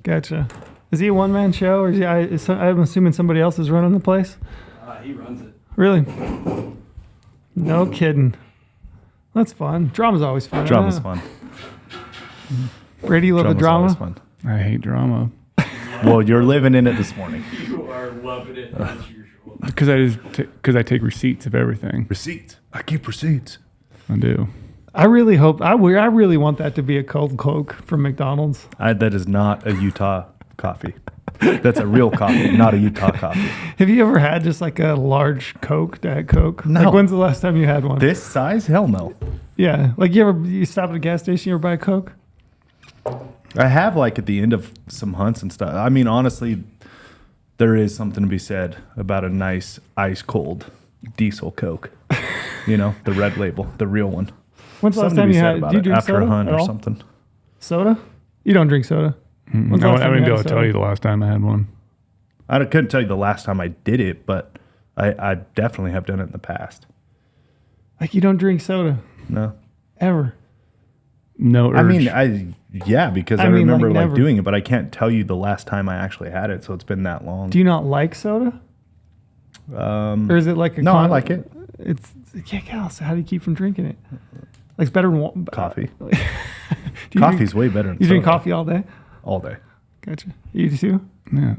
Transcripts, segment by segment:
Gotcha. Is he a one-man show, or I'm assuming somebody else is running the place? He runs it. Really? No kidding. That's fun. Drama's always fun. Drama's fun. Brady, you love the drama? Fun. I hate drama. Well, you're living in it this morning. You are loving it as usual. Because I take receipts of everything. Receipts. I keep receipts. I do. I really hope. I really want that to be a cold Coke from McDonald's. That is not a Utah coffee. That's a real coffee, not a Utah coffee. Have you ever had just like a large Coke, Diet Coke? No. Like when's the last time you had one? This size? Hell no. Yeah. Like you stop at a gas station, you ever buy a Coke? I have like at the end of some hunts and stuff. I mean, honestly, there is something to be said about a nice ice cold diesel Coke. You know, the red label, the real one. When's the last time you had? Do you drink after soda a hunt at or all? something? Soda? You don't drink soda? I wouldn't be able to tell you the last time I had one. I couldn't tell you the last time I did it, but I definitely have done it in the past. Like you don't drink soda? No. Ever? No urge. I mean, because I mean, remember like, like doing it, but I can't tell you the last time I actually had it, so it's been that long. Do you not like soda? Or is it like a... No, I like it. It's... Yeah, so how do you keep from drinking it? Like it's better than... Coffee. Coffee's way better than You drink soda. coffee all day? All day. Gotcha. You too? Yeah.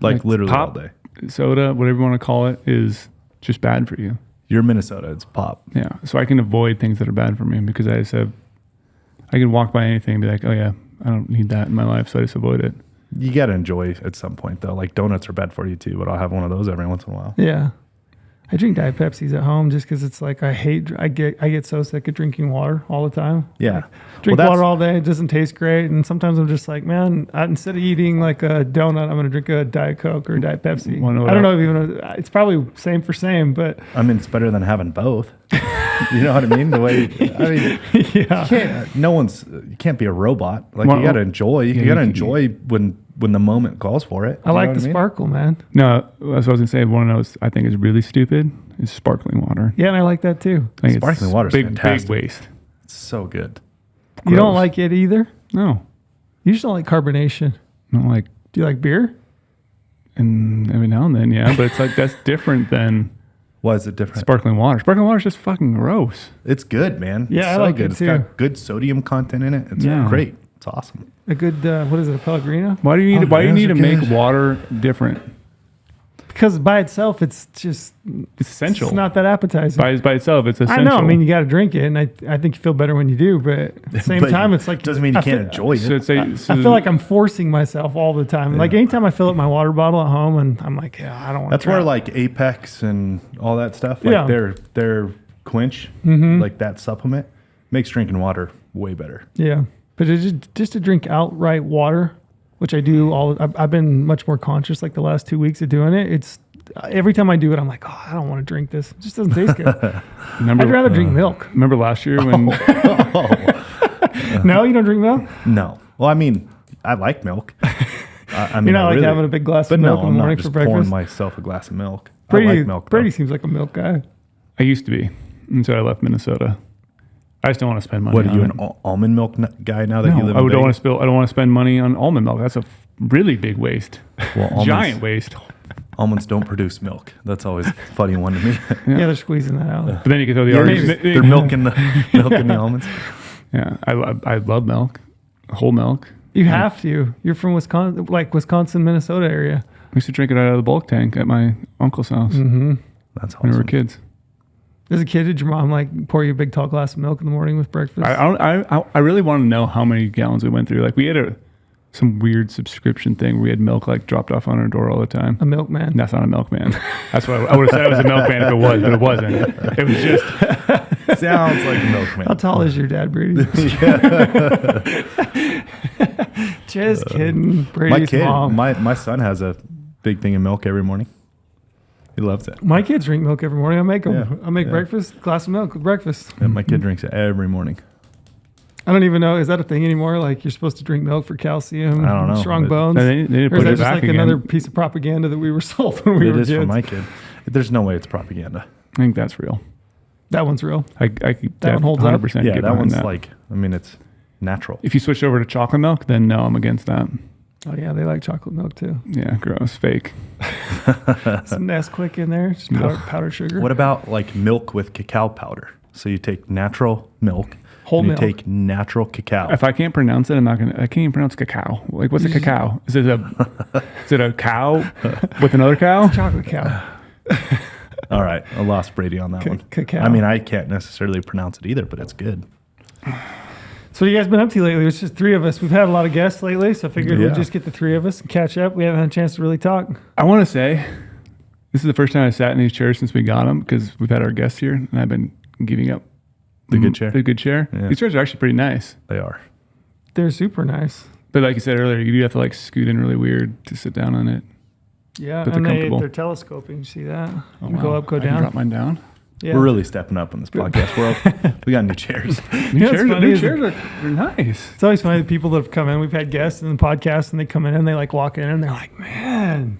Like literally pop, all day. Soda, whatever you want to call it, is just bad for you. You're Minnesota. It's pop. Yeah. So I can avoid things that are bad for me because I can walk by anything and be like, oh yeah, I don't need that in my life, so I just avoid it. You got to enjoy at some point, though. Like donuts are bad for you, too, but I'll have one of those every once in a while. Yeah. I drink Diet Pepsis at home just because it's like I get so sick of drinking water all the time. Yeah. Like, drink water all day. It doesn't taste great. And sometimes I'm just like, man, instead of eating like a donut, I'm going to drink a Diet Coke or a Diet Pepsi. I don't know if even it's probably same for same, but I mean, it's better than having both. You know what I mean? The way, I mean, yeah. You can't be a robot. Like you got to enjoy. You got to enjoy when the moment calls for it. I like the sparkle, man. No, that's what I was going to say. One of those I think is really stupid is sparkling water. Yeah, and I like that too. Sparkling water is fantastic. Big waste. It's so good. You don't like it either? No. You just don't like carbonation. I don't like. Do you like beer? And every now and then, yeah. But it's like that's different than. Why is it different? Sparkling water. Sparkling water is just fucking gross. It's good, man. Yeah, it's I so like good. it too. It's got good sodium content in it. It's great. It's awesome. A good what is it? A Pellegrino? Why do you need to make water different? Because by itself, it's just it's essential. It's not that appetizing. By itself, it's essential. I know. I mean, you got to drink it, and I think you feel better when you do. But at the same time, it's like doesn't mean you can't enjoy it. I feel like I'm forcing myself all the time. Yeah. Like anytime I fill up my water bottle at home, and I'm like, yeah, I don't want. That's where like Apex and all that stuff, like their quench, like that supplement, makes drinking water way better. Yeah, but just to drink outright water, which I do I've been much more conscious like the last 2 weeks of doing it. It's every time I do it, I'm like, oh, I don't want to drink this. It just doesn't taste good. I'd rather drink milk. Remember last year when? No, you don't drink milk? No. Well, I mean, I like milk. I mean, you're not like having a big glass of milk in the morning for breakfast? Pouring myself a glass of milk. Brady, I like milk. Brady seems like a milk guy. I used to be until I left Minnesota. I just don't want to spend money. What are you, an almond milk guy now that you live in I don't want to spend money on almond milk. That's a really big waste. Well, giant waste. Almonds don't produce milk. That's always a funny one to me. Yeah, they're squeezing that out. But then you can throw the argument. They're milking the almonds. Yeah, I love milk, whole milk. You have to. You're from Wisconsin, like Wisconsin, Minnesota area. We used to drink it out of the bulk tank at my uncle's house. Mm-hmm. That's awesome. When we were kids. As a kid, did your mom like pour you a big tall glass of milk in the morning with breakfast? I really want to know how many gallons we went through. Like we had some weird subscription thing where we had milk like dropped off on our door all the time. A milkman? That's not a milkman. That's what I would have said. It was a milkman if it was, but it wasn't. It was just sounds like a milkman. How tall is your dad, Brady? Just kidding. Brady's mom. My son has a big thing of milk every morning. He loves it. My kids drink milk every morning. I make them. Yeah, I make breakfast, glass of milk with breakfast. And my kid drinks it every morning. I don't even know. Is that a thing anymore? Like you're supposed to drink milk for calcium, I don't know, strong bones? They didn't or put is that it just back like again. another piece of propaganda that we were sold when we were kids? It is for my kid. There's no way it's propaganda. I think that's real. That one's real. I keep that one holds up. 100% Yeah, that one's that. like, I mean, it's natural. If you switch over to chocolate milk, then no, I'm against that. Oh yeah, they like chocolate milk too. Yeah, gross, fake. Some Nesquik in there, just powdered sugar. What about like milk with cacao powder? So you take natural milk, Whole and you milk. take natural cacao. If I can't pronounce it, I can't even pronounce cacao. Like, what's a cacao? Is it a cow with another cow? Chocolate cow. All right, I lost Brady on that one. Cacao. I mean, I can't necessarily pronounce it either, but it's good. So what you guys been up to lately? It's just three of us. We've had a lot of guests lately, so I figured Yeah. we'd just get the three of us and catch up. We haven't had a chance to really talk. I want to say this is the first time I sat in these chairs since we got them because we've had our guests here, and I've been giving up The good chair? The good chair. Yeah. These chairs are actually pretty nice, They are. They're super nice. but like you said earlier, you do have to like scoot in really weird to sit down on it. Yeah, But and they're comfortable. they're telescoping. You see that? Oh, You go wow. up, go I can down. drop mine down. Yeah. We're really stepping up on this podcast. We got new chairs. You know what's funny New is chairs are nice. It's always funny the people that have come in. We've had guests in the podcast, and they come in and they like walk in and they're like, "Man,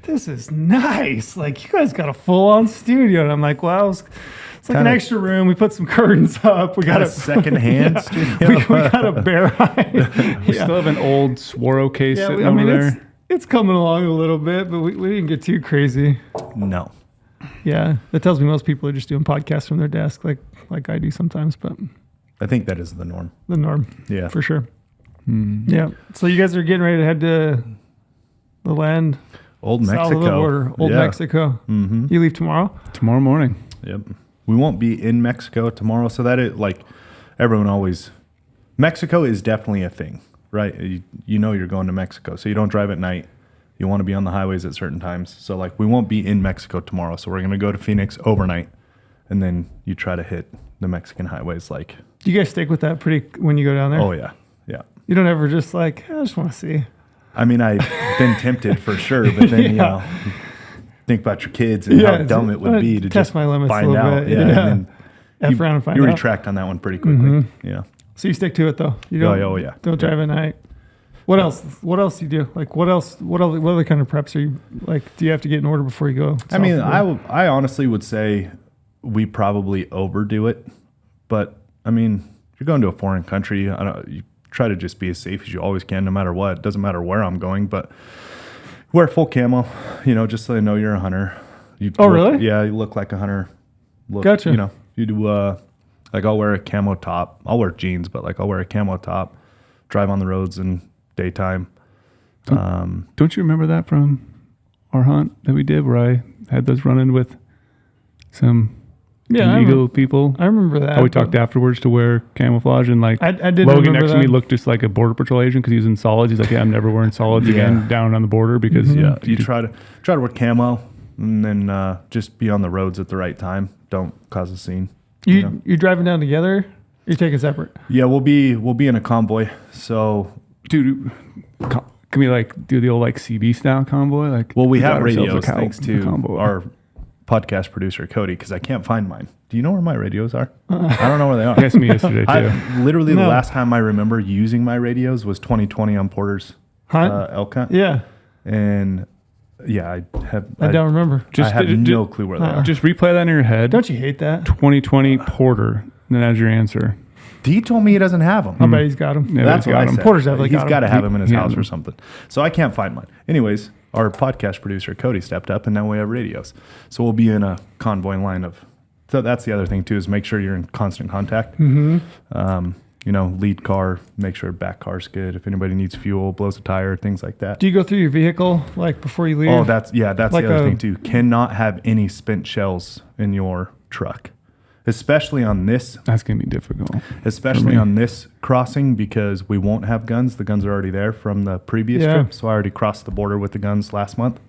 this is nice! Like you guys got a full-on studio." And I'm like, "Well, it's like an Kinda- extra room. We put some curtains up. We got Got a a secondhand Yeah. studio. we got a bear hide. We still have an old Swaro case sitting over there. it's coming along a little bit, but we didn't get too crazy. No. Yeah, that tells me most people are just doing podcasts from their desk, like I do sometimes. But I think that is the norm. the norm, Yeah. for sure. Hmm. Yeah. So you guys are getting ready to head to the land Old south Mexico. of the border, Old Yeah. Mexico. Mm-hmm. You leave tomorrow? Tomorrow morning. Yep. We won't be in Mexico tomorrow, so that it like everyone always. Mexico is definitely a thing, right? You know you're going to Mexico, so you don't drive at night. You want to be on the highways at certain times. So like we won't be in Mexico tomorrow. So we're going to go to Phoenix overnight, and then you try to hit the Mexican highways. Like, Do you guys stick with that pretty when you go down there? oh yeah, yeah. You don't ever just like, I just want to see. I mean, I've been tempted for sure, but then you Yeah. know, think about your kids and how it's- dumb it would be to test just my limits a find little out. bit. Yeah, Yeah. and F then around and find you out. retract on that one pretty quickly. Mhm. Yeah. So you stick to it though. You don't. Oh yeah. Don't drive at night. What else? What else do you do? Like what else? What other kind of preps are you like? Do you have to get in order before you go? I mean, south? I honestly would say we probably overdo it, but I mean, you're going to a foreign country. You try to just be as safe as you always can, no matter what. It doesn't matter where I'm going, but wear full camo, just so they know you're a hunter. Oh, really? Yeah, you look like a hunter. Gotcha. You do like I'll wear a camo top. I'll wear jeans, but like I'll wear a camo top, drive on the roads in daytime. Don't you remember that from our hunt that we did where I had those run-in with some illegal people? I remember that. How we talked afterwards to wear camouflage and like I did Logan remember next that. to me looked just like a border patrol agent because he was in solids. He's like, yeah, I'm never wearing solids Yeah. again down on the border because Mm-hmm. Yeah, you try to wear camo and then just be on the roads at the right time. Don't cause a scene. You driving down together? You're taking separate. Yeah, we'll be in a convoy. So, dude, can we like do the old like CB style convoy? Like, well, we got have ourselves a radios thanks to convoy. our podcast producer Cody because I can't find mine. Do you know where my radios are? I don't know where they are. He asked me yesterday too. Literally, No. the last time I remember using my radios was 2020 on Porter's Hunt? elk hunt. Yeah. And yeah, I don't remember. I have Just- no clue where they are. Just replay that in your head. Don't you hate that? 2020 Porter. And then as your answer. He told me he doesn't have them. I bet he's got him. Yeah, That's he's what got I 'em. said. Porter's definitely He's got 'em. got to have him in his Yeah. house or something. So I can't find mine. Anyways, our podcast producer Cody stepped up, and now we have radios. So we'll be in a convoy line of. So that's the other thing too is make sure you're in constant contact. Mm-hmm. Lead car, make sure back car's good. If anybody needs fuel, blows a tire, things like that. Do you go through your vehicle like before you leave? Oh, that's Like the other a- thing too. Cannot have any spent shells in your truck, especially on this That's going to be difficult. especially me. on this crossing because we won't have guns. The guns are already there from the previous Yeah. trip, so I already crossed the border with the guns last month.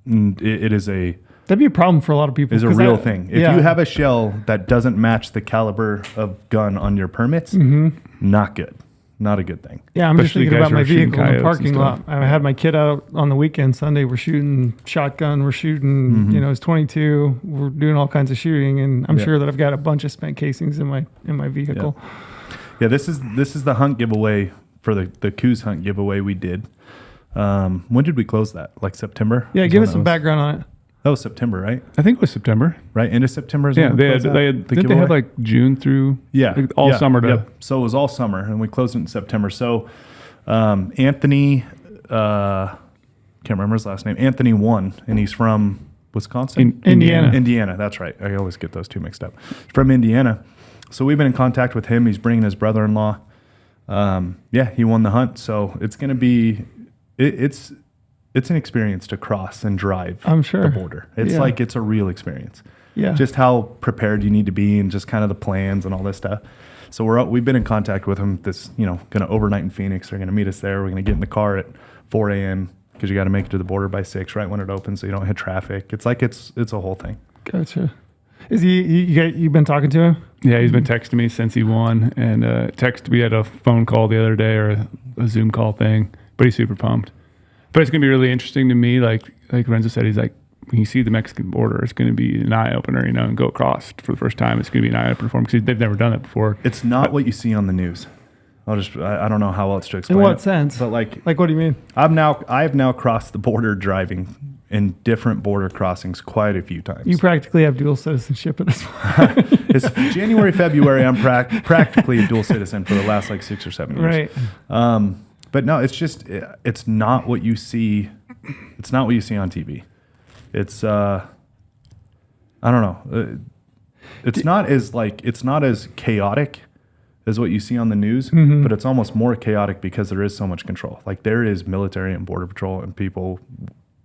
It is a That'd be a problem for a lot of people. 'cause real thing. If yeah. you have a shell that doesn't match the caliber of gun on your permits, not good, not a good thing. Yeah, I'm just Especially thinking guys about who my are shooting vehicle in the coyotes and parking lot. stuff. I had my kid out on the weekend. Sunday, we're shooting shotgun. We're shooting, it's 22. We're doing all kinds of shooting, and I'm Yeah. sure that I've got a bunch of spent casings in my vehicle. Yeah, this is the hunt giveaway for the Coos hunt giveaway we did. When did we close that? Like September? Yeah, Was give when us that some was? background on it. That was September, right? I think it was September. Right, end of September. Is Yeah, when we they closed had, that? they had, The didn't they have giveaway? like June through Yeah, all yeah, summer to. yep. So it was all summer, and we closed it in September. So Anthony, can't remember his last name. Anthony won, and he's from Wisconsin? Indiana. Indiana, that's right. I always get those two mixed up. From Indiana. So we've been in contact with him. He's bringing his brother-in-law. He won the hunt. So it's going to be, it's an experience to cross and drive I'm sure. the border. It's like, it's a real experience. Yeah. Just how prepared you need to be and just kind of the plans and all this stuff. So we've been in contact with them going to overnight in Phoenix. They're going to meet us there. We're going to get in the car at 4 a.m. because you got to make it to the border by 6 right when it opens so you don't hit traffic. It's like it's a whole thing. Gotcha. Is you've been talking to him? Yeah, he's been texting me since he won, and we had a phone call the other day or a Zoom call thing, but he's super pumped. But it's going to be really interesting to me, like Lorenzo said, he's like, when you see the Mexican border, it's going to be an eye-opener, and go across for the first time. It's going to be an eye-opener for them because they've never done it before. It's not what you see on the news. I don't know how else to explain it. In what sense? But like what do you mean? I've now crossed the border driving in different border crossings quite a few times. You practically have dual citizenship at this point. It's January, February. I'm practically a dual citizen for the last 6 or 7 years. Right. But no, it's not what you see. It's not what you see on TV. It's I don't know. It's not as chaotic as what you see on the news, but it's almost more chaotic because there is so much control. Like there is military and border patrol and people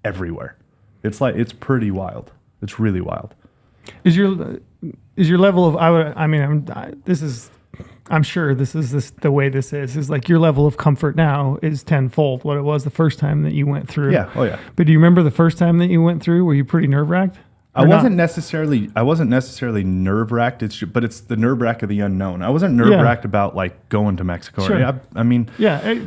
everywhere. It's pretty wild. It's really wild. Is your level of I'm sure this is the way this is like your level of comfort now is tenfold what it was the first time that you went through. Yeah. Oh yeah. But do you remember the first time that you went through? Were you pretty nerve-wracked? I wasn't necessarily nerve-wracked. But it's the nerve-wrack of the unknown. I wasn't nerve-wracked about going to Mexico. Sure.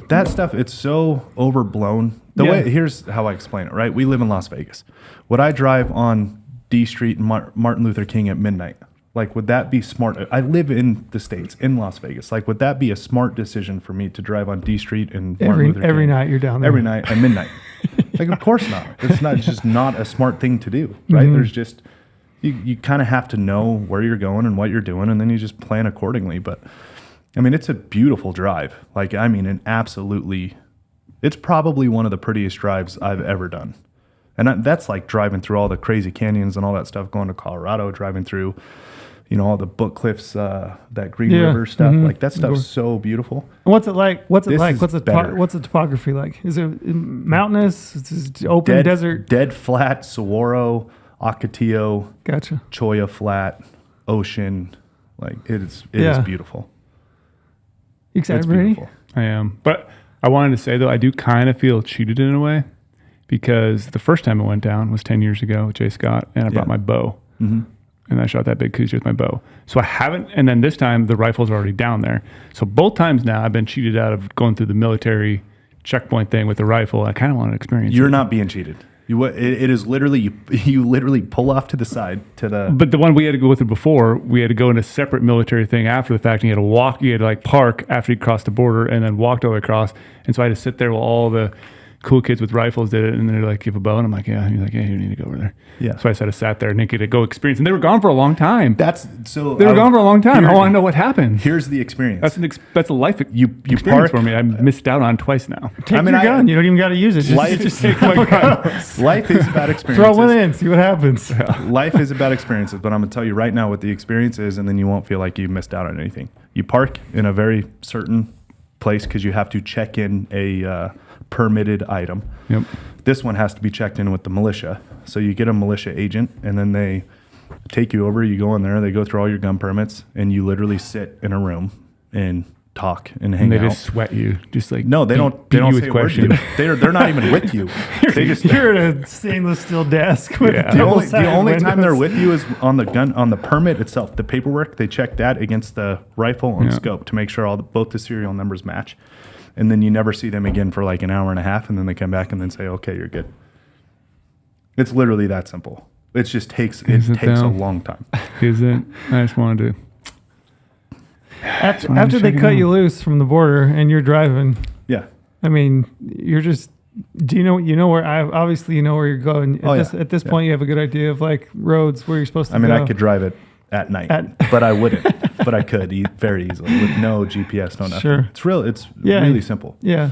That stuff, it's so overblown. Here's how I explain it, right? We live in Las Vegas. Would I drive on D Street and Martin Luther King at midnight? Would that be smart? I live in the States, in Las Vegas. Would that be a smart decision for me to drive on D Street and Martin Luther King? Every night you're down there. Every night at midnight. Of course not. It's just not a smart thing to do, right? There's just, you kind of have to know where you're going and what you're doing, and then you just plan accordingly. But, it's a beautiful drive. It's probably one of the prettiest drives I've ever done. And that's driving through all the crazy canyons and all that stuff, going to Colorado, driving through, all the Book Cliffs, that Green River stuff. That stuff's so beautiful. What's it like? What's the topography like? Is it mountainous? Is it open desert? Dead flat, Saguaro, Ocotillo. Gotcha. Cholla Flat, ocean. It is beautiful. You excited, It's Brady? beautiful. I am. But I wanted to say, though, I do kind of feel cheated in a way because the first time it went down was 10 years ago with Jay Scott, and I brought my bow. Mm-hmm. And I shot that big Coues with my bow. So I haven't, and then this time the rifle's already down there. So both times now I've been cheated out of going through the military checkpoint thing with the rifle. I kind of want to experience it. You're not being cheated. It is literally, you literally pull off to the side to the... But the one we had to go with before, we had to go in a separate military thing after the fact. And you had to park after you crossed the border and then walked all the way across. And so I had to sit there while all the cool kids with rifles did it, and they're like, "You have a bow?" And I'm like, "Yeah." And he's like, "Yeah, you need to go over there." Yeah. So I sat there and they could go experience, and they were gone for a long time. They were gone for a long time. I want to know what happened. Here's the experience. That's a life experience park for me. I missed out on twice now. Take your gun. You don't even got to use it. Just take my gun. Life is about experiences. Throw one in. See what happens. Yeah. Life is about experiences, but I'm gonna tell you right now what the experience is, and then you won't feel like you missed out on anything. You park in a very certain place because you have to check in a permitted item. Yep. This one has to be checked in with the militia. So you get a militia agent, and then they take you over. You go in there. They go through all your gun permits, and you literally sit in a room and talk and hang out. And they just sweat you, just no, they don't. They don't say a word to you. They're not even with you. You're at a stainless steel desk. With The only time they're with you is on the permit itself, the paperwork. They check that against the rifle and scope to make sure both the serial numbers match. And then you never see them again for an hour and a half, and then they come back and then say, "Okay, you're good." It's literally that simple. It just takes a long time. Is it? I just wanted to. After they cut you loose from the border and you're driving. Yeah. You're just. Do you know where? Obviously, you know where you're going. At this point, you have a good idea of roads where you're supposed to go. I could drive at at night, but I wouldn't. But I could very easily with no GPS, no nothing. Sure. It's really simple. Yeah.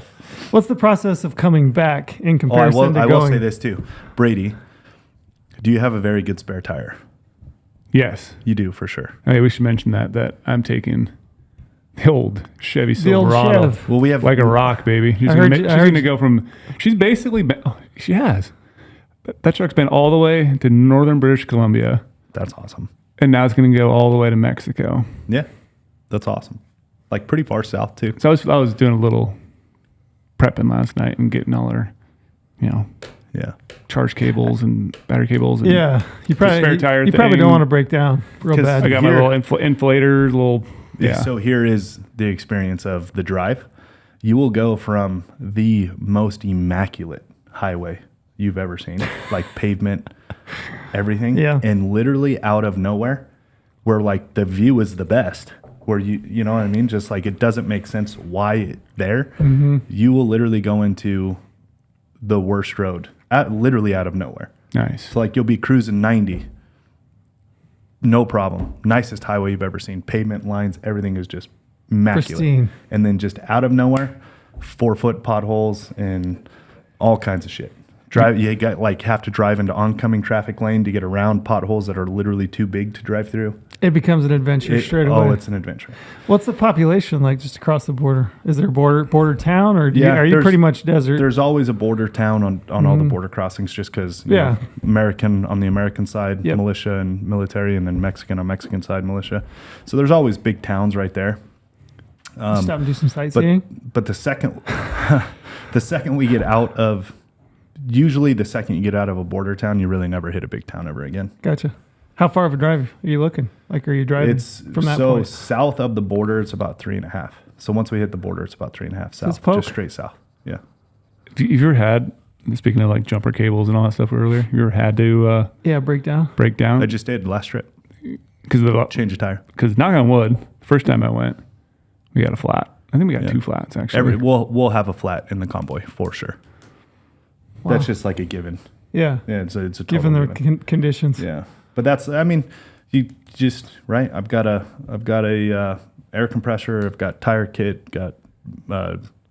What's the process of coming back in Oh, comparison to I going? will say this too. Brady, do you have a very good spare tire? Yes. You do, for sure. Hey, we should mention that I'm taking the old Chevy The old Silverado. Chev. Well, we have Like a rock, baby. She's heard going you- to go from, she's basically, she has. That truck's been all the way to northern British Columbia, That's awesome. and now it's going to go all the way to Mexico. Yeah, that's awesome. Like pretty far south too. So I was doing a little prepping last night and getting all her, Yeah. charge cables and battery cables. And Yeah, you probably spare tire you probably thing. don't want to break down real 'Cause bad. I got my Here- little inflators, little, yeah. So here is the experience of the drive. You will go from the most immaculate highway you've ever seen, like pavement, everything, Yeah. and literally out of nowhere, where like the view is the best, where you know what I mean, just like it doesn't make sense why there. You will literally go into the worst road, literally out of nowhere. Nice. So like you'll be cruising 90, no problem. Nicest highway you've ever seen. Pavement lines, everything is just immaculate. Pristine. And then just out of nowhere, 4-foot potholes and all kinds of shit. You got like have to drive into oncoming traffic lane to get around potholes that are literally too big to drive through. It becomes an adventure straight away. Oh, it's an adventure. What's the population like just across the border? Is there a border town, or are you there's- pretty much desert? There's always a border town on all the border crossings, just because American on the American side, Yep. militia and military, and then Mexican on Mexican side, militia. So there's always big towns right there. Stop and do some sightseeing. But the second we get out of, usually the second you get out of a border town, you really never hit a big town ever again. Gotcha. How far of a drive are you looking? Like, are you driving It's from that so point? south of the border, it's about 3.5. So once we hit the border, it's about 3.5 it's south, poke. just straight south. Yeah. Have you ever had, speaking of like jumper cables and all that stuff earlier, you ever had to Yeah, breakdown. break down? I just did last trip. Because Change a tire. knock on wood, first time I went, we got a flat. I think we got 2 flats actually. We'll have a flat in the convoy for sure. Wow. That's just like a given. Yeah. Yeah, it's a total Given the given. conditions. Yeah, but that's, I mean, you just right. I've got a air compressor. I've got tire kit. Got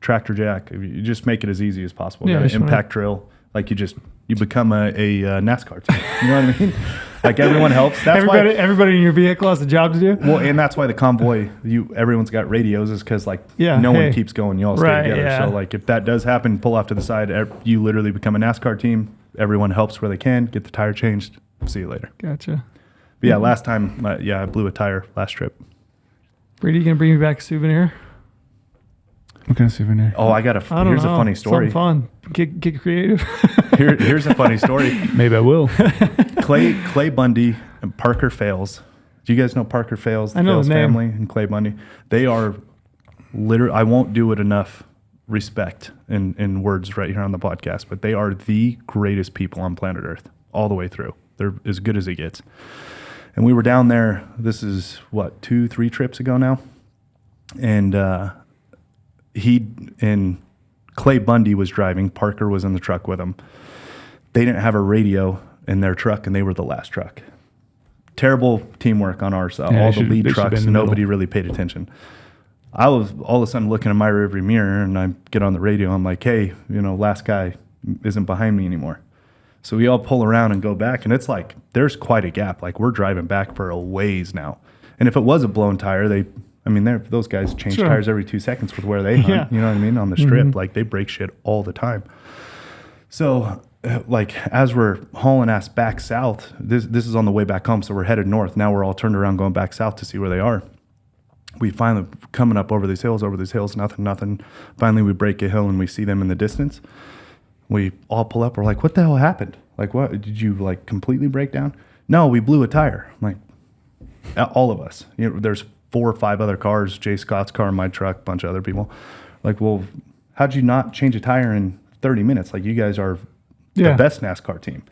tractor jack. You just make it as easy as possible. Yeah, Got an just wanna- impact drill. Like you become a NASCAR team. You know what I mean? Like everyone helps. That's why. Everybody in your vehicle has a job to do. Well, and that's why the convoy, everyone's got radios, is because like no one keeps going. You all stay Right, together. yeah. So like if that does happen, pull off to the side. You literally become a NASCAR team. Everyone helps where they can. Get the tire changed. See you later. Gotcha. But yeah, last time, I blew a tire last trip. Brady, you gonna bring me back a souvenir? What kind of souvenir? Oh, I got I don't here's know. a funny story. Something fun. Get creative. Here's a funny story. Maybe I will. Clay Bundy and Parker Fales. Do you guys know Parker Fales? The I know Fales the name. family and Clay Bundy. They are literally, I won't do it enough respect in words right here on the podcast, but they are the greatest people on planet Earth all the way through. They're as good as it gets. And we were down there, this is what, 2-3 trips ago now? And Clay Bundy was driving. Parker was in the truck with him. They didn't have a radio in their truck, and they were the last truck. Terrible teamwork on our side. Yeah, All they the should- lead they should trucks, been in the nobody middle. really paid attention. I was all of a sudden looking in my rearview mirror, and I get on the radio. I'm like, hey, last guy isn't behind me anymore. So we all pull around and go back, and it's like there's quite a gap. Like we're driving back for a ways now. And if it was a blown tire, those guys change Sure. tires every 2 seconds with where they hunt. Yeah. You know what I mean? On the strip, like they break shit all the time. So, like as we're hauling ass back south, this is on the way back home. So we're headed north. Now we're all turned around going back south to see where they are. We finally coming up over these hills, nothing. Finally, we break a hill and we see them in the distance. We all pull up. We're like, what the hell happened? Like, what? Did you like completely break down? No, we blew a tire. I'm like, all of us. There's 4 or 5 other cars, Jay Scott's car, my truck, a bunch of other people. Like, well, how'd you not change a tire in 30 minutes? Like, you guys are the best NASCAR team.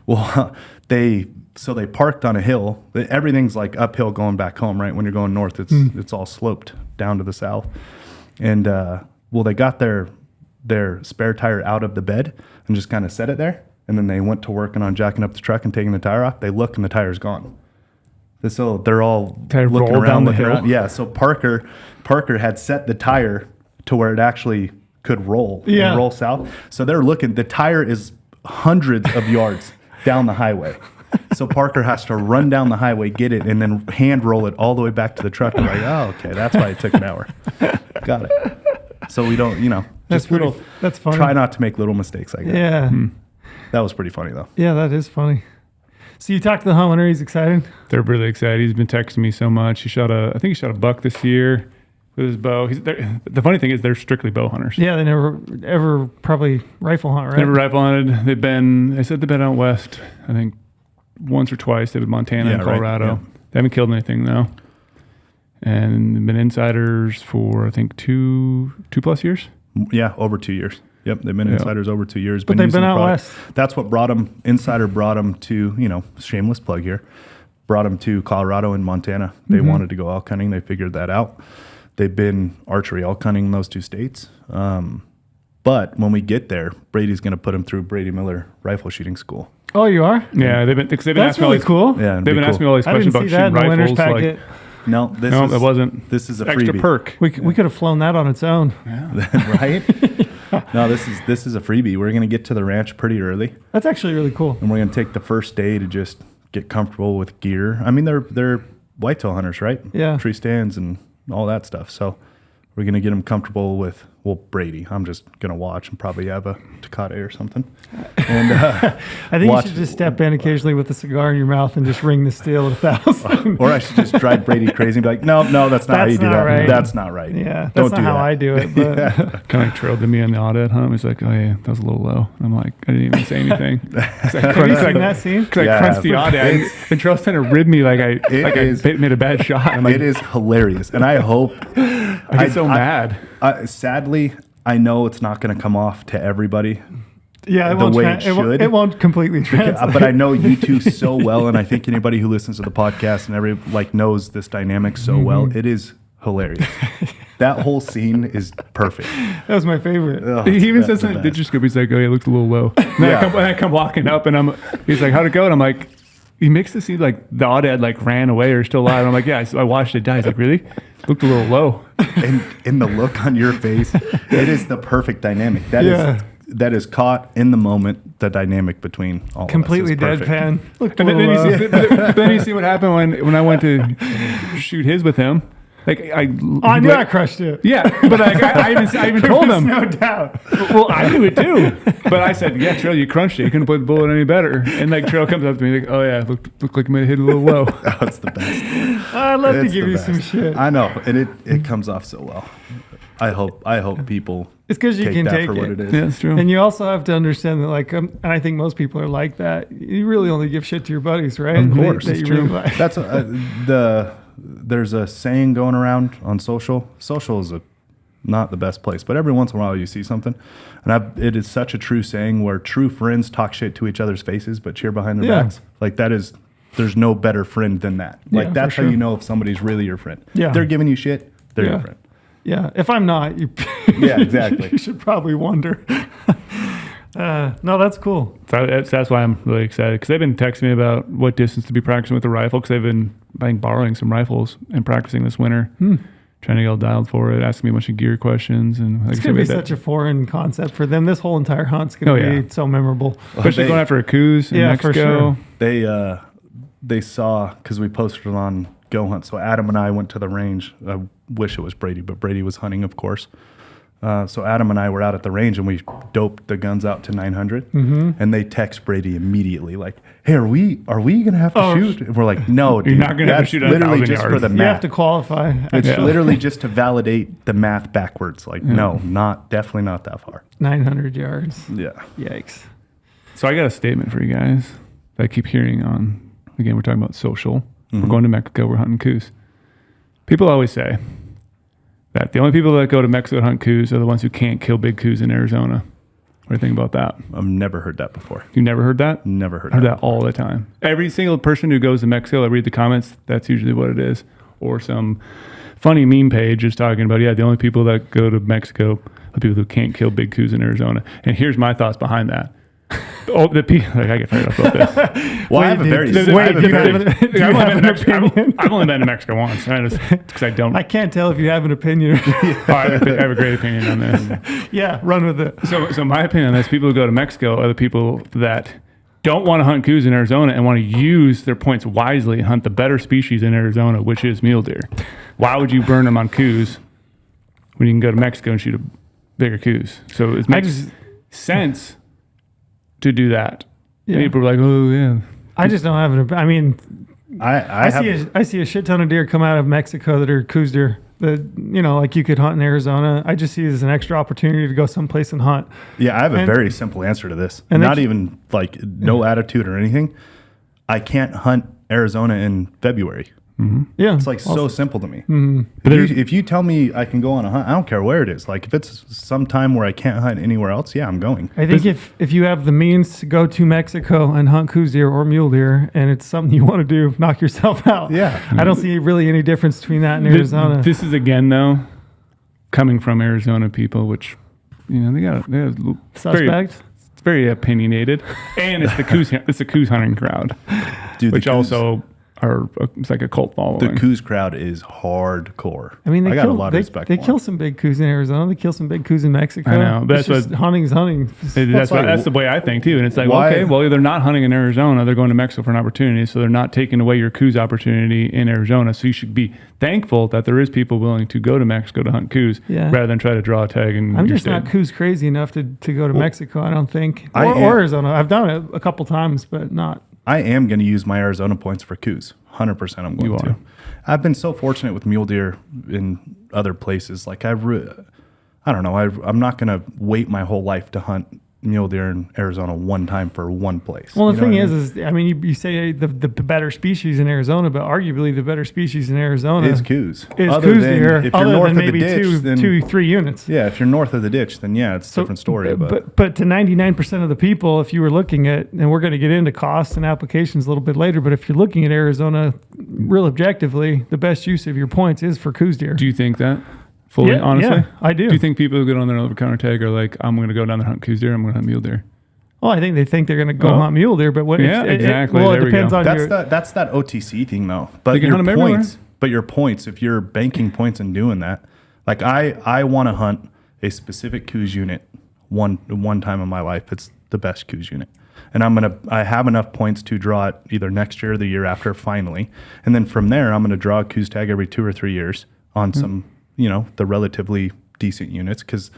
Well, they parked on a hill. Everything's like uphill going back home, right? When you're going north, it's all sloped down to the south. And they got their spare tire out of the bed and just kind of set it there. And then they went to working on jacking up the truck and taking the tire off. They look and the tire's gone. So they're all They looking roll around, down the looking hill. around. Yeah. So Parker had set the tire to where it actually could roll Yeah. and roll south. So they're looking. The tire is hundreds of yards down the highway. So Parker has to run down the highway, get it, and then hand roll it all the way back to the truck. I'm like, oh, okay, that's why it took an hour. Got it. So we don't, That's just little. That's funny. Try not to make little mistakes like that. Yeah. That was pretty funny though. Yeah, that is funny. So you talked to the hunt hunter. He's excited. They're really excited. He's been texting me so much. I think he shot a buck this year with his bow. The funny thing is they're strictly bow hunters. Yeah, they never ever probably rifle hunt, right? Never rifle hunted. They said they've been out west, I think once or twice. They did Montana and Yeah, right. Colorado. Yeah. They haven't killed anything though. And they've been insiders for I think 2+ years. Yeah, over 2 years. Yep, they've been insiders over 2 years. But they've using been the out product. west. That's what brought them. Insider brought them to, shameless plug here, brought them to Colorado and Montana. They wanted to go elk hunting. They figured that out. They've been archery elk hunting in those two states. But when we get there, Brady's going to put them through Brady Miller rifle shooting school. Oh, you are? Yeah, they've been That's asking me all really these, cool. Yeah, it'd They've be been cool. asking me all these I questions didn't see about that in shooting the winner's rifles. packet. No, No, it wasn't. This is a Extra freebie. perk. We could have flown that on its own. Right? No, this is a freebie. We're going to get to the ranch pretty early, That's actually really cool. and we're going to take the first day to just get comfortable with gear. I mean, they're whitetail hunters, right? Yeah. Tree stands and all that stuff. So we're going to get them comfortable with Brady. I'm just going to watch and probably have a Tecate or something. And I think watch- you should just step in occasionally with a cigar in your mouth and just ring the steel at 1,000. or I should just drive Brady crazy and be like, no, that's not how That's you do not that. right. That's not right. Yeah, that's Don't not do how that. I do it. But Kind of trailed to me on the audit hunt. He's like, oh yeah, that was a little low. And I'm like, I didn't even say anything. have you seen that scene? Because Yeah, I crunched the audit. And Trail's trying to rib me like I made a bad shot. I'm like, It is hilarious. And I hope. I get so mad. Sadly, I know it's not going to come off to everybody. Yeah, The way it should. It won't completely translate. But I know you two so well, and I think anybody who listens to the podcast and knows this dynamic so well. It is hilarious. That whole scene is perfect. That was my favorite. Oh, He even that's says the something. best. Did you scoop? He's like, oh yeah, it looked a little low. And I come walking up, and he's like, how'd it go? And I'm like, he makes it seem like the audit ran away or still alive. I'm like, yeah, I watched it die. He's like, really? Looked a little low. And in the look on your face, it is the perfect dynamic. That is caught in the moment. The dynamic between all Completely of us is perfect. deadpan. Looked a And little, then you see what happened when I went to shoot his with him. I knew I crushed it. Yeah, but I even told him. No doubt. Well, I knew it too. But I said, yeah, Trail, you crunched it. You couldn't put the bullet any better. And Trail comes up to me like, oh yeah, looked like I might have hit it a little low. Oh, it's the best. I'd love to It's give the you best. some shit. I know, and it comes off so well. I hope people It's because you take can that take for what it. it is. Yeah, that's true. And you also have to understand that, and I think most people are like that. You really only give shit to your buddies, right? Of course, that it's you true. really like. That's there's a saying going around on social. Social is not the best place, but every once in a while you see something, and it is such a true saying where true friends talk shit to each other's faces but cheer behind their Yeah. backs. There's no better friend than that. Yeah, That's for how sure. you know if somebody's really your friend. Yeah. If they're giving you shit, they're Yeah. your friend. Yeah, if I'm not, you Yeah, exactly. you should probably wonder. No, that's cool. So that's why I'm really excited because they've been texting me about what distance to be practicing with the rifle because they've been borrowing some rifles and practicing this winter, trying to get all dialed for it, asking me a bunch of gear questions. And It's going to be such a foreign concept for them. This whole entire hunt's going to be so memorable. especially going after a coos in Yeah, Mexico. for sure. They saw, because we posted it on goHUNT, so Adam and I went to the range. I wish it was Brady, but Brady was hunting, of course. So Adam and I were out at the range, and we doped the guns out to 900. And they text Brady immediately, like, "Hey, are we gonna have to shoot?" And we're like, "No, dude, not gonna have to that's shoot at literally 1,000 just for yards. the You math. have to qualify. It's literally just to validate the math backwards. Like, no, definitely not that far. 900 yards. Yeah, Yikes. So I got a statement for you guys that I keep hearing on. Again, we're talking about social. We're going to Mexico. We're hunting coos. People always say that the only people that go to Mexico to hunt coos are the ones who can't kill big coos in Arizona. What do you think about that? I've never heard that before. You never heard that? Never heard I heard that. that all the time. Every single person who goes to Mexico, I read the comments, that's usually what it is. Or some funny meme page is talking about, the only people that go to Mexico are people who can't kill big coos in Arizona. And here's my thoughts behind that. Oh, the people. Like, I get fired up about this. Well, I have a very. Wait, I have a do you very- have an- do you I've only have been an to Mexico. opinion? I've only been to Mexico once. Because I don't. I can't tell if you have an opinion. I have a great opinion on this. Yeah, run with it. So my opinion on this: people who go to Mexico are the people that don't want to hunt coos in Arizona and want to use their points wisely and hunt the better species in Arizona, which is mule deer. Why would you burn them on coos when you can go to Mexico and shoot a bigger coos? So it makes sense to do that. Yeah. People are like, oh yeah. I just don't have an. I mean, I have. I see a shit ton of deer come out of Mexico that are coos deer that like you could hunt in Arizona. I just see it as an extra opportunity to go someplace and hunt. Yeah, I have a And- very simple answer to this. and Not they- even like no attitude or anything. I can't hunt Arizona in February. Yeah, It's like so simple to me. But If you tell me I can go on a hunt, I don't care where it is. Like if it's some time where I can't hunt anywhere else, yeah, I'm going. I think if you have the means to go to Mexico and hunt coos deer or mule deer, and it's something you want to do, knock yourself out. Yeah. I don't see really any difference between that and Arizona. This is again though, coming from Arizona people, which they got Suspect. It's very opinionated, and it's the coos hunting crowd, Dude, which the Coos- also it's like a cult following. the Coos crowd is hardcore. I mean, I got a lot of they, respect. They for kill them. some big coos in Arizona. They kill some big coos in Mexico. I know, but It's that's just hunting's hunting. That's like- the way I think too. And it's like, Why- okay, well, they're not hunting in Arizona. They're going to Mexico for an opportunity. So they're not taking away your coos opportunity in Arizona. So you should be thankful that there is people willing to go to Mexico to hunt coos Yeah. rather than try to draw a tag. And I'm just not coos crazy enough to go to Mexico. I don't think, I or am- Arizona. I've done it a couple times, but not. I am going to use my Arizona points for Coos. 100% I'm going You to. are. I've been so fortunate with mule deer in other places. Like I don't know. I'm not going to wait my whole life to hunt mule deer in Arizona one time for one place. Well, the You know thing what I mean? I mean, you say the better species in Arizona, but arguably the better species in Arizona It's Coos. is Other coos than deer, if you're other north than of the maybe ditch, then 2-3 units. yeah, if you're north of the ditch, then yeah, it's a different story. But to 99% of the people, if you were looking at, and we're going to get into costs and applications a little bit later, but if you're looking at Arizona, real objectively, the best use of your points is for coos deer. Do you think that fully, Yeah, honestly? yeah, I do. Do you think people who get on their over-counter tag are like, I'm going to go down there and hunt coos deer, I'm going to hunt mule deer? Well, I think they think they're going to go Well, hunt mule deer, but what? yeah, exactly. Well, it There we depends go. on your. that's that OTC thing though. But They can your hunt 'em everywhere. points, if you're banking points and doing that, like I want to hunt a specific Coos unit one time in my life. It's the best Coos unit. And I have enough points to draw it either next year or the year after finally. And then from there, I'm going to draw a Coos tag every 2 or 3 years on some, the relatively decent units because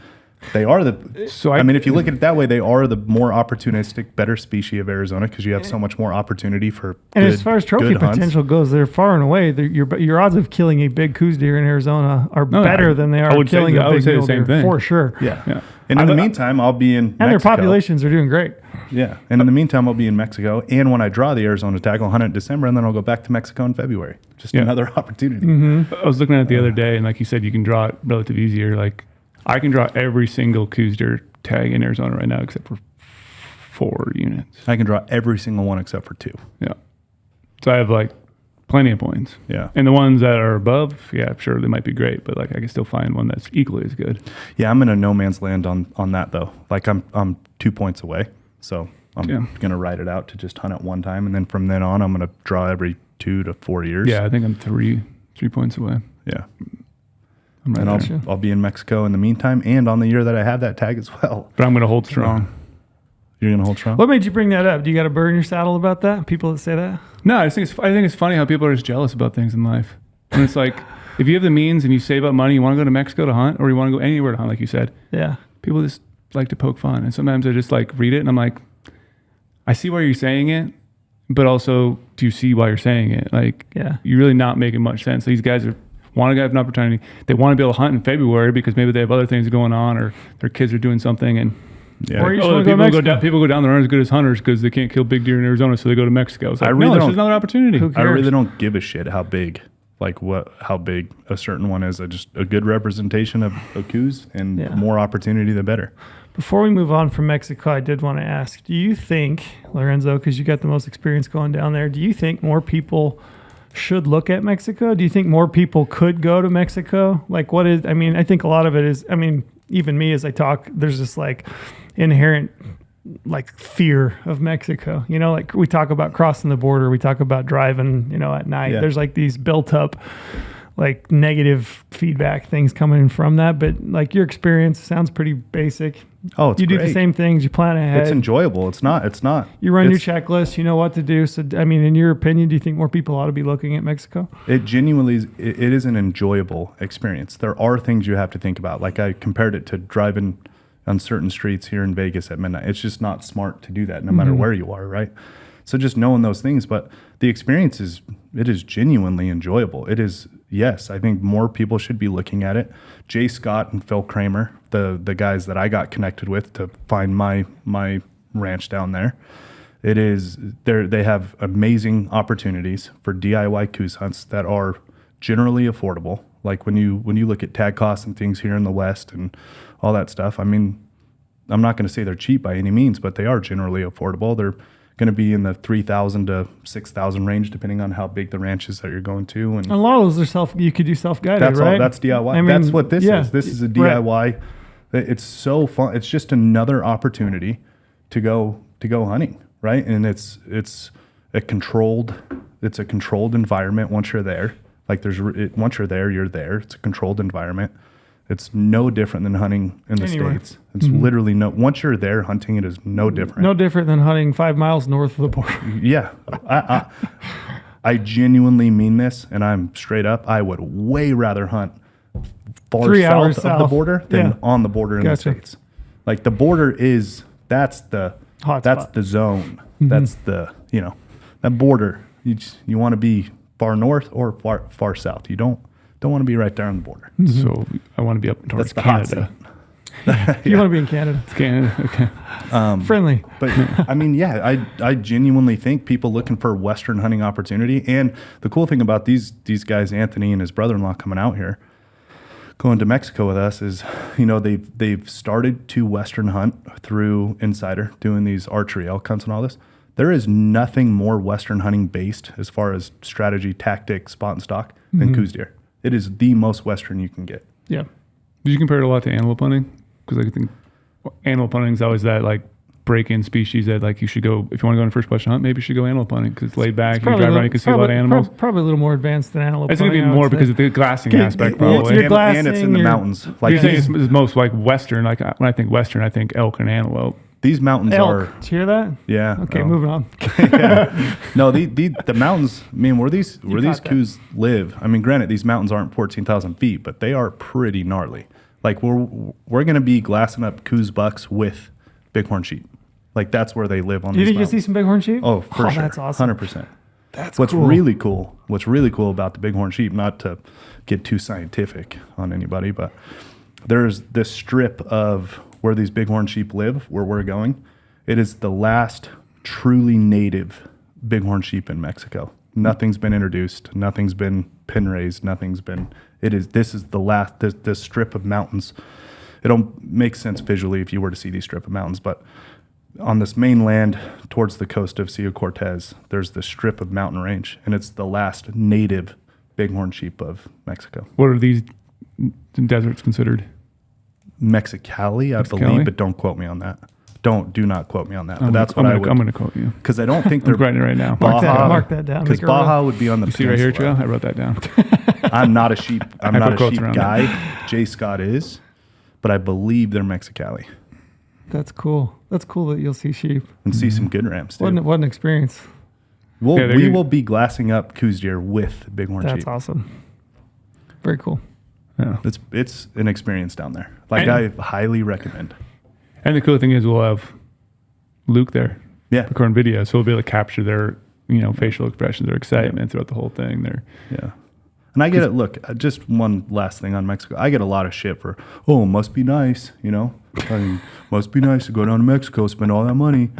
they are the. So I mean, if you look at it that way, they are the more opportunistic, better species of Arizona because you have so much more opportunity for. And good- as far as trophy good hunts. potential goes, they're far and away. Your odds of killing a big coos deer in Arizona are No, better than they I are would say- killing I a would big say the mule same deer, thing. for sure. Yeah. Yeah. And in the meantime, I'll be in And their Mexico. populations are doing great. Yeah. And in the meantime, I'll be in Mexico. And when I draw the Arizona tag, I'll hunt it in December, and then I'll go back to Mexico in February. Just Yeah. another opportunity. I was looking at it the other day, and like you said, you can draw it relatively easier. Like I can draw every single coos deer tag in Arizona right now except for 4 units. I can draw every single one except for 2. Yeah. So I have like plenty of points. Yeah. And the ones that are above, yeah, sure, they might be great, but like I can still find one that's equally as good. Yeah, I'm in a no man's land on that though. Like I'm 2 points away, so I'm gonna ride it out to just hunt it one time, and then from then on, I'm gonna draw every 2 to 4 years. Yeah, I think I'm 3 points away. Yeah. I'm right And there. I'll be in Mexico in the meantime, and on the year that I have that tag as well. But I'm going to hold strong. You're gonna hold strong. What made you bring that up? Do you got to burn your saddle about that? People that say that? No, I think it's funny how people are just jealous about things in life. And it's like, if you have the means and you save up money, you want to go to Mexico to hunt, or you want to go anywhere to hunt, like you said, Yeah. people just like to poke fun. And sometimes I just like read it and I'm like, I see why you're saying it, but also, do you see why you're saying it? Like, Yeah. you're really not making much sense. These guys want to have an opportunity. They want to be able to hunt in February because maybe they have other things going on, or their kids are doing something. And Yeah. Or you just wanna go to people Mexico. people go down there aren't as good as hunters because they can't kill big deer in Arizona, so they go to Mexico. It's like, I really no, this don't- is another opportunity. Who I cares? really don't give a shit how big a certain one is. Just a good representation of Coos, and Yeah. more opportunity, the better. Before we move on from Mexico, I did want to ask, do you think, Lorenzo, because you got the most experience going down there, do you think more people should look at Mexico? Do you think more people could go to Mexico? Like I think a lot of it is, even me as I talk, there's this like inherent like fear of Mexico. You know, like we talk about crossing the border, we talk about driving, you know, at night. Yeah. There's like these built up like negative feedback things coming in from that. But like your experience sounds pretty basic. Oh, it's you do great. the same things, you plan ahead. It's enjoyable. It's not. You run your it's- checklist, you know what to do. So, I mean, in your opinion, do you think more people ought to be looking at Mexico? It genuinely it is an enjoyable experience. There are things you have to think about. Like I compared it to driving on certain streets here in Vegas at midnight. It's just not smart to do that no matter where you are, right? So just knowing those things, but the experience is genuinely enjoyable. It is, yes, I think more people should be looking at it. Jay Scott and Phil Kramer, the guys that I got connected with to find my ranch down there. They have amazing opportunities for DIY coos hunts that are generally affordable. Like when you look at tag costs and things here in the West and all that stuff, I mean, I'm not going to say they're cheap by any means, but they are generally affordable. They're going to be in the 3,000 to 6,000 range, depending on how big the ranch is that you're going to. And A lot of those are you could do self-guided, that's right? all. That's DIY. I mean, that's what this yeah, is. This is a right. DIY. It's so fun. It's just another opportunity to go hunting, right? And it's a controlled environment once you're there. Like once you're there, you're there. It's a controlled environment. It's no different than hunting in the Anywhere. States. It's literally once you're there, hunting it is no different. No different than hunting 5 miles north of the border. Yeah. I genuinely mean this, and I'm straight up. I would way rather hunt far 3 hours south of the border than Yeah. on the border in Gotcha. the States. Like the border that's the Hot that's spot. the zone. That's the, that border. You want to be far north or far south. You don't want to be right there on the border. So I want to be up towards That's the hot Canada. You want to be in Canada. Canada, okay. Friendly. But I mean, yeah, I genuinely think people looking for Western hunting opportunity. And the cool thing about these guys, Anthony and his brother-in-law coming out here, going to Mexico with us is, they've started to Western hunt through Insider, doing these archery elk hunts and all this. There is nothing more Western hunting based as far as strategy, tactic, spot and stock than coos deer. It is the most Western you can get. Yeah. Did you compare it a lot to antelope hunting? Because I think antelope hunting is always that like break-in species that like you should go, if you want to go on a first question hunt, maybe you should go antelope hunting because it's laid back, you can drive around, you can see a lot of animals. Probably a little more advanced than antelope. It's going to be hunting, I more would say. because of the glassing aspect Well, probably. you're And it's in the glassing, mountains. You're Like saying it's most like Western. Like when I think Western, I think elk and antelope. these mountains Elk. are, Did you hear that? yeah. Okay, no. moving on. No, the mountains. I mean, where these caught that. coos live. I mean, granted, these mountains aren't 14,000 feet, but they are pretty gnarly. Like we're gonna be glassing up coos bucks with bighorn sheep. Like that's where they live on You these think you'll see mountains. some bighorn sheep? Oh, for sure, That's awesome. 100%. That's What's cool. really cool about the bighorn sheep, not to get too scientific on anybody, but there's this strip of where these bighorn sheep live, where we're going. It is the last truly native bighorn sheep in Mexico. Nothing's been introduced. Nothing's been pin raised. This is the last, this strip of mountains. It don't make sense visually if you were to see these strip of mountains, but on this mainland towards the coast of Sea Cortez, there's this strip of mountain range, and it's the last native bighorn sheep of Mexico. What are these deserts considered? MexiCoues, I Mexicali? believe, but don't quote me on that. Do not quote me on that. But that's what I'm I would. going to quote you. Because I don't think I'm they're writing it right now. Mark that down. Because Make it real. Baja would be on the You see right here, Joe? peninsula. I wrote that down. I'm not a sheep. I'm I not put a quotes sheep around guy. Jay Scott is, but I believe they're MexiCoues. That's cool. That's cool that you'll see sheep. And see some good rams too. What an experience. Yeah, We will be glassing up coos deer with bighorn That's sheep. awesome. Very cool. Yeah. It's an experience down there. Like And- I highly recommend. And the cool thing is we'll have Luke there Yeah, recording video, so we'll be able to capture their, facial expressions, their excitement throughout the whole thing. yeah. And I get it. Look, just one last thing on Mexico. I get a lot of shit for, oh, must be nice, I mean, must be nice to go down to Mexico, spend all that money.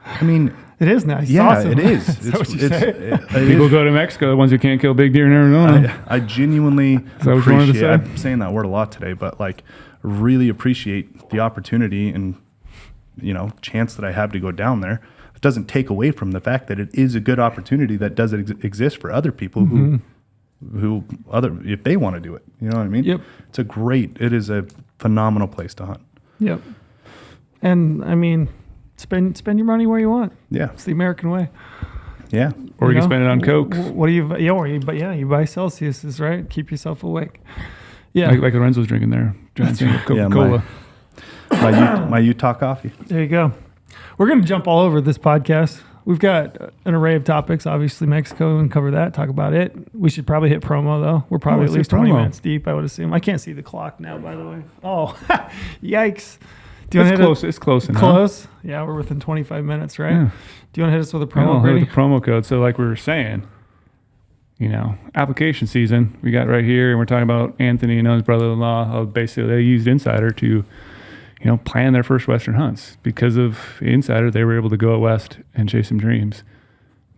I mean, It is nice. It's yeah, awesome. it is. Is that what you say? it People is. go to Mexico, the ones who can't kill big deer in Arizona. I genuinely that what you wanted to appreciate. say? I'm saying that word a lot today, but like, really appreciate the opportunity and chance that I have to go down there. It doesn't take away from the fact that it is a good opportunity that does exist for other people who if they want to do it. You know what I mean? Yep. It is a phenomenal place to hunt. Yep. And I mean, spend your money where you want. Yeah. It's the American way. Yeah. Or you know? can spend it on Coke. What do you? Yeah, you buy Celsius's, right? Keep yourself awake. Yeah, Like Lorenzo's drinking there. Giant thing of Coca-Cola. My Utah coffee. there you go. We're gonna jump all over this podcast. We've got an array of topics. Obviously, Mexico, and cover that. Talk about it. We should probably hit promo though. We're probably let's at hit least 20 promo. minutes deep. I would assume. I can't see the clock now. By the way. Oh, yikes! Do you It's want to close. It's close enough. Close. Yeah, we're within 25 minutes, right? Yeah. Do you want to hit us with a I'll promo, hit Brady? with the promo code. So like we were saying, application season, we got right here, and we're talking about Anthony and his brother-in-law, how basically they used Insider to, plan their first Western hunts. Because of Insider, they were able to go out west and chase some dreams.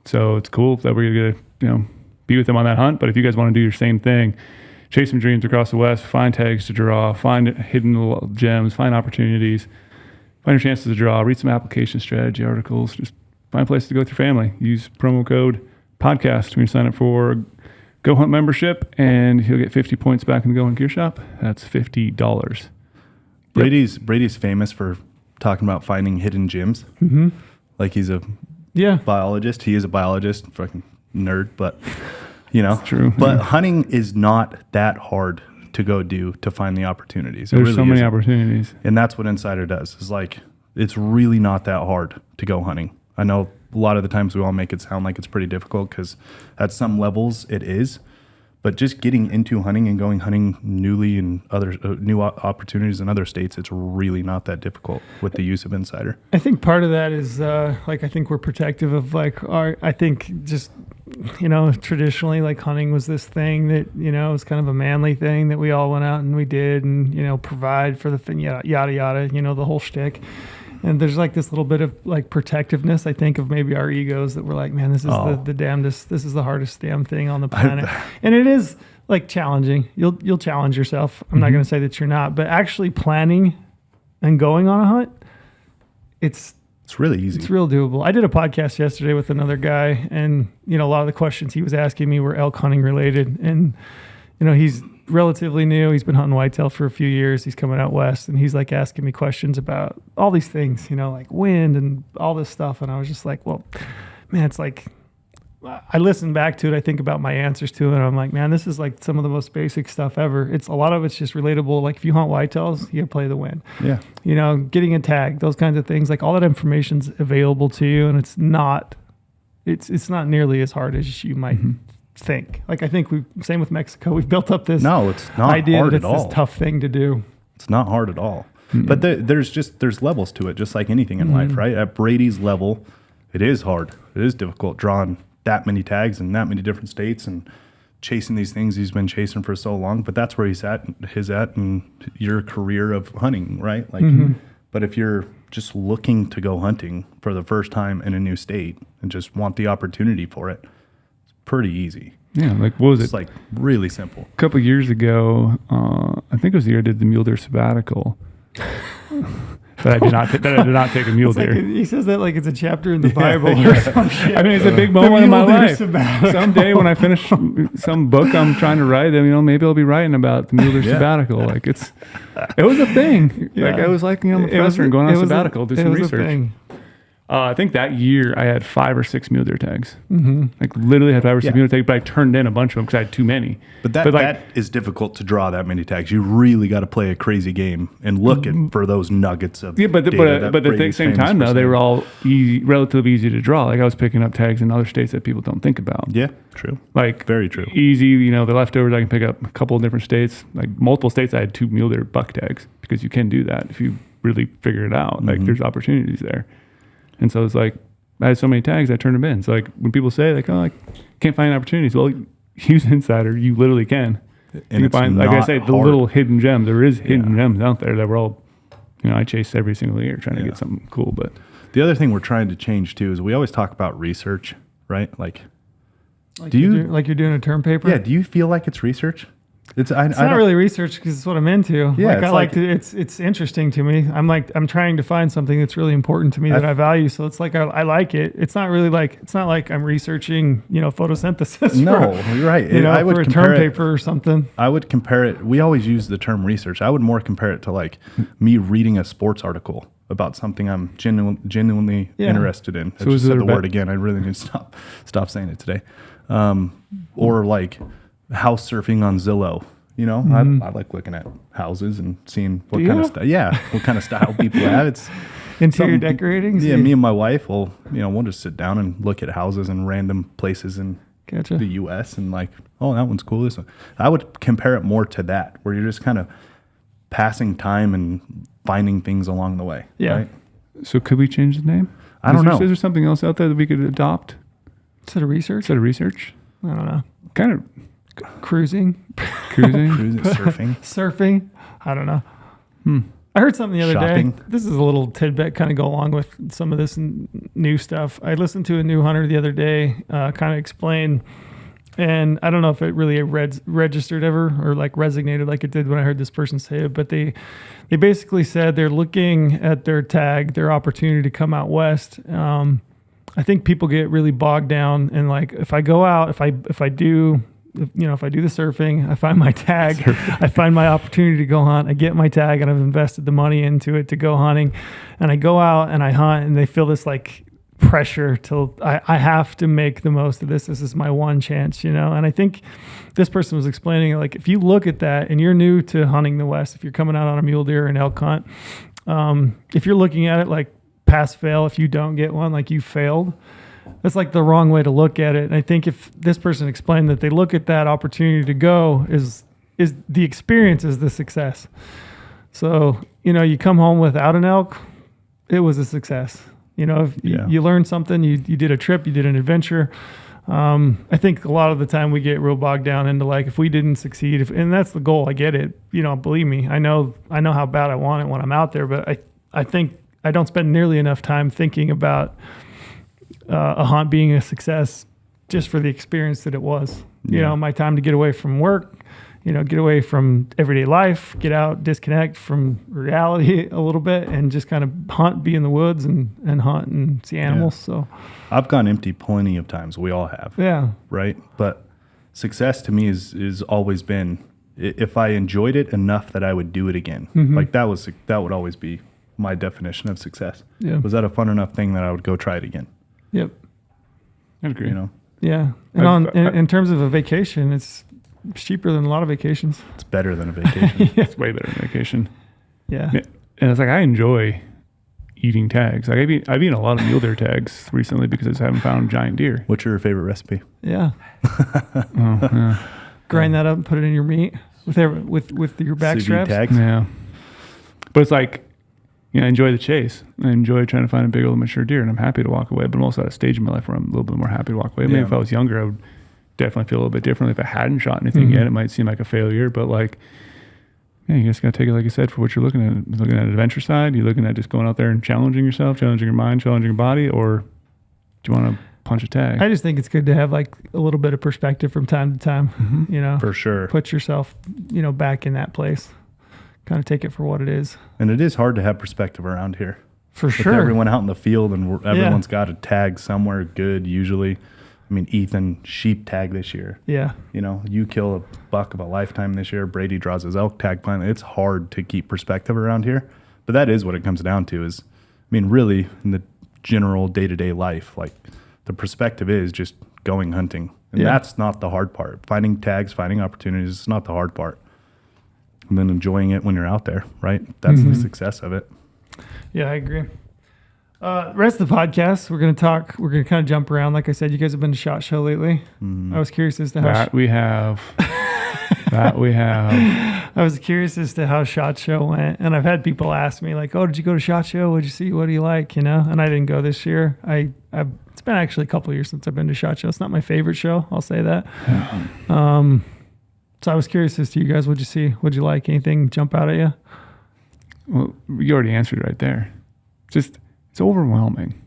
So it's cool that we're going to, be with them on that hunt. But if you guys want to do your same thing, chase some dreams across the west, find tags to draw, find hidden little gems, find opportunities, find your chances to draw, read some application strategy articles, just find a place to go with your family. Use promo code podcast when you sign up for goHUNT membership, and he'll get 50 points back in the goHUNT gear shop. That's $50. Brady's famous for talking about finding hidden gems. Mm-hmm. Like he's a Yeah. biologist. He is a biologist, fucking nerd, but True. But hunting is not that hard to go do to find the opportunities. It There's really so many isn't. opportunities. And that's what Insider does. Is like it's really not that hard to go hunting. I know a lot of the times we all make it sound like it's pretty difficult because at some levels it is. But just getting into hunting and going hunting newly in other new opportunities in other states, it's really not that difficult with the use of Insider. I think part of that is I think we're protective of I think just, traditionally like hunting was this thing that, was kind of a manly thing that we all went out and we did and, provide for the thing, yada, yada, the whole shtick. And there's like this little bit of like protectiveness, I think, of maybe our egos that we're like, man, this is the damnedest, this is the hardest damn thing on the planet. And it is like challenging. You'll challenge yourself. I'm not going to say that you're not, but actually planning and going on a hunt, it's really easy. It's real doable. I did a podcast yesterday with another guy, and a lot of the questions he was asking me were elk hunting related. And he's relatively new. He's been hunting whitetail for a few years. He's coming out west, and he's like asking me questions about all these things, like wind and all this stuff. And I was just like, well, man, it's like I listen back to it. I think about my answers to it, and I'm like, man, this is like some of the most basic stuff ever. It's a lot of it's just relatable. Like if you hunt whitetails, you play the wind. Yeah. Getting a tag, those kinds of things. Like all that information's available to you, and it's not nearly as hard as you might think. Like I think same with Mexico. We've built up this it's not idea hard that it's at all. this tough thing to do. It's not hard at all. But there's levels to it, just like anything in life, right? At Brady's level, it is hard. It is difficult drawing that many tags in that many different states and chasing these things he's been chasing for so long. But that's where he's at in your career of hunting, right? Like, but if you're just looking to go hunting for the first time in a new state and just want the opportunity for it, it's pretty easy. Yeah, like what was It's it? like really simple. A couple of years ago, I think it was the year I did the mule deer sabbatical. But I did not take a mule deer. He says that like it's a chapter in the Bible or some shit. I mean, it's a big moment in my mule deer life. sabbatical. Someday when I finish some book I'm trying to write, then maybe I'll be writing about the mule deer sabbatical. Like it was a thing. Yeah. Like I was like, I'm a professor and going on sabbatical, do some research. I think that year I had 5 or 6 mule deer tags. Like literally had 5 or 6 mule deer tags, but I turned in a bunch of them because I had too many. But that is difficult to draw that many tags. You really got to play a crazy game and look for those nuggets of but at the same time though, they were all relatively easy to draw. Like I was picking up tags in other states that people don't think about. Yeah, true. Like very true. Easy, the leftovers I can pick up a couple of different states, like multiple states. I had 2 mule deer buck tags because you can do that if you really figure it out. Like there's opportunities there. And so it's like, I had so many tags, I turned them in. So like when people say like, oh, I can't find opportunities. Well, use Insider. You literally can. And you find, like I say, the little hidden gems. There is hidden gems out there that we're all, I chase every single year trying to get something cool. But the other thing we're trying to change too is we always talk about research, right? Like you're doing a term paper? Yeah. Do you feel like it's research? It's not really research because it's what I'm into. Yeah, it's interesting to me. I'm trying to find something that's really important to me that I value. So it's like I like it. It's not like I'm researching, photosynthesis. No, you're right. I would for a term paper or something. I would compare it. We always use the term research. I would more compare it to like me reading a sports article about something I'm genuinely interested in. I So just is said there the a word again. I really need to stop saying it today. Or like house surfing on Zillow. You know, I like looking at houses and seeing what kind of stuff. Yeah, what kind of style people have. It's Interior decorating. Yeah, me and my wife will, we'll just sit down and look at houses in random places in Gotcha. the U.S. and like, oh, that one's cool. This one. I would compare it more to that, where you're just kind of passing time and finding things along the way. Yeah. Right? So could we change the name? I don't know. Is there something else out there that we could adopt Instead of research? instead of research? I don't know. Kind of Cruising, cruising. Cruising, surfing. surfing. I don't know. I heard something the other Shopping. day. This is a little tidbit, kind of go along with some of this new stuff. I listened to a new hunter the other day, kind of explain, and I don't know if it really registered ever or like resonated like it did when I heard this person say it, but they basically said they're looking at their tag, their opportunity to come out west. I think people get really bogged down and like, if I go out, if I do the surfing, I find my tag, I find my opportunity to go hunt, I get my tag and I've invested the money into it to go hunting, and I go out and I hunt, and they feel this like pressure till I have to make the most of this. This is my one chance, And I think this person was explaining, like, if you look at that and you're new to hunting the West, if you're coming out on a mule deer or an elk hunt, if you're looking at it like pass fail, if you don't get one, like you failed, that's like the wrong way to look at it. And I think if this person explained that they look at that opportunity to go is the experience is the success. So, you come home without an elk, it was a success. If you learned something, you did a trip, you did an adventure. I think a lot of the time we get real bogged down into like, if we didn't succeed, and that's the goal, I get it. Believe me, I know how bad I want it when I'm out there, but I think I don't spend nearly enough time thinking about a hunt being a success just for the experience that it was. My time to get away from work, get away from everyday life, get out, disconnect from reality a little bit, and just kind of hunt, be in the woods and hunt and see animals. Yeah. So I've gone empty plenty of times. We all have. Yeah. Right. But success to me is always been, if I enjoyed it enough that I would do it again. Mm-hmm. Like that would always be my definition of success. Yeah. Was that a fun enough thing that I would go try it again? Yep. I agree. Yeah. And in terms of a vacation, it's cheaper than a lot of vacations. It's better than a vacation. Yeah. It's way better than a vacation. Yeah. And it's like, I enjoy eating tags. Like I've eaten a lot of mule deer tags recently because I just haven't found giant deer. What's your favorite recipe? Yeah. Grind that up and put it in your meat with your back straps. Tags. Yeah. But it's like, I enjoy the chase. I enjoy trying to find a big old mature deer, and I'm happy to walk away. But I'm also at a stage in my life where I'm a little bit more happy to walk away. Maybe if I was younger, I would definitely feel a little bit differently. If I hadn't shot anything yet, it might seem like a failure. But like, you just got to take it, like you said, for what you're looking at. Looking at an adventure side, you're looking at just going out there and challenging yourself, challenging your mind, challenging your body, or do you want to punch a tag? I just think it's good to have like a little bit of perspective from time to time. Mm-hmm. For sure. Put yourself, back in that place. Kind of take it for what it is. And it is hard to have perspective around here. For sure. With everyone out in the field, and everyone's got a tag somewhere good usually. I mean, Ethan sheep tag this year. Yeah. You kill a buck of a lifetime this year. Brady draws his elk tag finally. It's hard to keep perspective around here. But that is what it comes down to is, really, in the general day-to-day life, like the perspective is just going hunting. And that's not the hard part. Finding tags, finding opportunities is not the hard part. And then enjoying it when you're out there, right? That's the success of it. Yeah, I agree. Rest of the podcast, we're going to kind of jump around. Like I said, you guys have been to SHOT Show lately. I was curious as to how... That we have. I was curious as to how SHOT Show went. And I've had people ask me like, oh, did you go to SHOT Show? What'd you see? What do you like? And I didn't go this year. It's been actually a couple of years since I've been to SHOT Show. It's not my favorite show. I'll say that. So I was curious as to you guys. What'd you see? What'd you like? Anything jump out at you? Well, you already answered right there. It's overwhelming.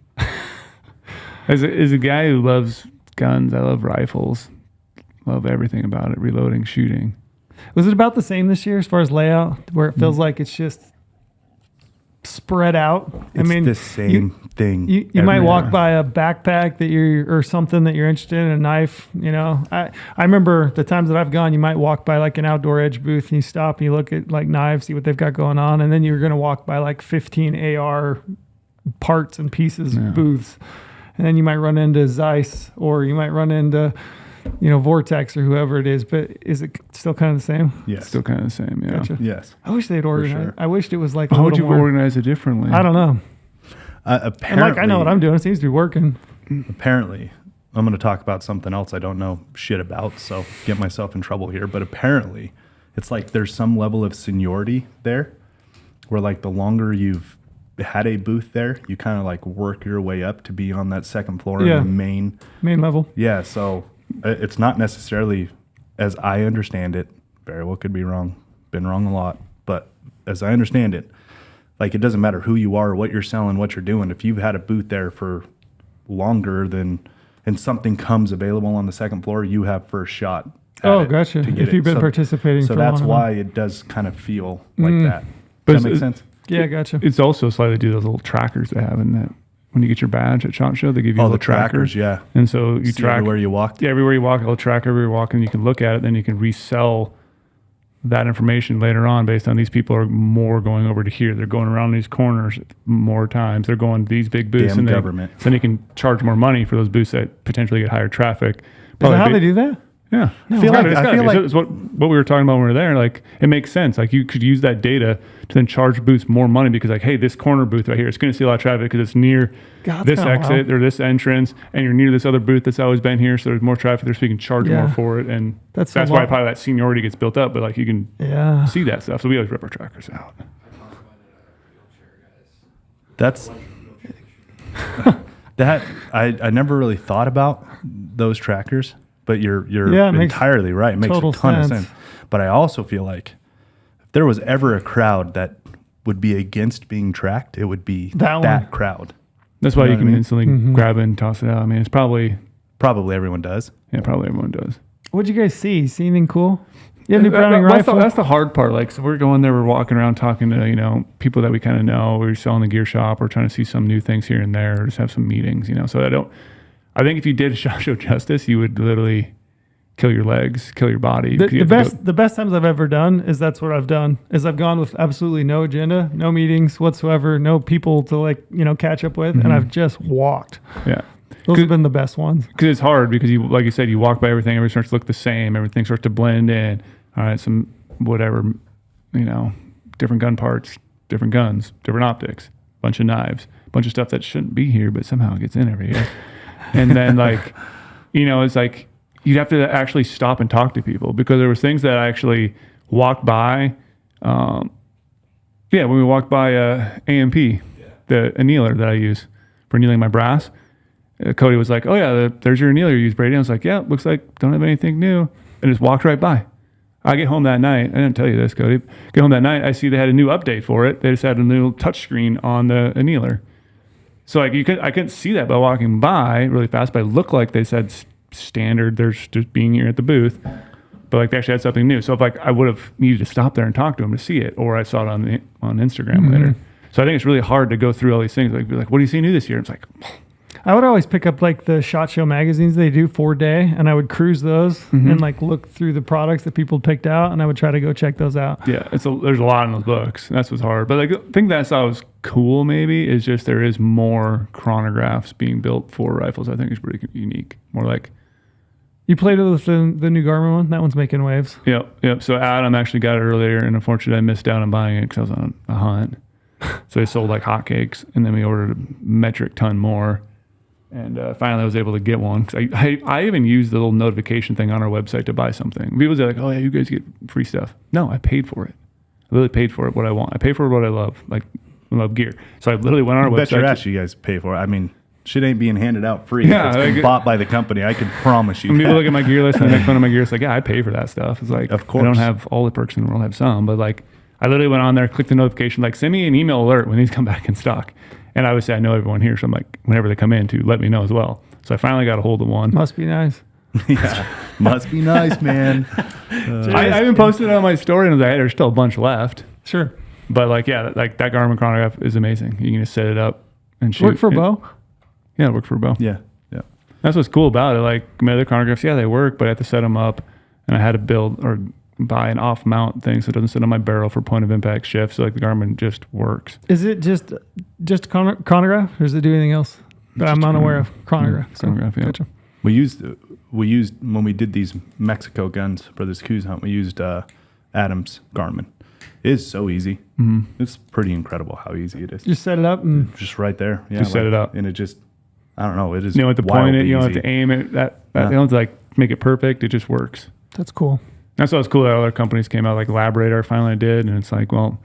As a guy who loves guns, I love rifles, love everything about it, reloading, shooting. Was it about the same this year as far as layout, where it feels like it's just spread out. It's the same thing. You might walk everywhere. by a backpack that or something that you're interested in, a knife. I remember the times that I've gone. You might walk by like an outdoor edge booth and you stop and you look at like knives, see what they've got going on, and then you're gonna walk by like 15 AR parts and pieces booths, and then you might run into Zeiss or you might run into Vortex or whoever it is. But is it still kind of the same? Yes. Still kind of the same. Yeah. Gotcha. Yes. I wish they'd organize. sure. I wished it was like. How a would little you more, organize it differently? I don't know. Apparently, And I know what I'm doing. It seems to be working. Apparently, I'm going to talk about something else I don't know shit about, so get myself in trouble here. But apparently, it's like there's some level of seniority there, where like the longer you've had a booth there, you kind of like work your way up to be on that second floor in the main level. Yeah, so it's not necessarily, as I understand it, very well could be wrong, been wrong a lot, but as I understand it, like it doesn't matter who you are, what you're selling, what you're doing. If you've had a booth there for longer than, and something comes available on the second floor, you have first shot. Oh, gotcha. To get If you've been participating so for that's long why it does kind of feel like that. But Does that make sense? Yeah, gotcha. It's also slightly do those little trackers they have in that. When you get your badge at SHOT Show, they give you Oh, little the trackers, yeah. And so you See track everywhere you walk. Yeah, everywhere you walk, it'll track everywhere you walk, and you can look at it. Then you can resell that information later on based on these people are more going over to here. They're going around these corners more times. They're going to these big booths. Damn And government. then you can charge more money for those booths that potentially get higher traffic. Is that Probably how ba- they do that? Yeah. I feel like- It's I gotta feel be. like- So it's what we were talking about when we were there. Like, it makes sense. Like, you could use that data to then charge booths more money because, like, hey, this corner booth right here, it's going to see a lot of traffic because it's near God, this that's kinda exit wild. or this entrance, and you're near this other booth that's always been here. So there's more traffic there, so you can charge Yeah. more for it. And That's that's a why lot. probably that seniority gets built up. But, like, you can Yeah. see that stuff. So we always rip our trackers out. That's that I never really thought about those trackers, but you're Yeah, it makes entirely right. It makes a total ton of sense. sense. But I also feel like if there was ever a crowd that would be against being tracked, it would be That one. that crowd. That's why You know you what can I mean? instantly Mm-hmm. grab it and toss it out. I mean, it's probably Everyone does. probably everyone does. What'd you guys see? See anything cool? You have a new Browning That's the- rifle? That's the hard part. Like, so we're going there, we're walking around talking to, people that we kind of know. We're selling the gear shop. We're trying to see some new things here and there, or just have some meetings, So I think if you did SHOT Show justice, you would literally kill your legs, kill your body. because you The have to the best times I've ever done is that's what I've done is I've gone with absolutely no agenda, no meetings whatsoever, no people to catch up with, and I've just walked. Yeah. Those have been the best ones. Because it's hard because like you said, you walk by everything starts to look the same. Everything starts to blend in. All right, some whatever, different gun parts, different guns, different optics, bunch of knives, bunch of stuff that shouldn't be here, but somehow it gets in every year. And then it's like you'd have to actually stop and talk to people because there was things that I actually walked by. When we walked by AMP, the annealer that I use for annealing my brass. Cody was like, "Oh yeah, there's your annealer you use, Brady." I was like, "Yeah, looks like don't have anything new," and just walked right by. I get home that night. I didn't tell you this, Cody. Get home that night. I see they had a new update for it. They just had a new touchscreen on the annealer. So I couldn't see that by walking by really fast, but it looked like they said standard. There's just being here at the booth, but they actually had something new. So if I would have needed to stop there and talk to them to see it, or I saw it on Instagram later. So I think it's really hard to go through all these things. Be like, what do you see new this year? It's like. I would always pick up the SHOT Show magazines they do 4-day, and I would cruise those and look through the products that people picked out, and I would try to go check those out. Yeah, there's a lot in those books. And that's what's hard. But the thing that I thought was cool maybe is just there is more chronographs being built for rifles. I think is pretty unique. More like. You played with the new Garmin one? That one's making waves. Yep. So Adam actually got it earlier, and unfortunately I missed out on buying it because I was on a hunt. So they sold like hotcakes, and then we ordered a metric ton more. And finally, I was able to get one. 'Cause I even used the little notification thing on our website to buy something. People say like, "Oh yeah, you guys get free stuff." No, I paid for it. I literally paid for it. What I want. I pay for what I love. Like I love gear. So I literally went on our I bet website. your ass you guys pay for it. I mean, shit ain't being handed out free. Yeah, It's been like- bought by the company. I can promise you When people that. look at my gear list and they make fun of my gear, it's like, yeah, I pay for that stuff. It's like, Of I course. don't have all the perks in the world. I have some, but I literally went on there, clicked the notification, send me an email alert when these come back in stock. And I would say I know everyone here, so I'm like, whenever they come in, to let me know as well. So I finally got a hold of one. Must be nice. Yeah, must be nice, man. I even posted it on my story and I was like, hey, there's still a bunch left. Sure. But like, yeah, like that Garmin chronograph is amazing. You can just set it up and shoot. Work for a bow? Yeah, it worked for a bow. Yeah. That's what's cool about it. Like my other chronographs, yeah, they work, but I have to set them up, and I had to build or buy an off mount thing so it doesn't sit on my barrel for point of impact shift. So like the Garmin just works. Is it just chronograph, or does it do anything else that I'm unaware of? Chronograph. Chronograph, yeah. Gotcha. We used when we did these Mexico guns for this Coues hunt. We used Adam's Garmin. It is so easy. Mm-hmm. It's pretty incredible how easy it is. Just set it up and Just right there. Yeah, Just set it up. and it just I don't know. It is. You don't have to point it. wildly You don't have easy. to aim it. You don't have to like make it perfect. It just works. that's cool. That's what's cool that other companies came out, like Lab Radar finally did, and it's like, well,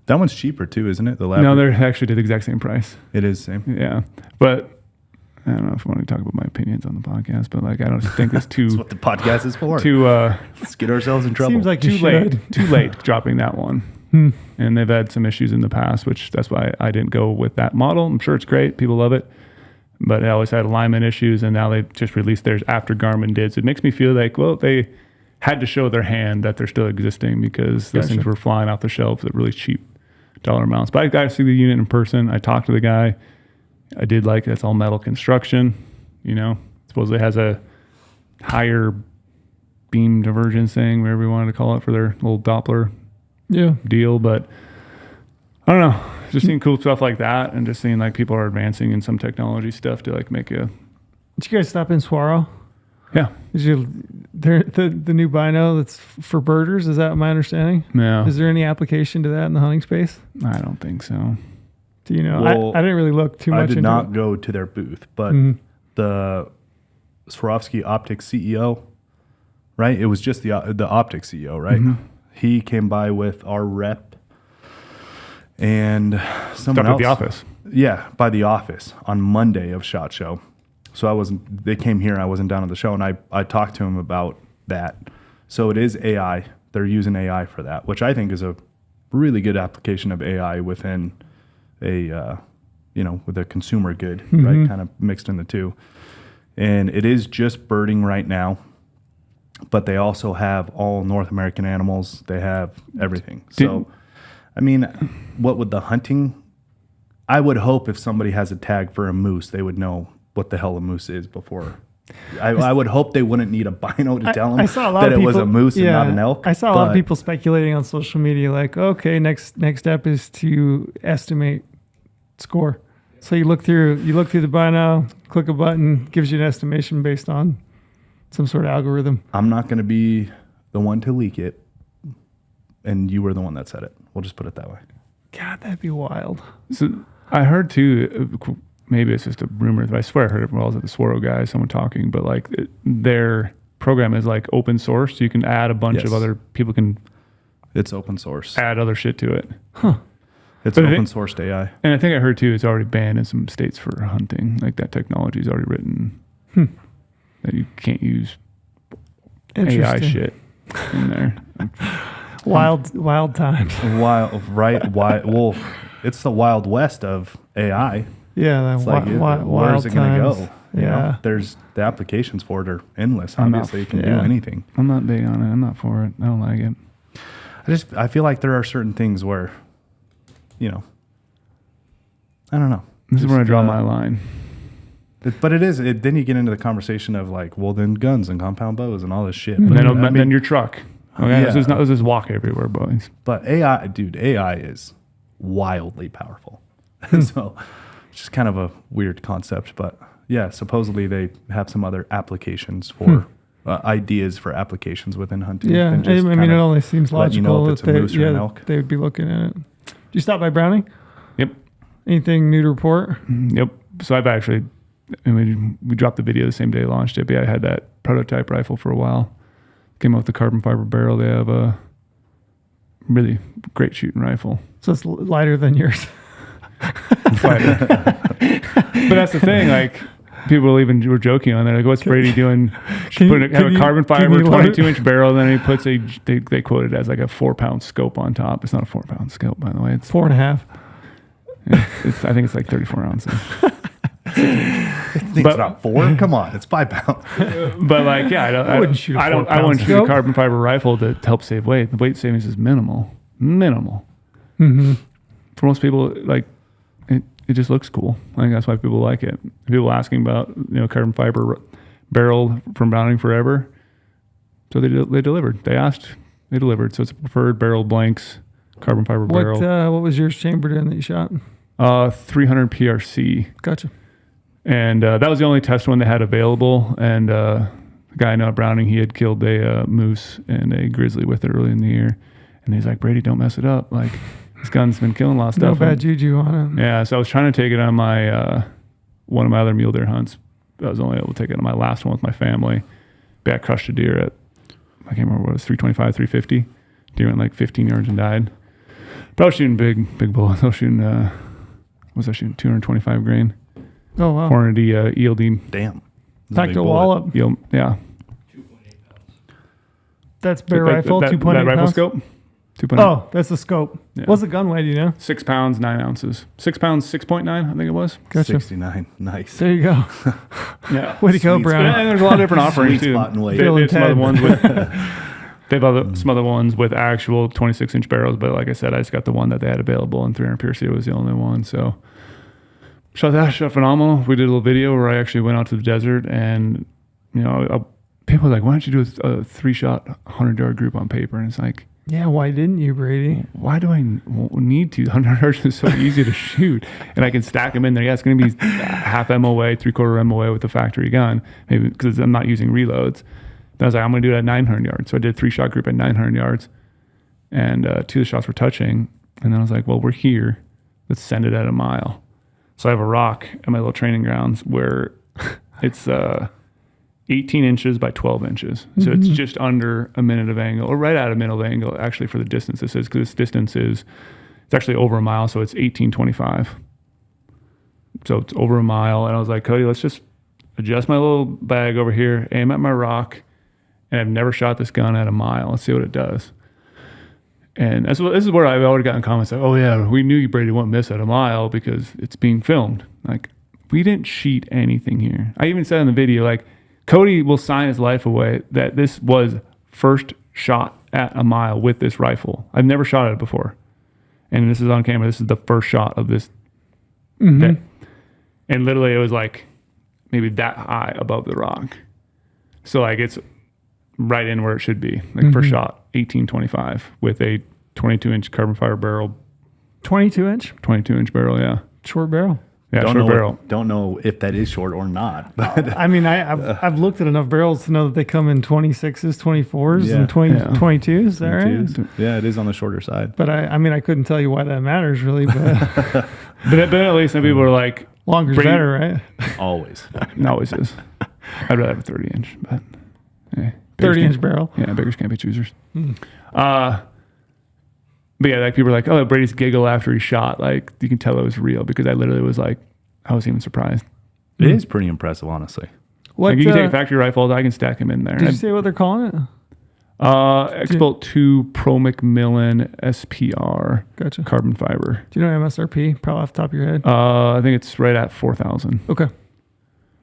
That one's cheaper too, isn't it? The lab. no, they're actually did the exact same price. It is the same. Yeah, but I don't know if I want to talk about my opinions on the podcast, but like I don't think it's That's too what the podcast is for. too Let's get ourselves in trouble. Seems like you too should. late, too late dropping that one. And they've had some issues in the past, which that's why I didn't go with that model. I'm sure it's great, people love it, but it always had alignment issues, and now they just released theirs after Garmin did. So it makes me feel like, well, they had to show their hand that they're still existing because those things were flying off the shelves at really cheap dollar amounts. But I got to see the unit in person. I talked to the guy. I did like it's all metal construction. You know, supposedly it has a higher beam divergence thing, whatever you wanted to call it, for their little Doppler Yeah. deal. But I don't know, just seeing cool stuff like that, and just seeing like people are advancing in some technology stuff to like make a Did you guys stop in Saguaro? yeah. Did you the new bino that's for birders? Is that my understanding? No, Is there any application to that in the hunting space? I don't think so. Do you know? Well, I didn't really look too much I did into not it. go to their booth, but the Swarovski Optics CEO, right? It was just the Optics CEO, right? He came by with our rep and someone Stuck else. at the office. Yeah, by the office on Monday of SHOT Show. So I wasn't. They came here. I wasn't down at the show, and I talked to him about that. So it is AI. They're using AI for that, which I think is a really good application of AI within a with a consumer good, right? Kind of mixed in the two. And it is just birding right now, but they also have all North American animals. They have everything. So, I mean, what would the hunting? I would hope if somebody has a tag for a moose, they would know what the hell a moose is before. I would hope they wouldn't need a bino to tell them I saw a lot that of it people, was a moose and not an elk. I saw a lot of people speculating on social media, like, okay, next step is to estimate score. So you look through the bino, click a button, gives you an estimation based on some sort of algorithm. I'm not going to be the one to leak it, and you were the one that said it. We'll just put it that way. God, that'd be wild. So I heard too, maybe it's just a rumor, but I swear I heard it while I was at the Swaro guy, someone talking, but like their program is like open source. So you can add a bunch of other people can It's open source. add other shit to it. It's But open sourced AI. And I think I heard too, it's already banned in some states for hunting. Like that technology is already written that you can't use AI Interesting. shit in there. Wild times. Wild, right? Well, it's the Wild West of AI. Yeah, that It's like, wild where's it going to times. go? You know? Yeah. There's the applications for it are endless. I'm not- Obviously, you can do yeah. anything. I'm not big on it. I'm not for it. I don't like it. I feel like there are certain things where, I don't know. This is where I Just, draw my line. But it is. Then you get into the conversation of like, well, then guns and compound bows and all this shit. And But, then your truck. Okay, Yeah. this is walk everywhere, boys. but AI is wildly powerful. So it's just kind of a weird concept. But yeah, supposedly they have some other applications for ideas for applications within hunting. Yeah, and I just mean, kind it of only seems letting you logical know if it's that a moose or an elk. they would be looking at it. Did you stop by Browning? Yep. Anything new to report? Yep. So I've actually, we dropped the video the same day I launched it. But yeah, I had that prototype rifle for a while. Came out with the carbon fiber barrel. They have a really great shooting rifle. So it's lighter than yours. But that's the thing. Like people even were joking on there. Like, what's Brady doing? Have a carbon fiber 22-inch barrel. Then he puts they quote it as like a 4-pound scope on top. It's not a 4-pound scope, by the way. It's 4.5. I think it's like 34 ounces. It's not 4. Come on, it's 5 pounds. But like, yeah, I wouldn't shoot a I 4-pound wouldn't shoot a scope. carbon fiber rifle to help save weight. The weight savings is minimal. Mm-hmm. For most people, like it just looks cool. I think that's why people like it. People asking about carbon fiber barrel from Browning Forever. So they delivered. They asked, they delivered. So it's a preferred barrel blanks carbon fiber barrel. What was yours chambered in that you shot? 300 PRC. Gotcha. And that was the only test one they had available. And the guy I know at Browning, he had killed a moose and a grizzly with it early in the year. And he's like, Brady, don't mess it up. Like, this gun's been killing a lot of stuff. No bad juju on it. Yeah, so I was trying to take it on my one of my other mule deer hunts. I was only able to take it on my last one with my family. But I crushed a deer at, I can't remember what it was, 325, 350. Deer went like 15 yards and died. But I was shooting big bullets. I was shooting, 225 grain. Oh, wow. Hornady ELD. Damn. Packed a wall up. Yeah. 2.8 pounds. That's bare rifle, 2.8 that rifle pounds? scope? 2.8. Oh, that's the scope. Yeah. What's the gun weigh, do you know? 6 pounds, 9 ounces. 6 pounds, 6.9, I think it was. Gotcha. 69. Nice. There you go. Yeah. Way to go, Sweet Brown. And there's a lot of different offerings Sweet too. spot and weight. They Bill have and some other Ted. ones with they have some other ones with actual 26-inch barrels, but like I said, I just got the one that they had available, and 300 PRC was the only one. So shot phenomenal. We did a little video where I actually went out to the desert, and people were like, "Why don't you do a 3-shot 100-yard group on paper?" And it's like, Yeah, why didn't you, Brady? why do I need to? 100 yards is so easy to shoot, and I can stack them in there. Yeah, it's going to be half MOA, 3/4 MOA with the factory gun, maybe because I'm not using reloads. Then I was like, I'm going to do it at 900 yards. So I did a 3-shot group at 900 yards, and 2 of the shots were touching. And then I was like, well, we're here. Let's send it at a mile. So I have a rock at my little training grounds where it's 18 inches by 12 inches. So it's just under a minute of angle, or right at a minute of angle, actually, for the distance this is, because this distance is, it's actually over a mile, so it's 1825. So it's over a mile. And I was like, Cody, let's just adjust my little bag over here, aim at my rock, and I've never shot this gun at a mile. Let's see what it does. And this is where I've already gotten comments like, oh yeah, we knew Brady wouldn't miss at a mile because it's being filmed. Like, we didn't cheat anything here. I even said in the video, like, Cody will sign his life away that this was first shot at a mile with this rifle. I've never shot it before. And this is on camera. This is the first shot of this day. And literally it was like maybe that high above the rock. So like it's right in where it should be. Like first shot, 1825 with a 22-inch carbon fiber barrel. 22-inch? 22-inch barrel, yeah. Short barrel. Yeah, Don't short know barrel. Don't know if that is short or not. But I mean, I've looked at enough barrels to know that they come in 26s, 24s, Yeah. and 20, Yeah. 22s. Is that right? Yeah, it is on the shorter side. But I mean, I couldn't tell you why that matters really, but But at least some people are like, longer's Brady- better, right? Always. it always is. I'd rather have a 30-inch, but yeah. 30-inch barrel. Yeah, beggars can't be choosers. But yeah, like people are like, oh, Brady's giggle after he shot. Like you can tell it was real because I literally was like, I was even surprised. It is pretty impressive, honestly. What Like you can take a factory rifle, I can stack him in there. did you say what they're calling it? X-Bolt 2 Pro McMillan SPR Gotcha. carbon fiber. Do you know MSRP? Probably off the top of your head. I think it's right at 4,000. Okay.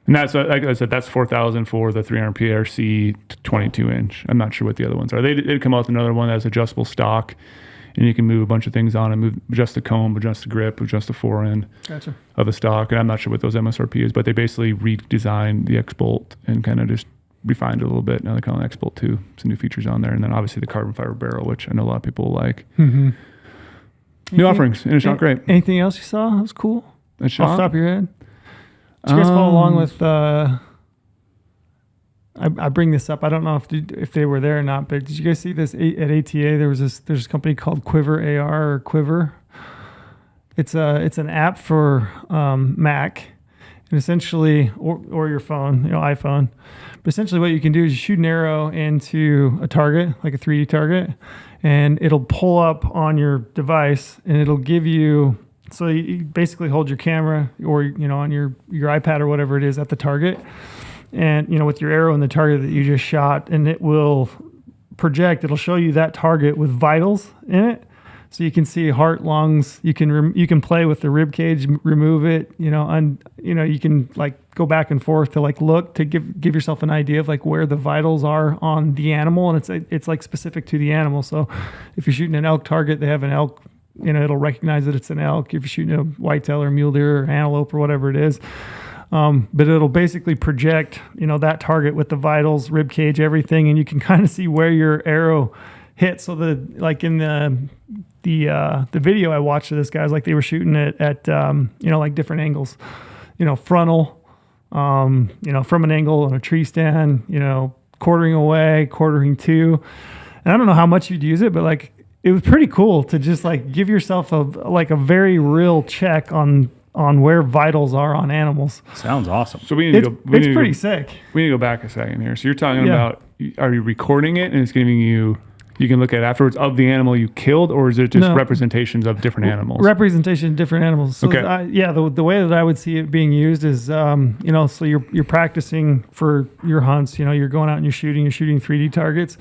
And that's, like I said, that's 4,000 for the 300 PRC 22-inch. I'm not sure what the other ones are. They'd come out with another one that has adjustable stock, and you can move a bunch of things on and adjust the comb, adjust the grip, adjust the forend Gotcha. of the stock. And I'm not sure what those MSRP is, but they basically redesigned the X-Bolt and kind of just refined it a little bit. Now they call it X-Bolt 2. Some new features on there. And then obviously the carbon fiber barrel, which I know a lot of people like. Mm-hmm. New offerings, and it shot great. Anything else you saw that was cool? It Off shot. the top of your head? Did you guys follow along with, I bring this up. I don't know if they were there or not, but did you guys see this at ATA? There's a company called Quiver AR or Quiver. It's an app for Mac, and essentially, or your phone, iPhone. But essentially, what you can do is you shoot an arrow into a target, like a 3D target, and it'll pull up on your device, and it'll give you. So you basically hold your camera, or on your iPad or whatever it is at the target. And, with your arrow and the target that you just shot, and it will project, it'll show you that target with vitals in it. So you can see heart, lungs, you can play with the rib cage, remove it, you can like go back and forth to like look to give yourself an idea of like where the vitals are on the animal. And it's like specific to the animal. So if you're shooting an elk target, they have an elk it'll recognize that it's an elk if you're shooting a whitetail or mule deer or antelope or whatever it is. But it'll basically project, that target with the vitals, rib cage, everything, and you can kind of see where your arrow hit. So like in the video I watched of this guys, like they were shooting it at like different angles, frontal, from an angle on a tree stand, quartering away, quartering to. And I don't know how much you'd use it, but like it was pretty cool to just like give yourself a very real check on where vitals are on animals. Sounds awesome. So we need to go. It's pretty sick. We need to go back a second here. So you're talking about, are you recording it and it's giving you can look at afterwards of the animal you killed, or is it just representations of different animals? Representation of different animals. So okay. The way that I would see it being used is, so you're practicing for your hunts. You're going out and you're shooting 3D targets.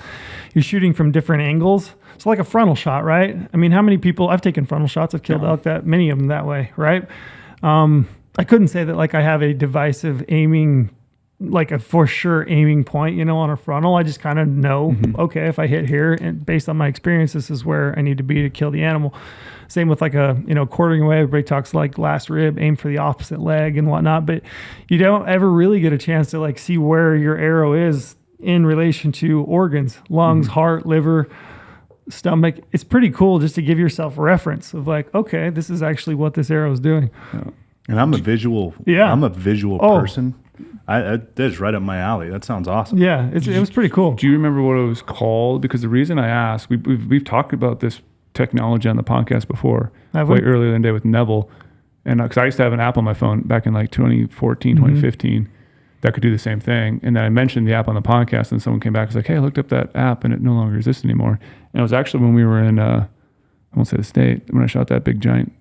You're shooting from different angles. So like a frontal shot, right? I mean, how many people, I've taken frontal shots, I've killed elk many of them that way, right? I couldn't say that like I have a divisive aiming, like a for sure aiming point, on a frontal. I just kind of know, okay, if I hit here and based on my experience, this is where I need to be to kill the animal. Same with like a, quartering away. Everybody talks like last rib, aim for the opposite leg and whatnot, but you don't ever really get a chance to like see where your arrow is in relation to organs, lungs, heart, liver, stomach. It's pretty cool just to give yourself a reference of like, okay, this is actually what this arrow is doing. And I'm a visual person. That's right up my alley. That sounds awesome. Yeah, it was pretty cool. Do you remember what it was called? Because the reason I asked, we've talked about this technology on the podcast before, way earlier in the day with Neville. And because I used to have an app on my phone back in like 2014, 2015 that could do the same thing. And then I mentioned the app on the podcast and someone came back and was like, hey, I looked up that app and it no longer exists anymore. And it was actually when we were in, I won't say the state, when I shot that big giant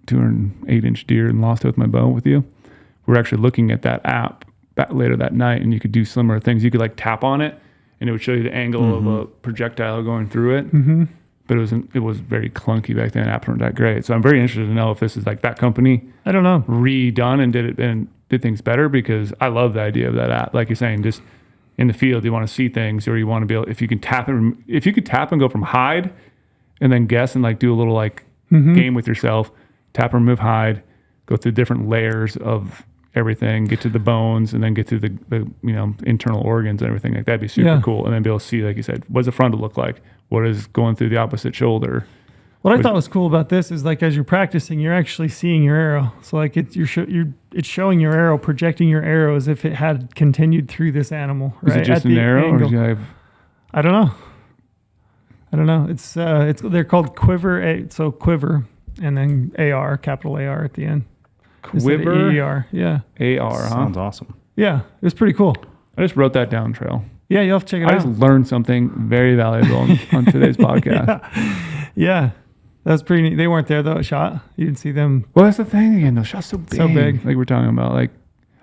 208-inch deer and lost it with my bow with you. We were actually looking at that app later that night, and you could do similar things. You could like tap on it and it would show you the angle of a projectile going through it. But it was very clunky back then. Apps weren't that great. So I'm very interested to know if this is like that company, I don't know, redone and did things better, because I love the idea of that app. Like you're saying, just in the field, you want to see things, or you want to be able, if you could tap and go from hide and then guess and like do a little like game with yourself, tap and remove hide, go through different layers of everything, get to the bones, and then get to the internal organs and everything. Like that'd be super cool. And then be able to see, like you said, what does the frontal look like? What is going through the opposite shoulder? What I thought was cool about this is like as you're practicing, you're actually seeing your arrow. So like it's showing your arrow, projecting your arrow as if it had continued through this animal. Right? Is it just an arrow, or do you have? I don't know. It's they're called quiver. So quiver, and then AR, capital AR at the end. Quiver, ER, yeah. AR, huh? Sounds awesome. Yeah, it was pretty cool. I just wrote that down, Trail. Yeah, you'll have to check it out. I just learned something very valuable on today's podcast. Yeah, that was pretty neat. They weren't there though at shot. You didn't see them. Well, that's the thing again. Those shots so big. Like we're talking about. Like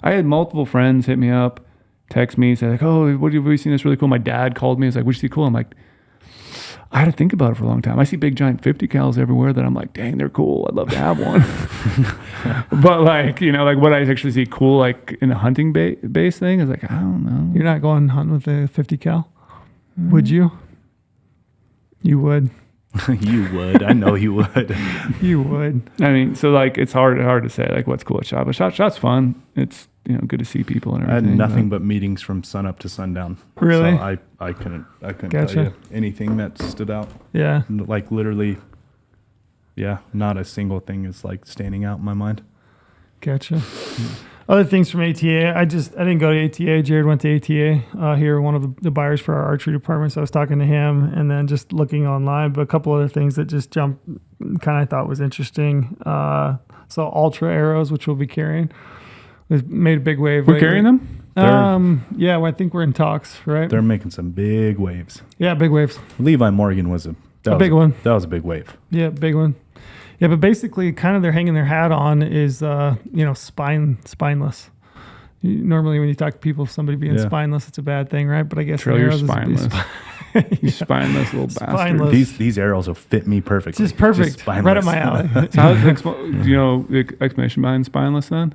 I had multiple friends hit me up, text me, say like, "Oh, what have you seen? This really cool." My dad called me. He's like, "What'd you see cool?" I'm like, I had to think about it for a long time. I see big giant 50 cals everywhere that I'm like, dang, they're cool. I'd love to have one. But like, like what I actually see cool, like in a hunting base thing is like, I don't know. You're not going hunting with a 50 cal? Would you? You would. You would. I know you would. You would. I mean, so like, it's hard to say like what's cool at shot, but shot's fun. It's, good to see people and everything. I had nothing but meetings from sun up to sundown. Really? So I couldn't Gotcha. tell you anything that stood out. Yeah. Like literally, yeah, not a single thing is like standing out in my mind. Gotcha. Other things from ATA. I didn't go to ATA. Jared went to ATA here, one of the buyers for our archery department. So I was talking to him and then just looking online, but a couple other things that just jumped, kind of thought was interesting. So Ultra arrows, which we'll be carrying. We've made a big wave. We're carrying them? Yeah, well, I think we're in talks, right? They're making some big waves. Yeah, big waves. Levi Morgan was a big one. That was a big wave. Yeah, big one. Yeah, but basically, kind of they're hanging their hat on is, spineless. Normally, when you talk to people, somebody being spineless, it's a bad thing, right? But I guess Trail, you're spineless. You spineless little bastard. Spineless. These arrows will fit me perfectly. Just perfect. spineless. Right up my alley. So how's do you know the explanation behind spineless then?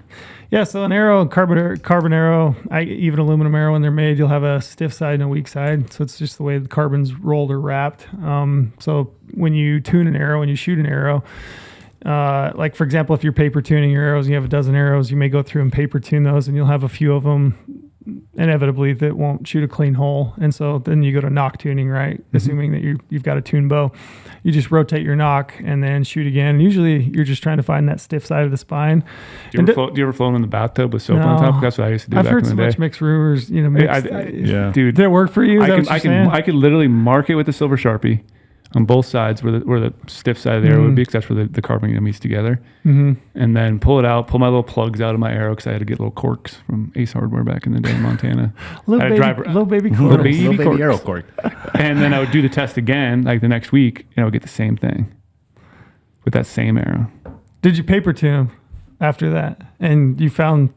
Yeah, so an arrow, carbon arrow, even aluminum arrow when they're made, you'll have a stiff side and a weak side. So it's just the way the carbon's rolled or wrapped. So when you tune an arrow, when you shoot an arrow, like for example, if you're paper tuning your arrows, you have a dozen arrows, you may go through and paper tune those, and you'll have a few of them inevitably that won't shoot a clean hole. And so then you go to knock tuning, right? Mm-hmm. Assuming that you've got a tuned bow. You just rotate your knock and then shoot again. And usually you're just trying to find that stiff side of the spine. Do you ever float in the bathtub with soap on top? That's what I used to do. I've back heard in so the day. much mixed rumors, Yeah. Dude, did it work for you? I could literally mark it with a silver Sharpie on both sides where the stiff side of the arrow would be, because that's where the carbon meets together. Mm-hmm. And then pull it out, pull my little plugs out of my arrow, because I had to get little corks from Ace Hardware back in the day in Montana. little baby corks. Little baby arrow cork. And then I would do the test again, like the next week, and I would get the same thing with that same arrow. Did you paper tune them after that? And you found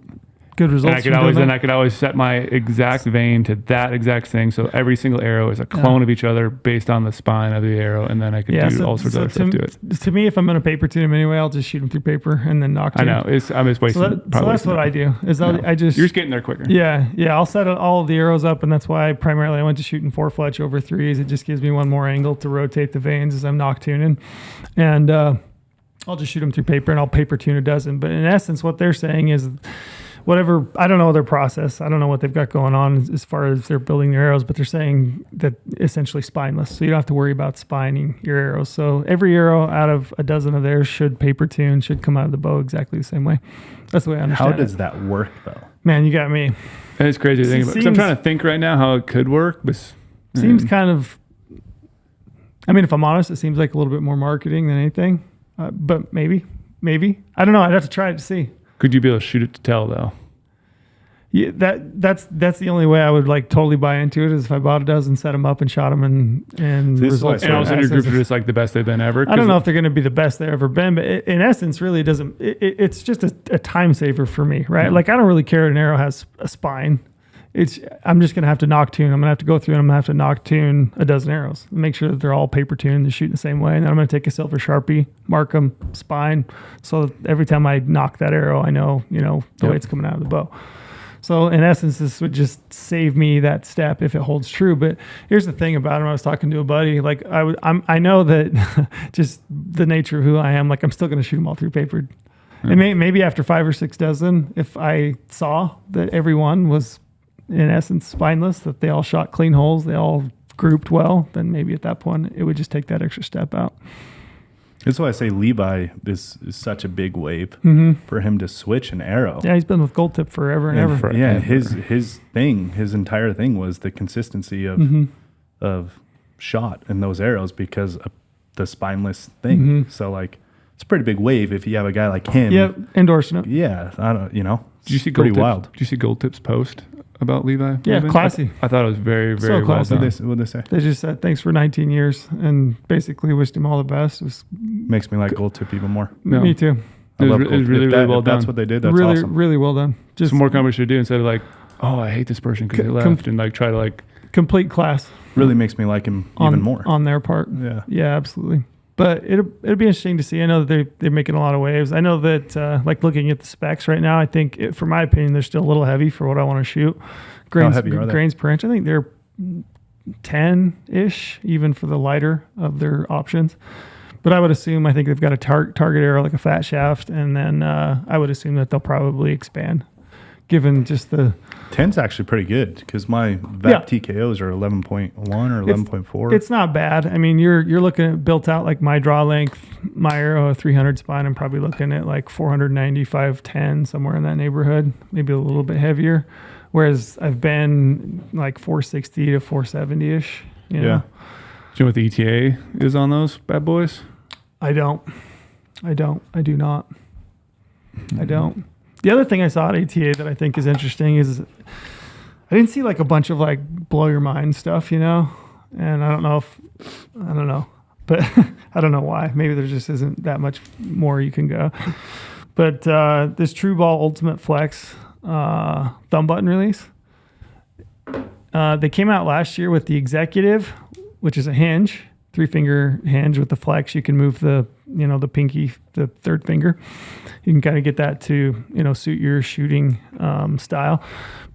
good results? And I could always set my exact vein to that exact thing. So every single arrow is a clone of each other based on the spine of the arrow. And then I could do all sorts of other stuff to it. To me, if I'm going to paper tune them anyway, I'll just shoot them through paper and then knock tune. I know. I'm just wasting. So that's what I do. I just, you're just getting there quicker. Yeah. I'll set all of the arrows up, and that's why primarily I went to shooting 4-fletch over 3s. It just gives me one more angle to rotate the vanes as I'm knock tuning. And I'll just shoot them through paper, and I'll paper tune a dozen. But in essence, what they're saying is, whatever, I don't know their process. I don't know what they've got going on as far as they're building their arrows, but they're saying that essentially spineless. So you don't have to worry about spining your arrows. So every arrow out of a dozen of theirs should paper tune, should come out of the bow exactly the same way. That's the way I understand it. How does that work though? Man, you got me. And it's crazy to think about. I'm trying to think right now how it could work, but seems kind of, I mean, if I'm honest, it seems like a little bit more marketing than anything, but maybe. I don't know. I'd have to try it to see. Could you be able to shoot it to tell though? Yeah, that's the only way I would like totally buy into it, is if I bought a dozen, set them up, and shot them, and results. And all of a sudden your groups are just like the best they've been ever. I don't know if they're going to be the best they've ever been, but in essence, really, it doesn't. It's just a time saver for me, right? Like I don't really care if an arrow has a spine. I'm just going to have to knock tune. I'm going to have to go through and I'm going to have to knock tune a dozen arrows, make sure that they're all paper tuned, they're shooting the same way. And then I'm going to take a silver Sharpie, mark them spine, so that every time I knock that arrow, I know the way it's coming out of the bow. So in essence, this would just save me that step if it holds true. But here's the thing about it. When I was talking to a buddy, like I know that just the nature of who I am, like I'm still going to shoot them all through paper. Yeah. And maybe after 5 or 6 dozen, if I saw that everyone was in essence spineless, that they all shot clean holes, they all grouped well, then maybe at that point it would just take that extra step out. That's why I say Levi is such a big wave for him to switch an arrow. Yeah, he's been with Gold Tip forever and ever. Yeah, his entire thing was the consistency of shot in those arrows because of the spineless thing. So like, it's a pretty big wave if you have a guy like him. Yep, endorsing it. Yeah, I don't. Did you see pretty Gold wild. Did you see Gold Tip's post about Levi? Yeah, classy. I thought it was very, very so well classy. done. What'd they say? They just said thanks for 19 years and basically wished him all the best. Makes me like Gold Tip even more. No. Me too. It was really well done. That's what they did. That's really, awesome. really well done. Just some more companies should do instead of like, oh, I hate this person because they left, and like try to like complete class. Really makes me like him even more on their part. Yeah, absolutely. But it'll be interesting to see. I know that they're making a lot of waves. I know that like looking at the specs right now, I think for my opinion, they're still a little heavy for what I want to shoot. Grains per inch. I think they're 10-ish, even for the lighter of their options. But I think they've got a target arrow, like a fat shaft, and then I would assume that they'll probably expand, given just the 10's actually pretty good because my VAP TKOs are 11.1 or 11.4. It's not bad. I mean, you're looking at built out like my draw length, my arrow 300 spine. I'm probably looking at like 495, 10, somewhere in that neighborhood, maybe a little bit heavier. Whereas I've been like 460 to 470 ish. You know? Do you know what the ETA is on those bad boys? I do not. I don't. The other thing I saw at ATA that I think is interesting is I didn't see like a bunch of like blow your mind stuff, and I don't know, but I don't know why. Maybe there just isn't that much more you can go. But this True Ball Ultimate Flex thumb button release, they came out last year with the Executive, which is a hinge, 3-finger hinge with the flex. You can move the pinky, the third finger. You can kind of get that to, suit your shooting style.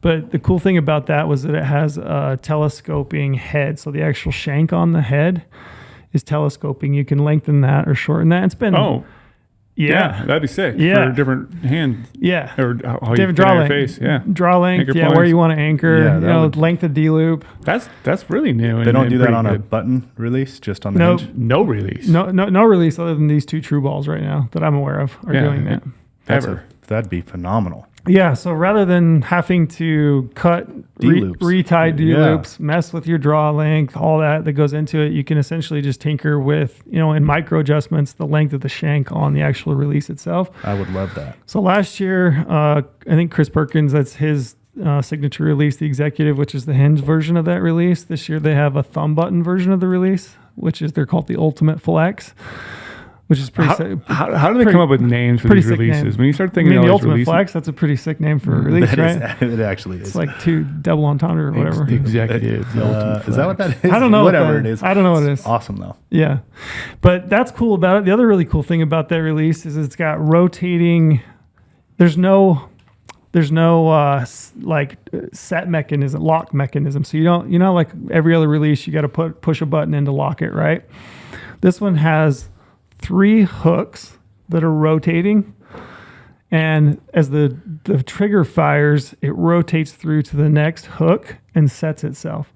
But the cool thing about that was that it has a telescoping head. So the actual shank on the head is telescoping. You can lengthen that or shorten that. It's been... Yeah, that'd be sick. Yeah. For a different hand. Yeah. Or how Different you draw your length. face. Yeah. Draw length. Anchor Yeah, points. where you want to anchor. Yeah, Length of D-loop. That's really new. They don't do that pretty on a good. button release, just on the Nope. hinge. No release. No release other than these 2 true balls right now that I'm aware of are doing that. That'd be phenomenal. Yeah, so rather than having to cut, D-loops. retie D-loops, mess with your draw length, all that goes into it, you can essentially just tinker with, in micro adjustments, the length of the shank on the actual release itself. I would love that. So last year, I think Chris Perkins, that's his signature release, the Executive, which is the hinge version of that release. This year they have a thumb button version of the release, they're called the Ultimate Flex. Which is pretty sick. How do they come up with names for these releases? Name. When you start thinking the of all these Ultimate releases, Flex, that's a pretty sick name for a release, right? It actually is. It's like 2 double entendre or whatever. The Executive, the Ultimate Is that what Flex. that is? I don't know Whatever what that it is. is. I don't know what it It's is. awesome though. Yeah. But that's cool about it. The other really cool thing about that release is it's got rotating. There's no set mechanism, lock mechanism. So you don't, like every other release, you got to push a button in to lock it, right? This one has 3 hooks that are rotating, and as the trigger fires, it rotates through to the next hook and sets itself.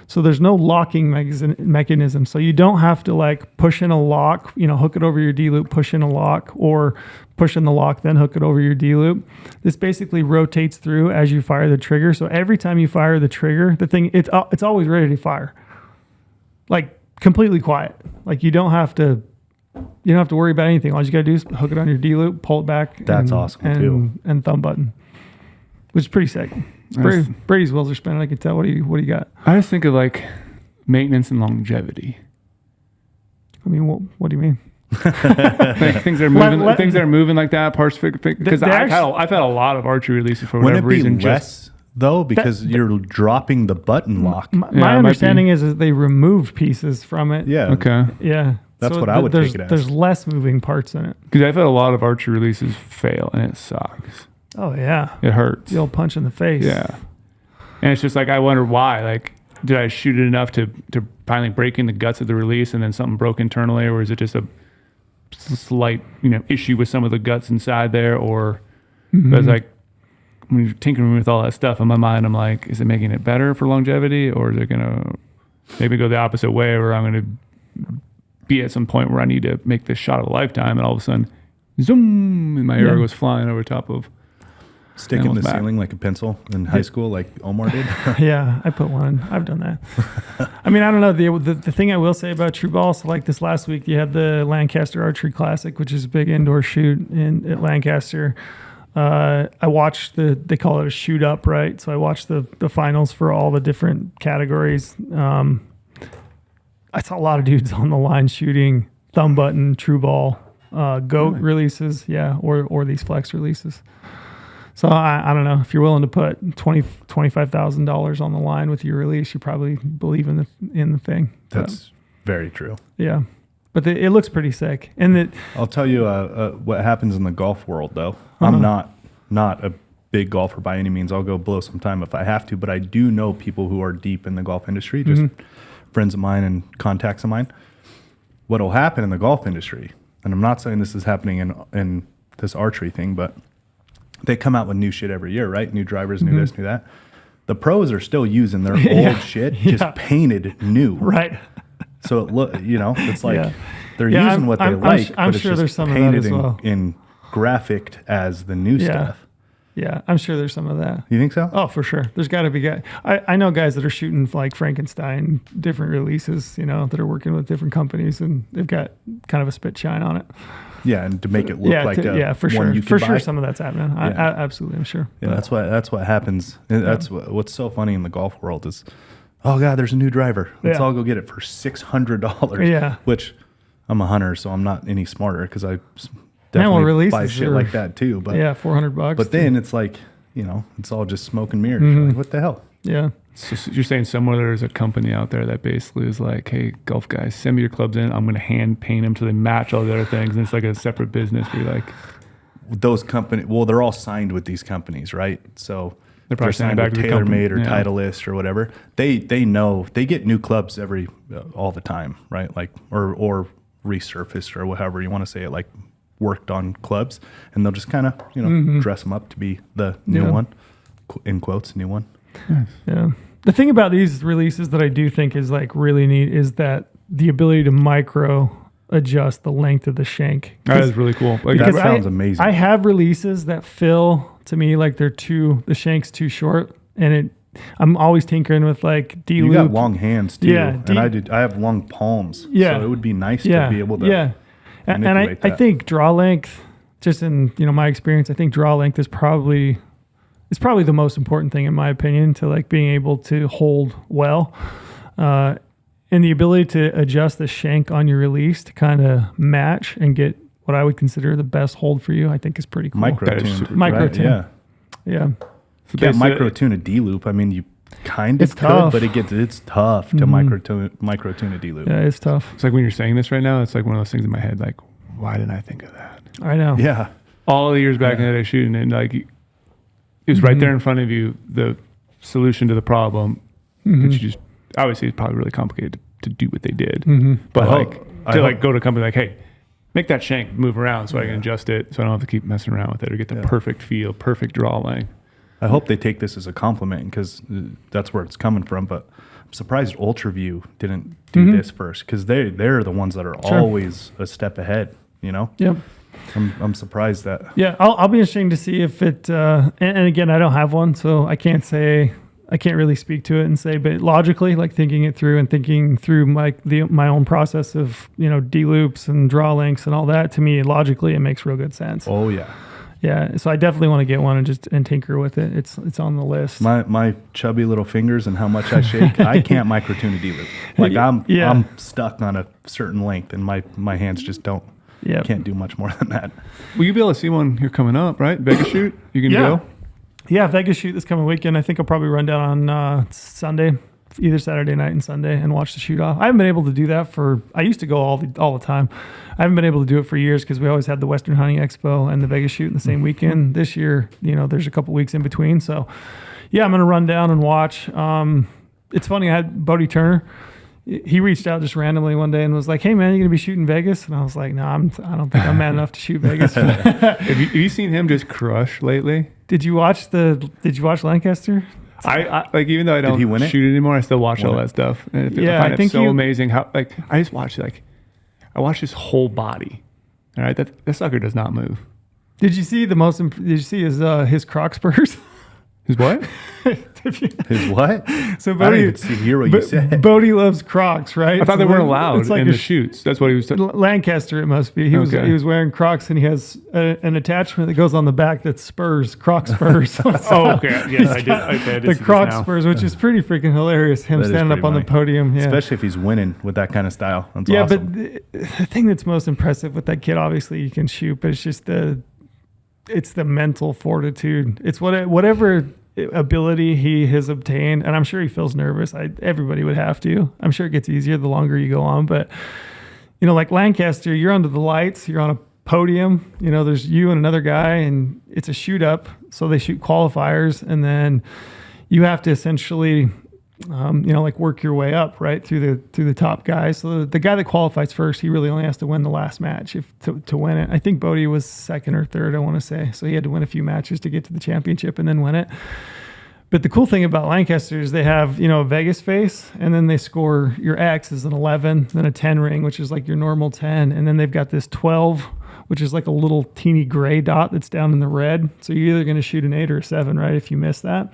So there's no locking mechanism. So you don't have to push in a lock, hook it over your D-loop, push in a lock, or push in the lock, then hook it over your D-loop. This basically rotates through as you fire the trigger. So every time you fire the trigger, the thing, it's always ready to fire. Completely quiet. You don't have to worry about anything. All you got to do is hook it on your D-loop, pull it back. That's awesome, too. And thumb button, which is pretty sick. Brady's wheels are spinning. I can tell. What do you got? I just think of maintenance and longevity. I mean, what do you mean? Things that are moving like that. Parts because I've had a lot of archery releases for whatever reason. Less though, because you're dropping the button lock. My understanding is that they removed pieces from it. Yeah. Okay. Yeah. That's what I would take it as. There's less moving parts in it. Because I've had a lot of archery releases fail, and it sucks. Oh yeah. It hurts. The old punch in the face. Yeah. And it's just I wonder why. Did I shoot it enough to finally break in the guts of the release, and then something broke internally, or is it just a slight issue with some of the guts inside there, or because when you're tinkering with all that stuff in my mind, I'm like, is it making it better for longevity, or is it gonna maybe go the opposite way, where I'm gonna be at some point where I need to make this shot of a lifetime, and all of a sudden, zoom, and my arrow goes flying over top of. Stick in the ceiling like a pencil in high school, like Omar did. Yeah, I put one. I've done that. I mean, I don't know. The thing I will say about true ball, so this last week, you had the Lancaster Archery Classic, which is a big indoor shoot at Lancaster. I watched they call it a shoot up, right? So I watched the finals for all the different categories. I saw a lot of dudes on the line shooting thumb button, true ball, goat releases, or these flex releases. So I don't know, if you're willing to put $25,000 on the line with your release, you probably believe in the thing. That's very true. Yeah, but it looks pretty sick. And I'll tell you what happens in the golf world, though. I'm not a big golfer by any means. I'll go blow some time if I have to, but I do know people who are deep in the golf industry, just friends of mine and contacts of mine. What will happen in the golf industry, and I'm not saying this is happening in this archery thing, but they come out with new shit every year, right? New drivers, new this, new that. The pros are still using their old shit, just painted new. right. So it's like they're using what they like, I'm but sure it's there's just some of that painted as well. in graphic as the new stuff. Yeah, I'm sure there's some of that. You think so? Oh, for sure. There's got to be guys. I know guys that are shooting like Frankenstein, different releases, that are working with different companies, and they've got kind of a spit shine on it. Yeah, and to make it look for sure. one you For can sure, buy. some of that's happening. I absolutely, I'm sure. Yeah, that's what happens. That's what's so funny in the golf world is, oh God, there's a new driver. Let's all go get it for $600. Yeah. Which I'm a hunter, so I'm not any smarter because I definitely buy shit like that too. But $400. But then it's like, it's all just smoke and mirrors. You're like, what the hell? Yeah. So you're saying somewhere there's a company out there that basically is like, hey, golf guys, send me your clubs in. I'm going to hand paint them so they match all the other things. And it's like a separate business where you're like, those companies, well, they're all signed with these companies, right? So they're probably signed back with to the company. TaylorMade or Yeah. Titleist or whatever. They know they get new clubs all the time, right? Like or resurfaced or however you want to say it, like worked on clubs, and they'll just kind of dress them up to be the new one, in quotes, new one. Yeah. The thing about these releases that I do think is like really neat is that the ability to micro adjust the length of the shank. That is really cool. Like, That sounds amazing. I have releases that feel to me like the shank's too short, and I'm always tinkering with like D loop. You got long hands too, Yeah, and I have long palms. Yeah. So it would be nice Yeah, to be able to. yeah. And I manipulate that. think draw length, just in my experience, I think draw length is probably the most important thing in my opinion to like being able to hold well, and the ability to adjust the shank on your release to kind of match and get what I would consider the best hold for you. I think is pretty cool. Micro-tuned. Micro-tuned. Yeah. Yeah. You can't micro-tune a D-loop. I mean, you kind of It's tough. could, but it's tough to micro-tune a D-loop. Yeah, it's tough. it's like when you're saying this right now, it's like one of those things in my head, like, why didn't I think of that? I know. Yeah. All the years back in the day shooting, and like, it was right there in front of you, the solution to the problem, but you just, obviously it's probably really complicated to do what they did. But I hope- go to a company like, hey, make that shank move around so I can adjust it so I don't have to keep messing around with it or get the perfect feel, perfect draw length. I hope they take this as a compliment because that's where it's coming from. But I'm surprised UltraView didn't do this first because they're the ones that are always a step ahead. Yep. I'm surprised that. Yeah, I'll be interested to see if it. And again, I don't have one, so I can't really speak to it and say. But logically, like thinking it through and thinking through my own process of D loops and draw lengths and all that, to me logically it makes real good sense. Oh yeah. Yeah, so I definitely want to get one and tinker with it. It's on the list. My chubby little fingers and how much I shake, I can't micro tune a D loop. Like I'm stuck on a certain length, and my hands just can't do much more than that. Will you be able to see one here coming up, right? Vegas shoot? You can go? Yeah, Vegas shoot this coming weekend. I think I'll probably run down on Sunday, either Saturday night and Sunday, and watch the shoot off. I haven't been able to do that I used to go all the time. I haven't been able to do it for years because we always had the Western Hunting Expo and the Vegas shoot in the same weekend. This year, there's a couple weeks in between. So, yeah, I'm going to run down and watch. It's funny, I had Bodie Turner. He reached out just randomly one day and was like, "Hey man, you gonna be shooting Vegas?" And I was like, "No, I don't think I'm man enough to shoot Vegas." Have you seen him just crush lately? Did you watch Lancaster? I like, even though I don't he win it? shoot anymore, I still watch all that stuff. And I find it so amazing how, like, I just watch, like, I watch his whole body. All right, that sucker does not move. Did you see his Croc spurs? His what? His what? So I didn't even hear what you said. Bodie loves Crocs, right? I thought they weren't allowed It's like in the shoots. That's what he was. Lancaster, it must be. He was wearing Crocs, and he has an attachment that goes on the back that's spurs, Croc spurs. Oh, okay. Yes, I did. Okay, I did The see Croc this now. spurs, which is pretty freaking hilarious. Him That is standing up pretty on the funny. podium, yeah. Especially if he's winning with that kind of style. That's Yeah, awesome. but the thing that's most impressive with that kid, obviously, you can shoot, but it's just it's the mental fortitude. It's whatever ability he has obtained, and I'm sure he feels nervous. Everybody would have to. I'm sure it gets easier the longer you go on, but like Lancaster, you're under the lights, you're on a podium, there's you and another guy, and it's a shoot up, so they shoot qualifiers, and then you have to essentially like work your way up right through the top guys. So the guy that qualifies first, he really only has to win the last match to win it. I think Bodie was second or third, I want to say. So he had to win a few matches to get to the championship and then win it. But the cool thing about Lancaster is they have, a Vegas face, and then they score your X as an 11, then a 10 ring, which is like your normal 10. And then they've got this 12, which is like a little teeny gray dot that's down in the red. So you're either going to shoot an 8 or a 7, right, if you miss that.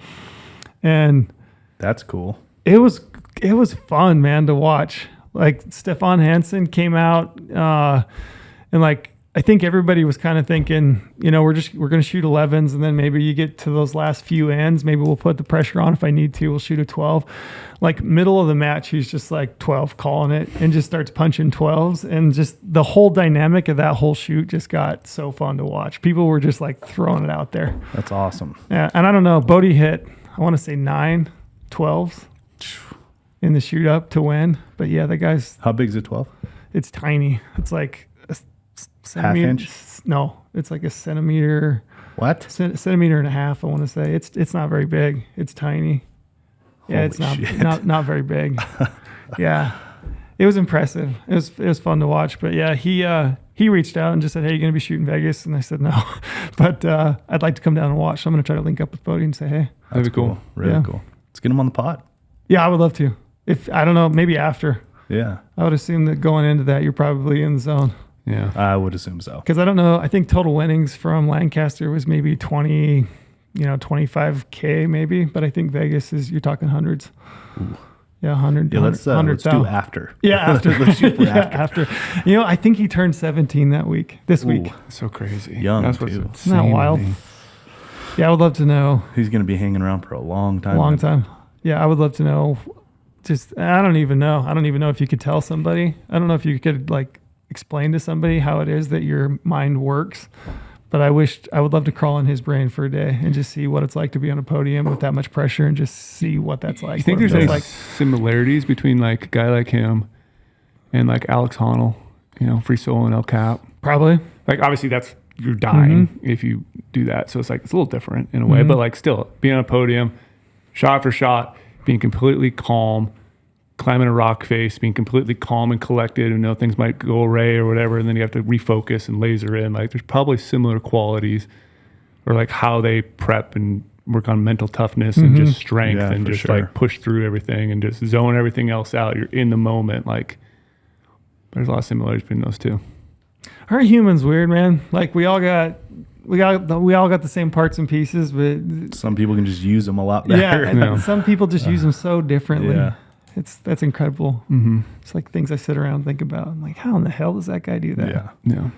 And that's cool. It was fun, man, to watch. Like Stefan Hansen came out, and like I think everybody was kind of thinking, we're going to shoot 11s, and then maybe you get to those last few ends, maybe we'll put the pressure on if I need to. We'll shoot a 12. Like middle of the match, he's just like 12 calling it and just starts punching 12s, and just the whole dynamic of that whole shoot just got so fun to watch. People were just like throwing it out there. That's awesome. Yeah, and I don't know, Bodie hit, I want to say 9. 12s in the shoot up to win. But yeah, that guy's, How big is a 12? it's tiny. It's like a centimeter. inch? No, it's like a centimeter, What? centimeter and a half. I want to say it's not very big. It's tiny. Yeah, it's Holy shit. not very big. Yeah, it was impressive. It was fun to watch. But yeah, he reached out and just said, "Hey, you gonna be shooting Vegas?" And I said, "No, but I'd like to come down and watch." So I'm gonna try to link up with Bodie and say, "Hey." That'd be cool. Really Yeah. cool. Let's get him on the pod. Yeah, I would love to. If I don't know, maybe after. Yeah, I would assume that going into that, you're probably in the zone. Yeah. I would assume so. Because I don't know. I think total winnings from Lancaster was maybe 25K maybe. But I think Vegas is, you're talking hundreds. Yeah, 100. Yeah, let's do 100,000. after. Yeah, after. Let's shoot for Yeah, after. after. I think he turned 17 this week. Ooh, So crazy. Young, That's what's too. insane Isn't that to wild? me. Yeah, I would love to know. he's going to be hanging around for a long time. Long time. Yeah, I would love to know. I don't even know. I don't even know if you could tell somebody. I don't know if you could like explain to somebody how it is that your mind works. But I would love to crawl in his brain for a day and just see what it's like to be on a podium with that much pressure and just see what that's like. You think what it there's any feels similarities between like a guy like him and like Alex Honnold, free solo and El Cap? Probably. Like obviously you're dying if you do that. So it's like, it's a little different in a way, but like still being on a podium, shot for shot, being completely calm, climbing a rock face, being completely calm and collected, and things might go awry or whatever, and then you have to refocus and laser in. Like there's probably similar qualities, or like how they prep and work on mental toughness and just strength Yeah, and for just sure. like push through everything and just zone everything else out. You're in the moment. Like there's a lot of similarities between those two. Aren't humans weird, man? Like we all got the same parts and pieces, but Some people can just use them a lot better. yeah, and some people just use them so differently. Yeah. That's incredible. Mm-hmm. It's like things I sit around and think about. I'm like, how in the hell does that guy do that? Yeah. Yeah.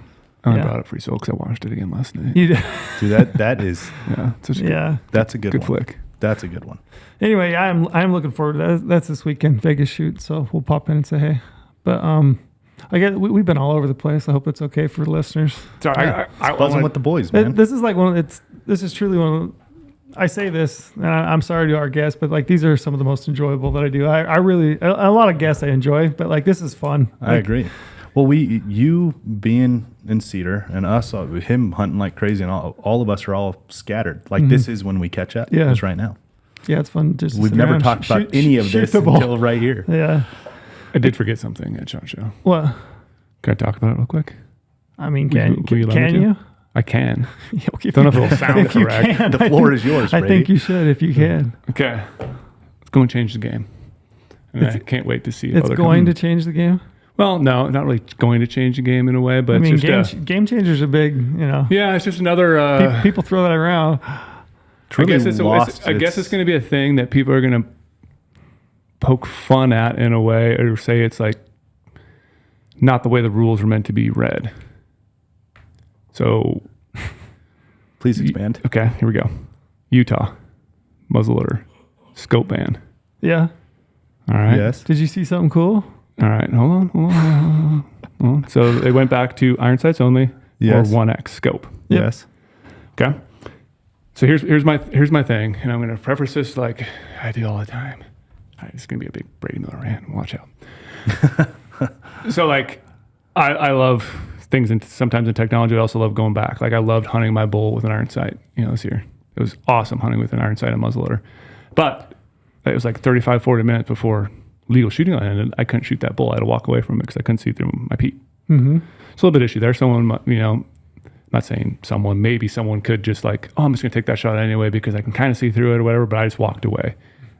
I Yeah. brought up free solo because I watched it again last night. You do. Dude, that is, Yeah. It's such a Yeah. that's a good good one. flick. That's a good one. Anyway, I'm looking forward to that. That's this weekend Vegas shoot, so we'll pop in and say hey. But I guess we've been all over the place. I hope it's okay for the listeners. Sorry, Yeah. I Buzzing wanna- with the boys, man. This is like this is truly one of, I say this, and I'm sorry to our guests, but like these are some of the most enjoyable that I do. I really, a lot of guests I enjoy, but like this is fun. I Like, agree. Well, you being in Cedar and us, him hunting like crazy, and all of us are all scattered. Like this is when we catch up. Yeah. Just right now. Yeah, it's fun. Just to We've sit never around, talked about shoot- any of shoot this the ball. until right here. Yeah. I did forget something at SHOT Show. What? Can I talk about it real quick? I mean, Will you allow me can to? you? I can. Yeah, okay, if Don't know you- if it'll sound if you correct. can, The I floor think- is yours, I Brady. think you should if you can. Okay. Let's go and change the game. And I can't wait to see. It's other going to com- change the game. Well, no, not really going to change the game in a way, but I mean, it's just game changers are big. yeah, it's just another. People throw that around. I guess it's going to be a thing that people are going to poke fun at in a way, or say it's like not the way the rules were meant to be read. So, Please expand. okay, here we go. Utah, muzzleloader, scope ban. Yeah. All right. Yes. Did you see something cool? All right. Hold on. So they went back to iron sights only Yes. or 1X scope. Yep. Yes. Okay. So here's my thing, and I'm going to preface this like I do all the time. All right, it's going to be a big Brady Miller rant. Watch out. So like, I love things, and sometimes in technology, I also love going back. Like I loved hunting my bull with an iron sight. This year it was awesome hunting with an iron sight and muzzleloader. But it was like 35, 40 minutes before legal shooting line ended. I couldn't shoot that bull. I had to walk away from it because I couldn't see through my peep. Mm-hmm. It's a little bit issue there. Someone, not saying someone, maybe someone could just like, oh, I'm just going to take that shot anyway because I can kind of see through it or whatever, but I just walked away.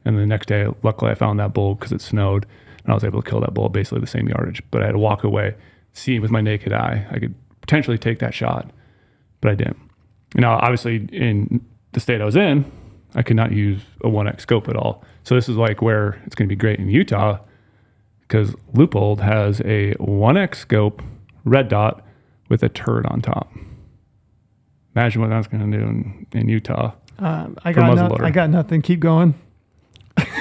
And the next day, luckily I found that bull because it snowed and I was able to kill that bull basically the same yardage. But I had to walk away, see with my naked eye. I could potentially take that shot, but I didn't. Now, obviously in the state I was in, I could not use a 1X scope at all. So this is like where it's going to be great in Utah because Loopold has a 1X scope red dot with a turret on top. Imagine what that's going to do in Utah. I For muzzleloader. got nothing. Keep going.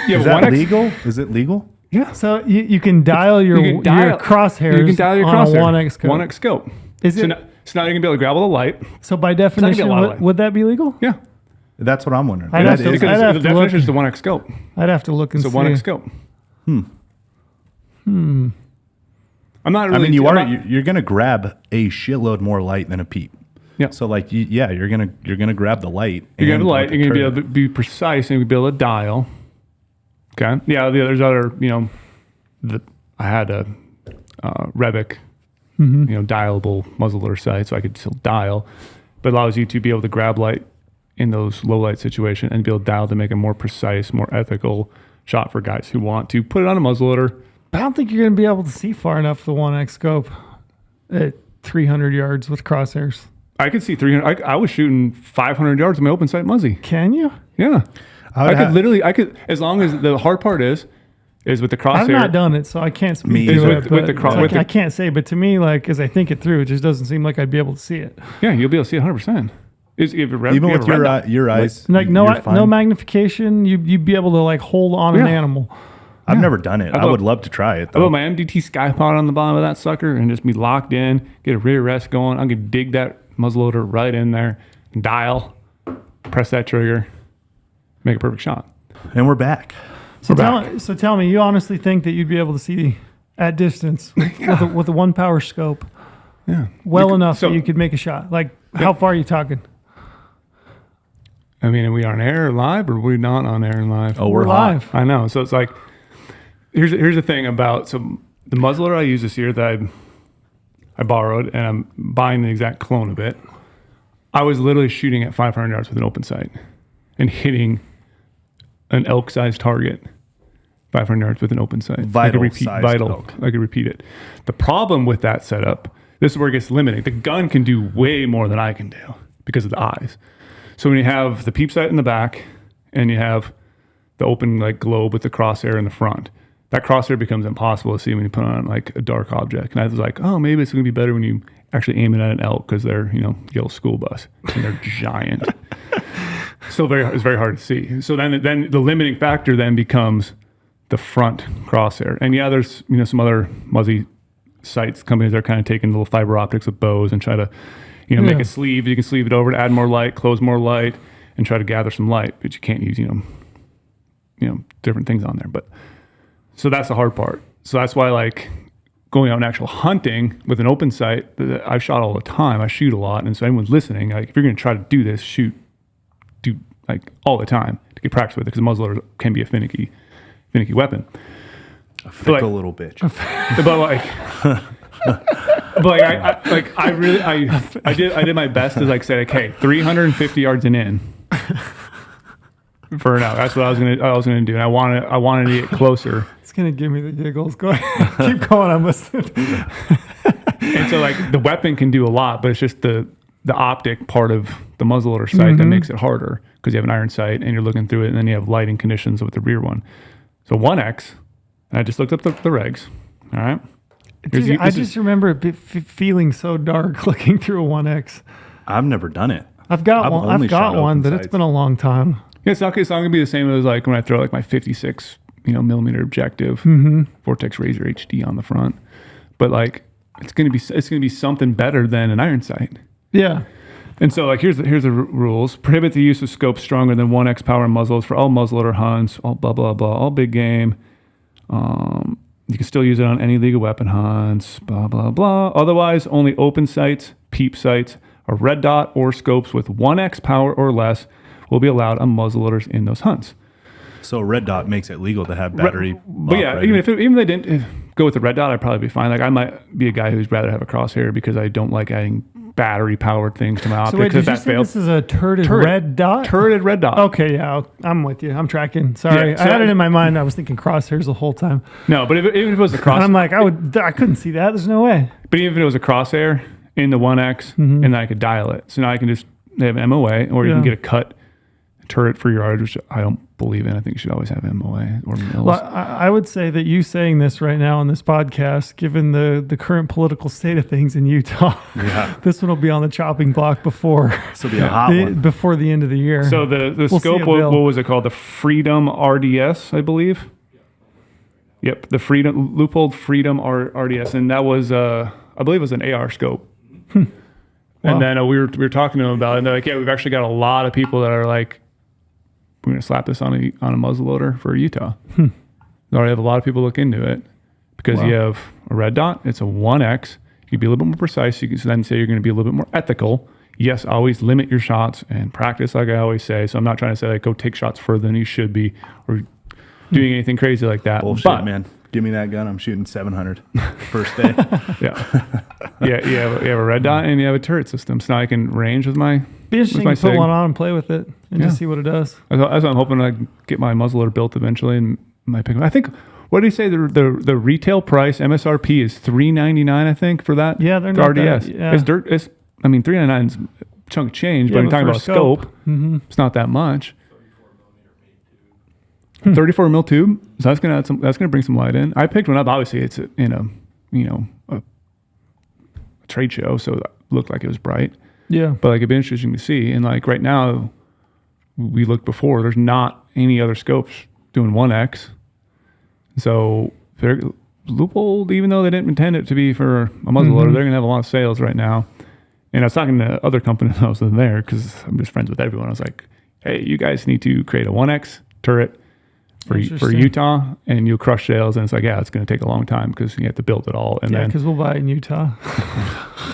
Yeah, Is that legal? Is it legal? Yeah. So you can dial your You can dial- your crosshairs. You can dial your on crosshair. a 1X scope. 1X scope. Is So it now you're going to be able to grab all the light. so by not gonna be a definition lot of would, light. would that be legal? Yeah. That's what I'm wondering. I'd have to- Because I'd have the to look. definition is the 1x scope. I'd have to look and It's a see. 1x scope. I'm not really. I mean, I'm not- you're gonna grab a shitload more light than a peep. Yeah. So like, you're gonna grab the light. You're gonna and light. with the You're gonna be turret. able to be precise, and you'll be able to dial. Okay. Yeah. There's other. I had a Revic, dialable muzzleloader sight, so I could still dial, but allows you to be able to grab light in those low light situations and be able to dial to make a more precise, more ethical shot for guys who want to put it on a muzzleloader. I don't think you're going to be able to see far enough the 1x scope at 300 yards with crosshairs. I could see 300. I was shooting 500 yards with my open sight muzzy. Can you? Yeah. I could, as long as the hard part is with the crosshair. I've not done it, so I can't speak Me to either. it. With but the cro- it's like, with the- I can't say, but to me, like as I think it through, it just doesn't seem like I'd be able to see it. Yeah, you'll be able to see 100%. Even with your eyes, Like you're fine. no magnification, you'd be able to like hold on an Yeah. animal. I've never done it. I would love to try it I though. put my MDT Skypod on the bottom of that sucker and just be locked in, get a rear rest going. I could dig that muzzleloader right in there, dial, press that trigger, make a perfect shot. And we're back. So tell me, you honestly think that you'd be able to see at distance with a 1 power scope Yeah. well enough so- that you could make a shot? Like how far are you talking? I mean, are we on air live or are we not on air and live? Oh, We're hot. live. I know. So it's like, here's the thing about, so the muzzleloader I use this year that I borrowed and I'm buying the exact clone of it. I was literally shooting at 500 yards with an open sight and hitting an elk-sized target 500 yards with an open sight. Vital-sized elk. I could repeat it. The problem with that setup, this is where it gets limiting. The gun can do way more than I can do because of the eyes. So when you have the peep sight in the back and you have the open like globe with the crosshair in the front, that crosshair becomes impossible to see when you put on like a dark object. And I was like, oh, maybe it's going to be better when you actually aim it at an elk because they're, yellow school bus and they're giant. So it's very hard to see. So then the limiting factor then becomes the front crosshair. And yeah, there's some other muzzy sights companies that are kind of taking little fiber optics with bows and try to make a sleeve. You can sleeve it over to add more light, close more light, and try to gather some light. But you can't use different things on there. But so that's the hard part. So that's why like going out and actual hunting with an open sight, I've shot all the time. I shoot a lot, and so anyone listening, like if you're going to try to do this, do like all the time to get practice with it because the muzzleloader can be a finicky weapon. A fickle little bitch. I did my best to like say like, hey, 350 yards and in for now. That's what I was gonna do, and I wanted to get closer. It's gonna give me the giggles. Go ahead. Keep going. I'm listening. And so like the weapon can do a lot, but it's just the optic part of the muzzleloader sight that makes it harder because you have an iron sight and you're looking through it, and then you have lighting conditions with the rear one. So 1X, and I just looked up the regs. All right. I just remember it feeling so dark looking through a 1X. I've never done it. I've got one. only I've got shot one, open but it's sights. been a long time. Yeah, it's not gonna be the same as like when I throw like my 56 millimeter objective Vortex Razor HD on the front, but like it's gonna be something better than an iron sight. Yeah. And so like here's the rules: prohibit the use of scopes stronger than 1X power muzzles for all muzzleloader hunts, all blah blah blah, all big game. You can still use it on any legal weapon hunts, blah blah blah. Otherwise, only open sights, peep sights, or red dot or scopes with 1X power or less will be allowed on muzzleloaders in those hunts. So red dot makes it legal to have battery. But yeah, even if they didn't go with the red dot, I'd probably be fine. Like I might be a guy who's rather have a crosshair because I don't like adding battery powered things to my optics. So wait, did you that say failed. this is a turreted red dot? Turreted red dot. Okay, yeah, I'm with you. I'm tracking. Sorry, Yeah, so I had it in my mind. I was thinking crosshairs the whole time, No, but even if it was a and cross, I'm like, I couldn't see that. There's no way. but even if it was a crosshair in the 1X, and then I could dial it. So now I can just have MOA, or you can get a cut turret for your yard, which I don't believe in. I think you should always have MOA or mills. Well, I would say that you saying this right now on this podcast, given the current political state of things in Utah, this one will be on the chopping block before This will be a hot one. before the end of the year. So the We'll see scope, a what bill. was it called? The Freedom RDS, I believe. Yep, the Freedom Loophole Freedom RDS, and that was I believe it was an AR scope. Wow. And then we were talking to them about it, and they're like, yeah, we've actually got a lot of people that are like I'm going to slap this on a muzzleloader for Utah. I already have a lot of people look into it because you have a red dot. It's a 1X. You can be a little bit more precise. You can then say you're going to be a little bit more ethical. Yes, always limit your shots and practice, like I always say. So I'm not trying to say like go take shots further than you should be or doing anything crazy like that. Bullshit, but, man. Give me that gun. I'm shooting 700 first day. You have a red dot and you have a turret system. So now I can range with my. Be interesting to put one on and play with it and just see what it does. That's what I'm hoping to get my muzzleloader built eventually and my pick. I think. What did he say? The retail price MSRP is $399. I think for that. Yeah, they're not RDS. that, yeah. It's dirt. $399 is a chunk of change. But when you're talking about scope, it's not that much. 34 mil tube. So that's gonna add some. That's gonna bring some light in. I picked one up. Obviously, it's in a trade show, so it looked like it was bright. Yeah, but like it'd be interesting to see. And like right now, we looked before. There's not any other scopes doing 1X. So they're loophole, even though they didn't intend it to be for a muzzleloader, they're gonna have a lot of sales right now. And I was talking to other companies I was in there because I'm just friends with everyone. I was like, hey, you guys need to create a 1X turret for Utah, and you'll crush sales. And it's like, yeah, it's going to take a long time because you have to build it all. And because we'll buy it in Utah.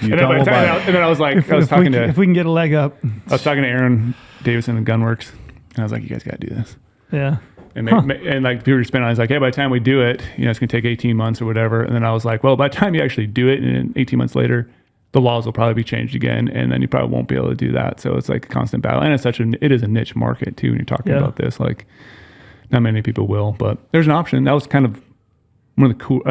And then I was like, if we can get a leg up. I was talking to Aaron Davison and Gunworks, and I was like, you guys got to do this. Yeah. And like people were spending on, I was like, hey, by the time we do it, it's going to take 18 months or whatever. And then I was like, well, by the time you actually do it, and 18 months later, the laws will probably be changed again, and then you probably won't be able to do that. So it's like a constant battle, and it is a niche market too. When you're talking about this, like not many people will, but there's an option. That was kind of one of the cool.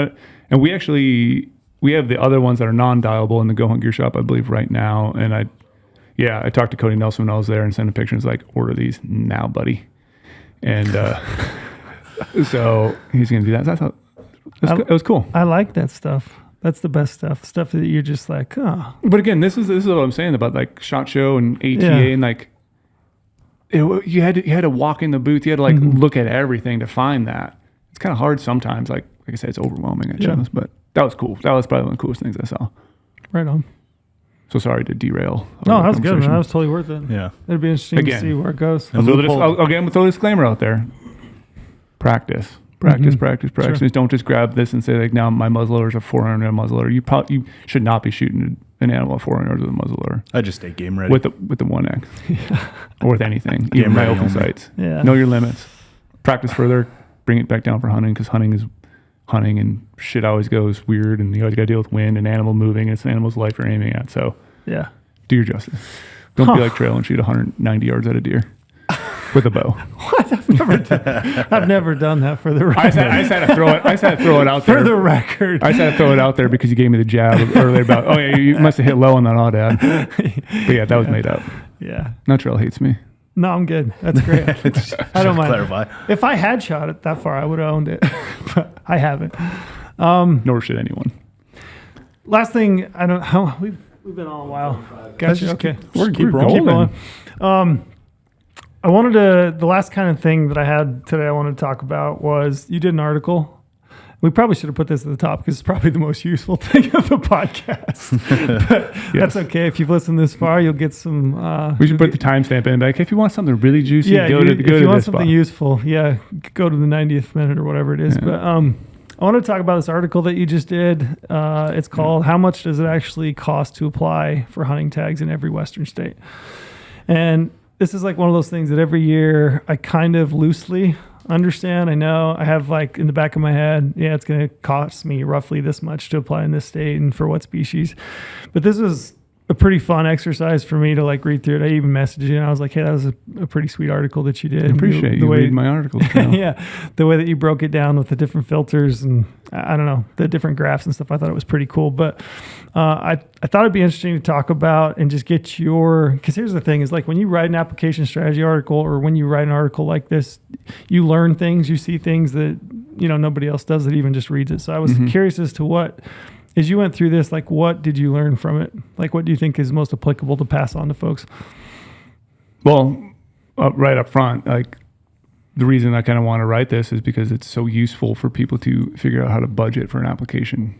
And we have the other ones that are non-dialable in the goHUNT gear shop, I believe, right now. And I talked to Cody Nelson when I was there and sent him pictures like, order these now, buddy. And so he's going to do that. So I thought it was cool. I like that stuff. That's the best stuff. Stuff that you're just like, oh. But again, this is what I'm saying about like SHOT Show and ATA and like you had to walk in the booth. You had to like look at everything to find that. It's kind of hard sometimes. Like I said, it's overwhelming at shows, but that was cool. That was probably one of the coolest things I saw. Right on. So sorry to derail. No, that was good, man. That was totally worth it. Yeah. It'd be interesting to see where it goes. I'll throw a disclaimer out there. Practice. Sure. Don't just grab this and say like, now my muzzleloader is a 400 muzzleloader. You should not be shooting an animal at 400 with a muzzleloader. I just stay game ready with the 1X or with anything, even my open sights. Yeah. Know your limits. Practice further. Bring it back down for hunting because hunting is hunting and shit always goes weird and you always got to deal with wind and animal moving. And it's an animal's life you're aiming at. So yeah, do your justice. Don't be like trail and shoot 190 yards at a deer. With a bow. What? I've never done that for the record. I just had to throw it out there. For the record. I just had to throw it out there because you gave me the jab earlier about, oh yeah, you must have hit low on that audad. But yeah, that was made up. Yeah. No trail hates me. No, I'm good. That's great. I don't mind. Clarify. If I had shot it that far, I would have owned it. But I haven't. Nor should anyone. Last thing, I don't how we've been on a while. Gotcha. Okay. We're keep rolling. I wanted the last kind of thing that I had today I wanted to talk about was you did an article. We probably should have put this at the top because it's probably the most useful thing of the podcast. But that's okay. If you've listened this far, you'll get some. We should put the timestamp in. Like, if you want something really juicy, if you want something useful, go to the 90th minute or whatever it is. Yeah. But I want to talk about this article that you just did. It's called "How Much Does It Actually Cost to Apply for Hunting Tags in Every Western State?" And this is like one of those things that every year I kind of loosely understand. I know I have like in the back of my head, it's going to cost me roughly this much to apply in this state and for what species. But this was a pretty fun exercise for me to like read through it. I even messaged you and I was like, hey, that was a pretty sweet article that you did. I appreciate you reading my articles. Yeah. The way that you broke it down with the different filters and I don't know, the different graphs and stuff. I thought it was pretty cool. But I thought it'd be interesting to talk about and just get because here's the thing is like when you write an application strategy article or when you write an article like this, you learn things, you see things that, nobody else does that even just reads it. So I was curious as to as you went through this, like what did you learn from it? Like what do you think is most applicable to pass on to folks? Well, right up front, like the reason I kind of want to write this is because it's so useful for people to figure out how to budget for an application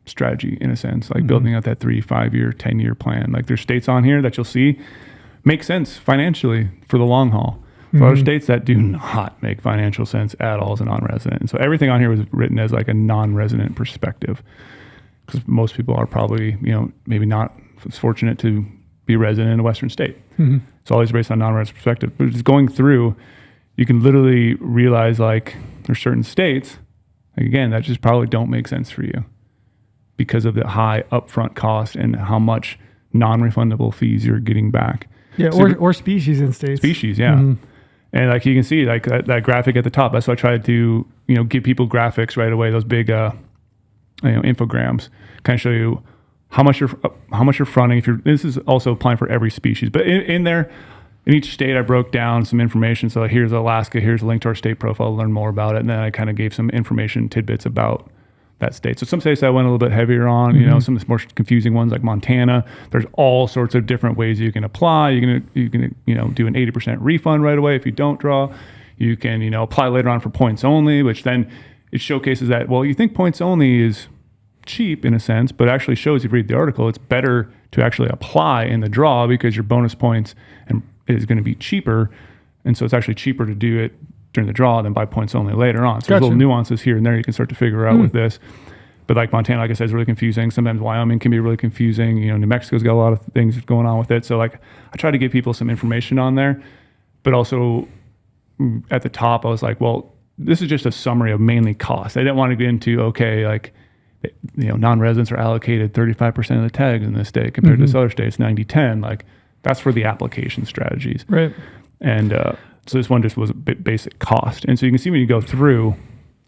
strategy in a sense, like building out that 3, 5 year, 10 year plan. Like there's states on here that you'll see make sense financially for the long haul. So there are states that do not make financial sense at all as a non-resident. And so everything on here was written as like a non-resident perspective, because most people are probably, maybe not as fortunate to be resident in a Western state. It's always based on non-resident perspective. But just going through, you can literally realize like there's certain states, like again, that just probably don't make sense for you because of the high upfront cost and how much non-refundable fees you're getting back. Yeah, So or species in states. species, yeah. And like you can see, like that graphic at the top. That's why I try to, give people graphics right away. Those big, infograms kind of show you how much you're fronting. This is also applying for every species, but in there, in each state, I broke down some information. So here's Alaska. Here's a link to our state profile. Learn more about it, and then I kind of gave some information tidbits about that state. So some states I went a little bit heavier on, some of the more confusing ones like Montana. There's all sorts of different ways you can apply. You can do an 80% refund right away if you don't draw. You can, apply later on for points only, which then it showcases that, well, you think points only is cheap in a sense, but actually shows, if you read the article, it's better to actually apply in the draw because your bonus points is going to be cheaper. And so it's actually cheaper to do it during the draw than buy points only later on. So there's little nuances here and there you can start to figure out with this. But like Montana, like I said, is really confusing. Sometimes Wyoming can be really confusing. New Mexico's got a lot of things going on with it. So like I try to give people some information on there, but also at the top, I was like, well, this is just a summary of mainly costs. I didn't want to get into, okay, like, non-residents are allocated 35% of the tags in this state compared to this other states, 90-10. Like that's for the application strategies. Right. And so this one just was a bit basic cost. And so you can see when you go through,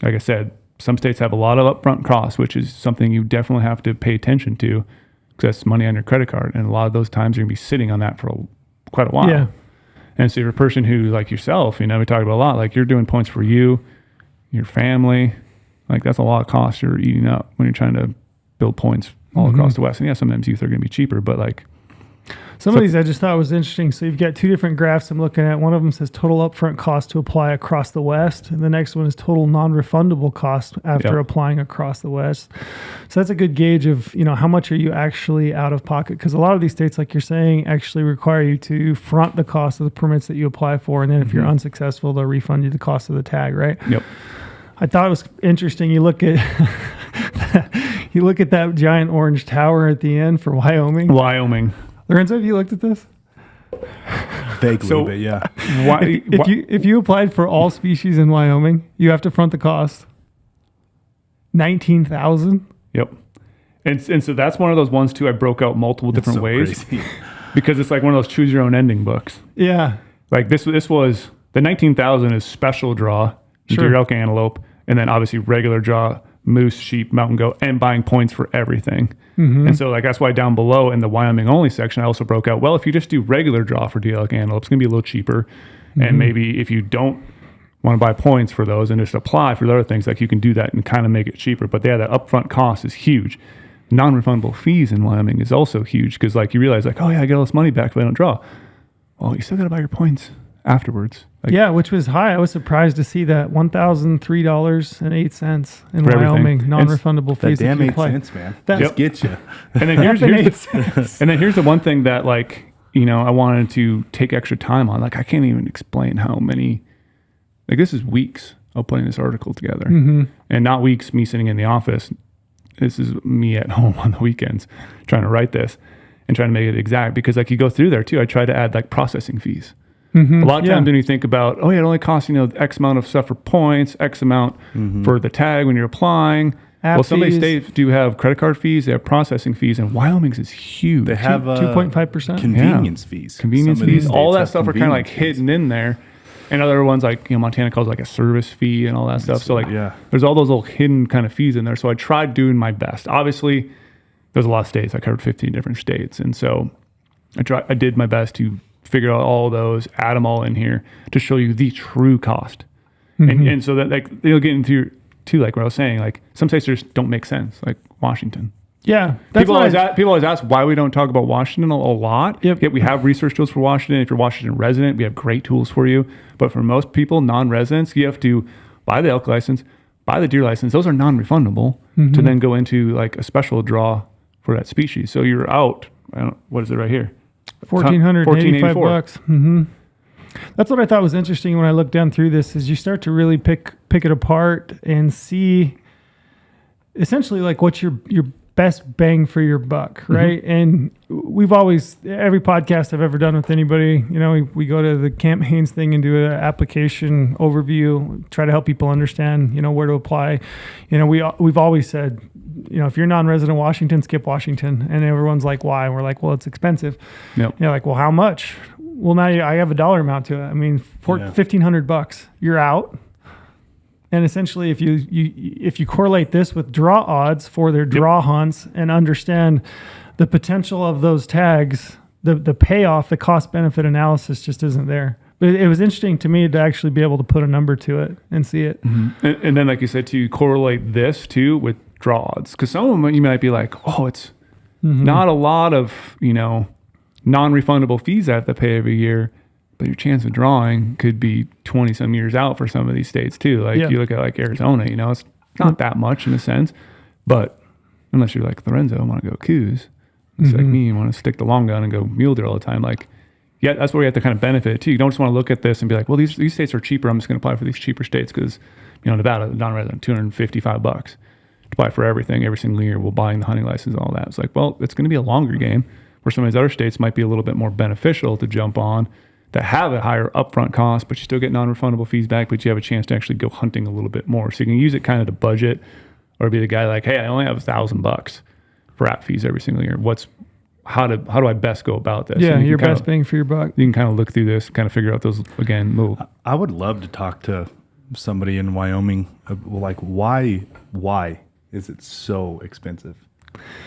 like I said, some states have a lot of upfront costs, which is something you definitely have to pay attention to because that's money on your credit card. And a lot of those times you're going to be sitting on that for quite a while. Yeah. And so if you're a person who, like yourself, we talk about a lot, like you're doing points for you, your family, like that's a lot of cost you're eating up when you're trying to build points all across the West. And yeah, sometimes youth are going to be cheaper, but like some of these I just thought was interesting. So you've got two different graphs I'm looking at. One of them says total upfront cost to apply across the West, and the next one is total non-refundable cost after applying across the West. So that's a good gauge of how much are you actually out of pocket, because a lot of these states, like you're saying, actually require you to front the cost of the permits that you apply for, and then if you're unsuccessful, they'll refund you the cost of the tag, right? Yep. I thought it was interesting. You look at that giant orange tower at the end for Wyoming. Lorenzo, have you looked at this? Vaguely, but yeah. If you applied for all species in Wyoming, you have to front the cost. $19,000. Yep. And so that's one of those ones too. I broke out multiple different ways because it's like one of those choose your own ending books. Yeah. Like this was the 19,000 is special draw, deer, elk, antelope, and then obviously regular draw, moose, sheep, mountain goat, and buying points for everything. And so like that's why down below in the Wyoming only section, I also broke out, well, if you just do regular draw for deer, elk, antelope, it's going to be a little cheaper. And maybe if you don't want to buy points for those and just apply for the other things, like you can do that and kind of make it cheaper. But yeah, that upfront cost is huge. Non-refundable fees in Wyoming is also huge because like you realize like, oh yeah, I get all this money back if I don't draw. Well, you still got to buy your points afterwards. Like, yeah, which was high. I was surprised to see that $1,003.08 in Wyoming, non-refundable fees. That damn 8 cents, man. That just gets you. And then here's the one thing that like, I wanted to take extra time on. Like I can't even explain how many, like this is weeks of putting this article together and not weeks me sitting in the office. This is me at home on the weekends trying to write this and trying to make it exact because like you go through there too. I try to add like processing fees. A lot of times when you think about, oh yeah, it only costs, X amount of stuff for points, X amount for the tag when you're applying. Well, some of these states do have credit card fees, they have processing fees, and Wyoming's is huge. They have 2.5% convenience fees. Convenience fees, all that stuff are kind of like hidden in there. And other ones like, Montana calls like a service fee and all that stuff. So like there's all those little hidden kind of fees in there. So I tried doing my best. Obviously, there's a lot of states. I covered 15 different states. And so I did my best to figure out all those, add them all in here to show you the true cost. And so that like they'll get into like what I was saying, like some states just don't make sense, like Washington. Yeah. People always ask why we don't talk about Washington a lot. Yep. Yet we have research tools for Washington. If you're Washington resident, we have great tools for you. But for most people, non-residents, you have to buy the elk license, buy the deer license. Those are non-refundable to then go into like a special draw for that species. So you're out. What is it right here? $1,485. That's what I thought was interesting when I looked down through this, is you start to really pick it apart and see essentially like what's your best bang for your buck, right? And we've always, every podcast I've ever done with anybody, we go to the Camp Haynes thing and do an application overview, try to help people understand, where to apply. We've always said, if you're non-resident Washington, skip Washington. And everyone's like, why? And we're like, well, it's expensive. Yep. You're like, well, how much? Well, now I have a dollar amount to it. I mean, $1,500, you're out. And essentially, if you correlate this with draw odds for their draw hunts and understand the potential of those tags, the payoff, the cost benefit analysis just isn't there. But it was interesting to me to actually be able to put a number to it and see it. Mm-hmm. And then, like you said, to correlate this too with draw odds, because some of them you might be like, oh, it's not a lot of non-refundable fees I have to pay every year. But your chance of drawing could be 20 some years out for some of these states too. Like you look at like Arizona, it's not that much in a sense, but unless you're like Lorenzo and want to go coues, it's like me, you want to stick the long gun and go mule deer all the time. Like, that's where you have to kind of benefit too. You don't just want to look at this and be like, well, these states are cheaper. I'm just going to apply for these cheaper states because, Nevada, non-resident, $255 to apply for everything every single year. We'll buying the hunting license and all that. It's like, well, it's going to be a longer game where some of these other states might be a little bit more beneficial to jump on, that have a higher upfront cost, but you still get non-refundable fees back, but you have a chance to actually go hunting a little bit more. So you can use it kind of to budget, or be the guy like, hey, I only have $1,000 for app fees every single year. How do I best go about this? Yeah, your best bang for your buck. You can kind of look through this, kind of figure out those, again, little. I would love to talk to somebody in Wyoming, like why is it so expensive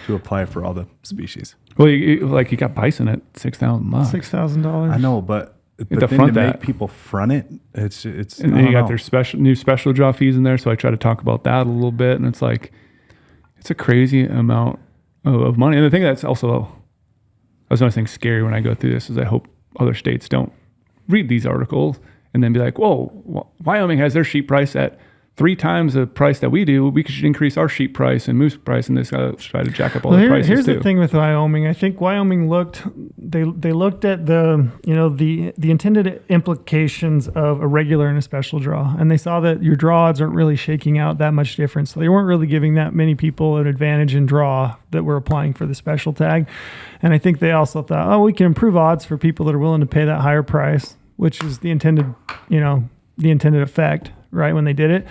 to apply for all the species? Well, you got bison at $6,000. $6,000. I know, but then to make people front it, it's. And then you got their new special draw fees in there. So I try to talk about that a little bit, and it's like, it's a crazy amount of money. And the thing that's also, I was always thinking scary when I go through this is I hope other states don't read these articles and then be like, whoa, Wyoming has their sheep price at 3 times the price that we do. We should increase our sheep price and moose price, and this try to jack up all the prices here's too. The thing with Wyoming. I think Wyoming looked at the the intended implications of a regular and a special draw, and they saw that your draw odds aren't really shaking out that much difference. So they weren't really giving that many people an advantage in draw that were applying for the special tag. And I think they also thought, oh, we can improve odds for people that are willing to pay that higher price, which is the intended effect, right, when they did it.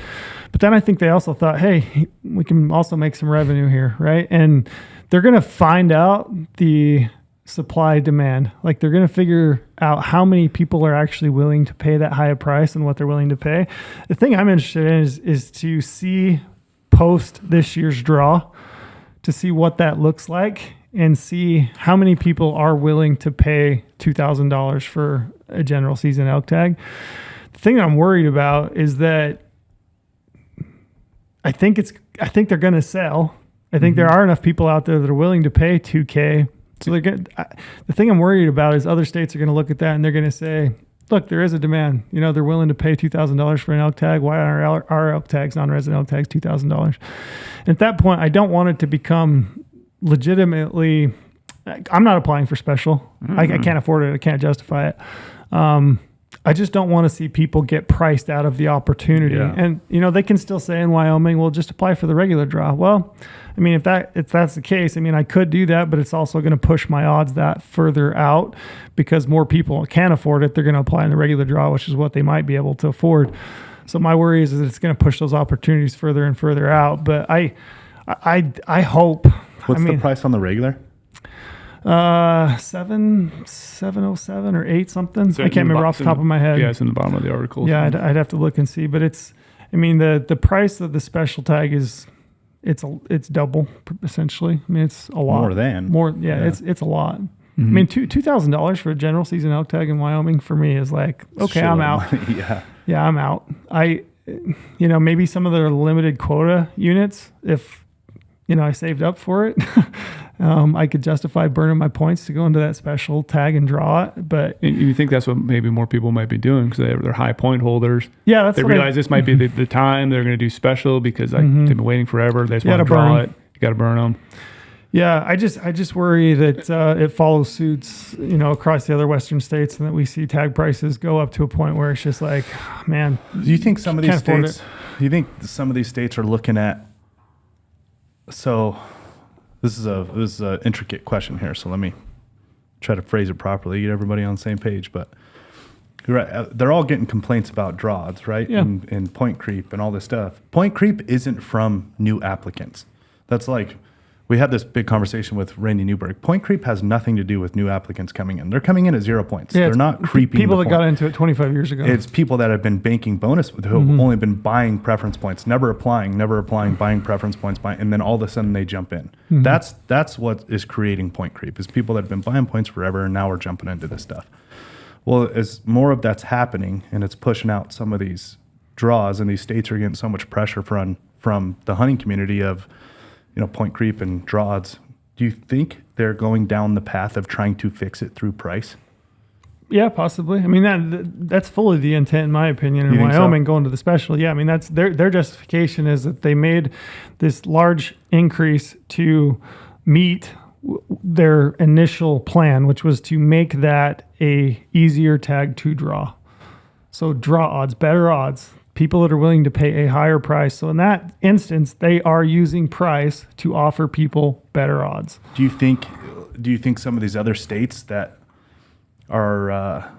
But then I think they also thought, hey, we can also make some revenue here, right? And they're going to find out the supply demand. Like, they're going to figure out how many people are actually willing to pay that higher price and what they're willing to pay. The thing I'm interested in is to see post this year's draw, to see what that looks like and see how many people are willing to pay $2,000 for a general season elk tag. The thing I'm worried about is that I think they're going to sell. I think there are enough people out there that are willing to pay $2,000. So the thing I'm worried about is other states are going to look at that and they're going to say, look, there is a demand. They're willing to pay $2,000 for an elk tag. Why are our elk tags, non-resident elk tags, $2,000? At that point, I don't want it to become legitimately. I'm not applying for special. I can't afford it. I can't justify it. I just don't want to see people get priced out of the opportunity. Yeah. And, they can still say in Wyoming, well, just apply for the regular draw. Well, I mean, if that's the case, I mean, I could do that, but it's also going to push my odds that further out because more people can't afford it. They're going to apply in the regular draw, which is what they might be able to afford. So my worry is that it's going to push those opportunities further and further out. But I hope. What's the price on the regular? 707 or 8 something. I can't remember off the top of my head. Yeah, it's in the bottom of the article. Yeah, I'd have to look and see, but the price of the special tag is it's double essentially. I mean, it's a lot more. Yeah. It's a lot. Mm-hmm. I mean, $2,000 for a general season elk tag in Wyoming for me is like, okay, I'm out. Yeah, I'm out. Maybe some of the limited quota units, if I saved up for it. I could justify burning my points to go into that special tag and draw it, but you think that's what maybe more people might be doing because they're high point holders. Yeah, they realize this might be the time they're going to do special because they've been waiting forever. They just want to draw it. You got to burn them. Yeah, I just worry that it follows suits, across the other Western states, and that we see tag prices go up to a point where it's just like, man. Do you think some of these Can't afford states? Do you think some of these states are looking at? So, this is a intricate question here. So let me try to phrase it properly, get everybody on the same page. But you're right, they're all getting complaints about draw odds, right? Yeah. And point creep and all this stuff. Point creep isn't from new applicants. That's like, we had this big conversation with Randy Newberg. Point creep has nothing to do with new applicants coming in. They're coming in at 0 points. Yeah, They're not creeping. People the that point. got into it 25 years ago. It's people that have been banking bonus who have only been buying preference points, never applying, buying preference points, and then all of a sudden they jump in. That's what is creating point creep, is people that have been buying points forever and now are jumping into this stuff. Well, as more of that's happening and it's pushing out some of these draws, and these states are getting so much pressure from the hunting community of, point creep and draw odds. Do you think they're going down the path of trying to fix it through price? Yeah, possibly. I mean, that's fully the intent, in my opinion, in You think so? Wyoming going to the special. Yeah, I mean, that's their justification is that they made this large increase to meet their initial plan, which was to make that a easier tag to draw. So draw odds, better odds, people that are willing to pay a higher price. So in that instance, they are using price to offer people better odds. Do you think some of these other states that are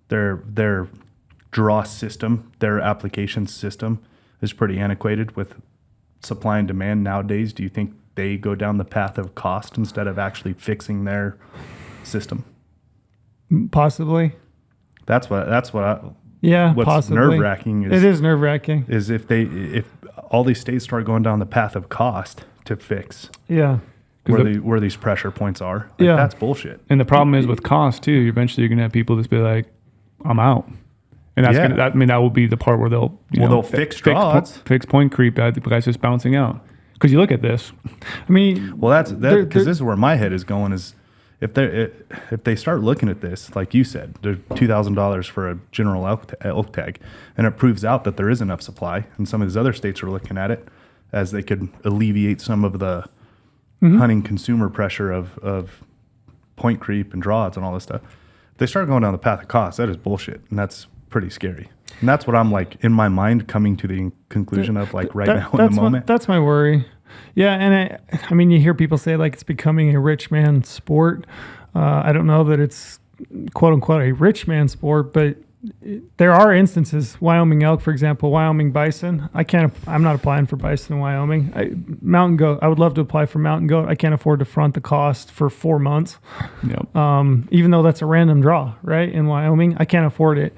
their draw system, their application system is pretty antiquated with supply and demand nowadays? Do you think they go down the path of cost instead of actually fixing their system? Possibly. That's what's Possibly. nerve-wracking It is nerve-wracking. is if all these states start going down the path of cost to fix Yeah. where these pressure points are. Yeah. That's bullshit. And the problem is with cost too. Eventually, you're gonna have people just be like, "I'm out," and that's Yeah. that will be the part where they'll fix draw odds. fix point creep. The guy's just bouncing out. Because you look at this, I mean, Well, that's because this is where my head is going. Is if they start looking at this, like you said, there's $2,000 for a general elk tag, and it proves out that there is enough supply, and some of these other states are looking at it as they could alleviate some of the hunting consumer pressure of point creep and draw odds and all this stuff. If they start going down the path of cost, that is bullshit, and that's pretty scary. And that's what I'm like in my mind coming to the conclusion of like right now in the moment. That's my worry. Yeah, and I mean, you hear people say like it's becoming a rich man sport. I don't know that it's quote unquote a rich man sport, but there are instances. Wyoming elk, for example, Wyoming bison. I'm not applying for bison in Wyoming. Mountain goat. I would love to apply for mountain goat. I can't afford to front the cost for 4 months. Yep. Even though that's a random draw, right? In Wyoming, I can't afford it.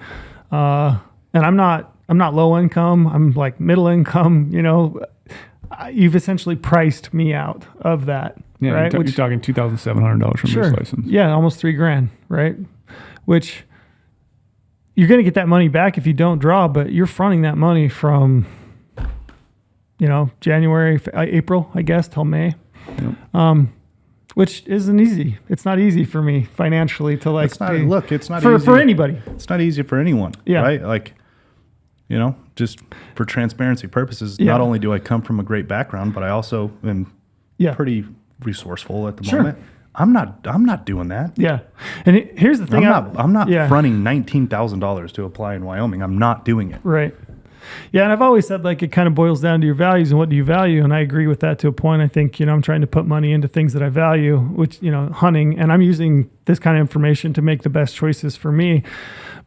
And I'm not low income. I'm like middle income. You've essentially priced me out of that. Yeah, right? you're talking $2,700 from Sure. this license. Yeah, almost $3,000, right? Which you're going to get that money back if you don't draw, but you're fronting that money from, January, April, I guess, till May. Yep. Which isn't easy. It's not easy for me financially to like. It's not for easy for anybody. It's not easy for anyone. Yeah. Right. Like, just for transparency purposes, Yeah. not only do I come from a great background, but I also am Yeah. pretty resourceful at the Sure. moment. I'm not doing that. Yeah. And here's the thing. I'm not yeah. fronting $19,000 to apply in Wyoming. I'm not doing it. Right. Yeah, and I've always said like it kind of boils down to your values and what do you value, and I agree with that to a point. I think I'm trying to put money into things that I value, which hunting, and I'm using this kind of information to make the best choices for me.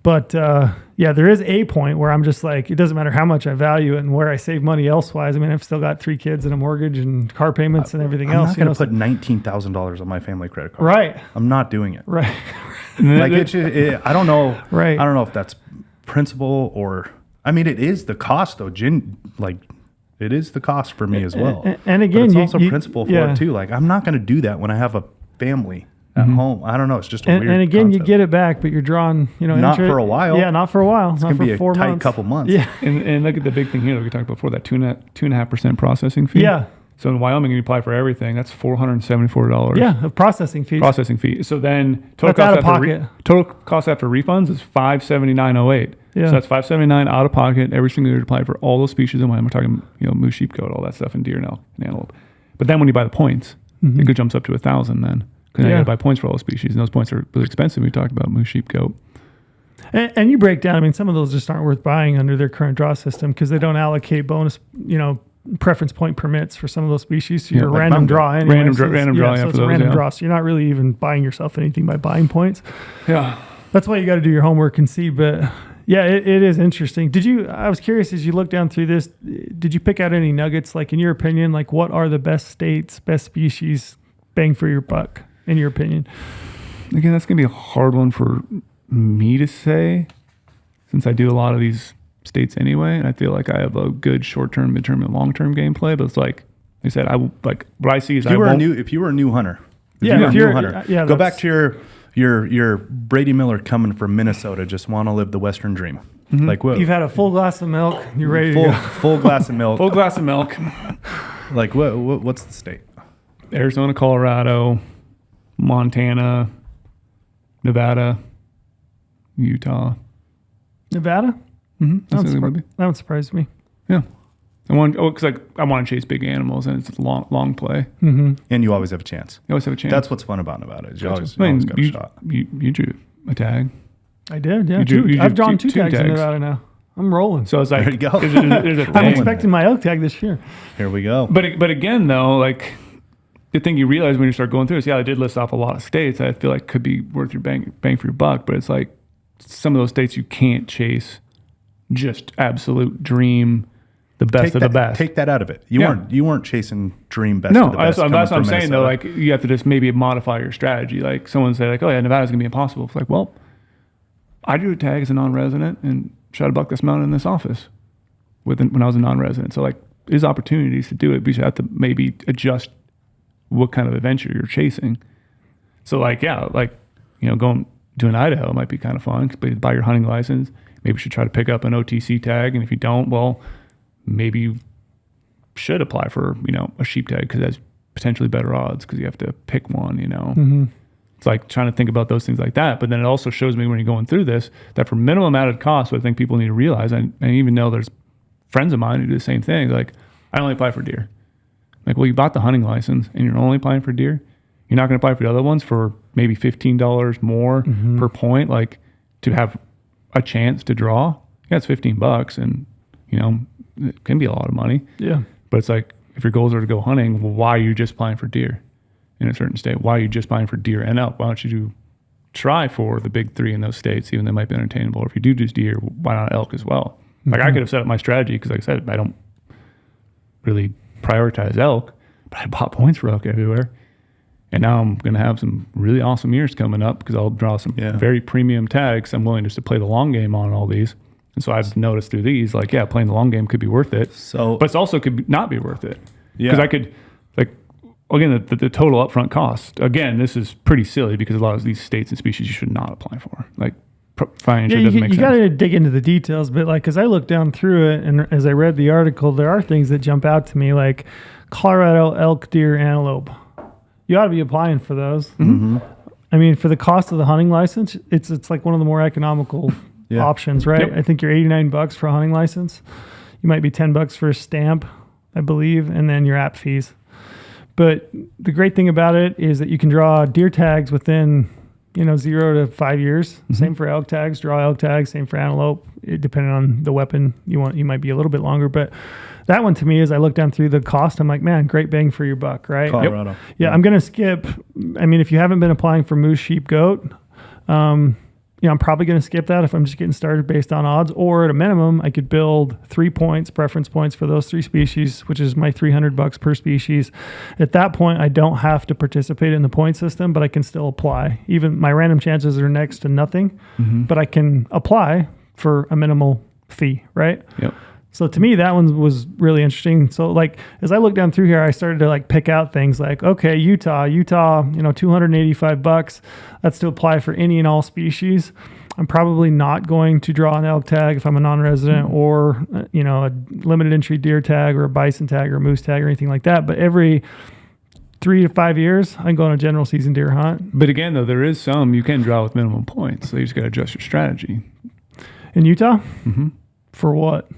But there is a point where I'm just like, it doesn't matter how much I value it and where I save money elsewise. I mean, I've still got 3 kids and a mortgage and car payments and everything else. I'm not going to put $19,000 on my family credit card. Right. I'm not doing it. Right. Like I don't know. Right. I don't know if that's principle or. I mean, it is the cost though. It is the cost for me as well. And again, but it's also principle for yeah. it too. Like I'm not going to do that when I have a family at home. I don't know. It's just a weird. And again, concept. you get it back, but you're drawing, Not for a while. Yeah, not for a while. It's not going to for be a 4 tight months. couple months. Yeah. And look at the big thing here that we talked about before, that 2.5% processing fee. Yeah. So in Wyoming, you apply for everything. That's $474. Yeah, a processing fee. Processing fee. So then That's out of pocket. Total cost after refunds is $579.08. Yeah. So that's $579 out of pocket every single year to apply for all those species in Wyoming. We're talking, moose, sheep, goat, all that stuff, and deer and elk and antelope. But then when you buy the points, It could jumps up to 1,000 then. Because I got Yeah. to buy points for all the species, and those points are really expensive. We talked about moose, sheep, goat. And you break down, I mean, some of those just aren't worth buying under their current draw system because they don't allocate bonus, preference point permits for some of those species. So Yeah, you're a like random draw anyway. Random draw, So yeah, it's for a those, random yeah. draw. So you're not really even buying yourself anything by buying points. Yeah. That's why you got to do your homework and see. But yeah, it is interesting. I was curious as you look down through this, did you pick out any nuggets? Like in your opinion, like what are the best states, best species, bang for your buck, in your opinion? Again, that's going to be a hard one for me to say since I do a lot of these states anyway. And I feel like I have a good short-term, mid-term, and long-term gameplay. But it's like I said, what I see is If you were a new hunter, yeah, go back to your Brady Miller coming from Minnesota, just want to live the Western dream. Like what? You've had a full glass of milk. You're ready to go. Full glass of milk. full glass of milk. Like what's the state? Arizona, Colorado, Montana, Nevada, Utah. Nevada? Mm-hmm. That would surprise me. Yeah. I want to chase big animals, and it's a long play. Mm-hmm. And you always have a chance. You always have a chance. That's what's fun about Nevada. Is you always got a shot. You drew a tag. I did, yeah. I've drawn two tags in Nevada now. I'm rolling. So it's like, there you go. There's a I'm thing. expecting my elk tag this year. Here we go. But again, though, like the thing you realize when you start going through is, I did list off a lot of states I feel like could be worth your bang for your buck, but it's like some of those states you can't chase just absolute dream, the best of the best. Take that out of it. You weren't chasing dream best. No, of the best that's what I'm saying Minnesota. though. Like you have to just maybe modify your strategy. Like someone say like, oh yeah, Nevada's gonna be impossible. It's like, well, I drew a tag as a non-resident and shot a buck that's mounted in this office when I was a non-resident. So like, there's opportunities to do it, but you have to maybe adjust what kind of adventure you're chasing. So like, going to an Idaho might be kind of fun. But you buy your hunting license. Maybe you should try to pick up an OTC tag, and if you don't, well, maybe you should apply for a sheep tag because it has potentially better odds because you have to pick one. Mm-hmm. It's like trying to think about those things like that. But then it also shows me when you're going through this that for minimum added cost, what I think people need to realize, and even know there's friends of mine who do the same thing. Like, I only apply for deer. Like, well, you bought the hunting license and you're only applying for deer. You're not going to apply for the other ones for maybe $15 more per point, like to have a chance to draw. Yeah, it's $15, and it can be a lot of money. Yeah. But it's like, if your goals are to go hunting, well, why are you just applying for deer in a certain state? Why are you just applying for deer and elk? Why don't you try for the big three in those states, even though they might be unattainable? Or if you do just deer, why not elk as well? Like, I could have set up my strategy because, like I said, I don't really prioritize elk, but I bought points for elk everywhere. And now I'm going to have some really awesome years coming up because I'll draw some very premium tags. I'm willing just to play the long game on all these. And so I've noticed through these, like, playing the long game could be worth it. But it's also not be worth it. Because I could, like, again, the total upfront cost. Again, this is pretty silly because a lot of these states and species you should not apply for. Like, financially doesn't make sense. You got to dig into the details, but like, as I look down through it and as I read the article, there are things that jump out to me, like Colorado elk, deer, antelope. You ought to be applying for those. Mm-hmm. I mean, for the cost of the hunting license, it's like one of the more economical options, right? Yep. I think you're $89 for a hunting license. You might be $10 for a stamp, I believe, and then your app fees. But the great thing about it is that you can draw deer tags within 0 to 5 years. Mm-hmm. Same for elk tags, draw elk tags. Same for antelope. Depending on the weapon you want, you might be a little bit longer. But that one to me, as I look down through the cost, I'm like, man, great bang for your buck, right? Colorado. Yep. Yeah, I'm gonna skip. I mean, if you haven't been applying for moose, sheep, goat, I'm probably gonna skip that if I'm just getting started based on odds. Or at a minimum, I could build 3 points, preference points for those three species, which is my $300 per species. At that point, I don't have to participate in the point system, but I can still apply. Even my random chances are next to nothing, but I can apply for a minimal fee, right? Yep. So to me, that one was really interesting. So like, as I look down through here, I started to like pick out things like, okay, Utah, $285. That's to apply for any and all species. I'm probably not going to draw an elk tag if I'm a non-resident or, a limited entry deer tag or a bison tag or a moose tag or anything like that. But every 3 to 5 years, I can go on a general season deer hunt. But again, though, there is some you can draw with minimum points. So you just got to adjust your strategy. In Utah? Mm-hmm. For what?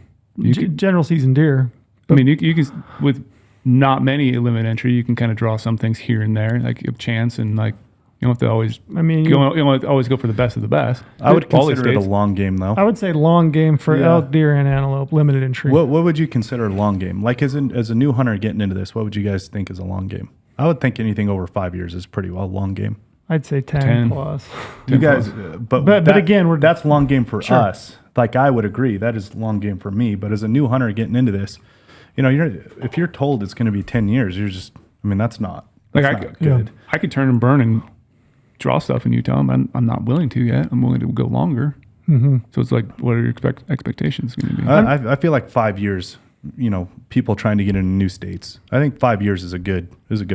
General season deer. I mean, you can with not many limit entry. You can kind of draw some things here and there, like a chance, and like you don't have to always. I mean, you don't have to always go for the best of the best. I would All these consider it a states. long game, though. I would say long game for Yeah. elk, deer, and antelope, limited entry. What would you consider a long game? Like as a new hunter getting into this, what would you guys think is a long game? I would think anything over 5 years is pretty well long game. I'd say 10, 10. plus. You guys, but again, that's long game for Sure. us. Like I would agree, that is long game for me. But as a new hunter getting into this, you know, if you're told it's going to be 10 years, you're just, I mean, that's not good. Yeah. I could turn and burn and draw stuff in Utah. I'm not willing to yet. I'm willing to go longer. Mm-hmm. So it's like, what are your expectations going to be? I feel like 5 years. You know, people trying to get into new states. I think 5 years is a good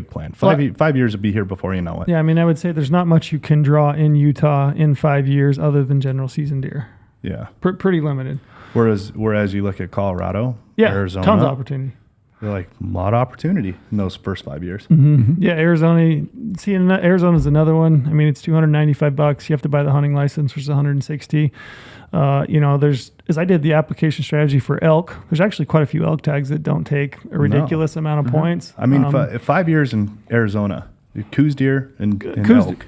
plan. 5 years will be here before you know it. Yeah, I mean, I would say there's not much you can draw in Utah in 5 years other than general season deer. Yeah. Pretty limited. Whereas you look at Colorado, Yeah, Arizona, tons of opportunity. they're like a lot of opportunity in those first 5 years. Mm-hmm. Yeah, Arizona's another one. I mean, it's $295. You have to buy the hunting license, which is $160. You know, as I did the application strategy for elk, there's actually quite a few elk tags that don't take a ridiculous amount of points. I mean, 5 years in Arizona, coos deer and elk.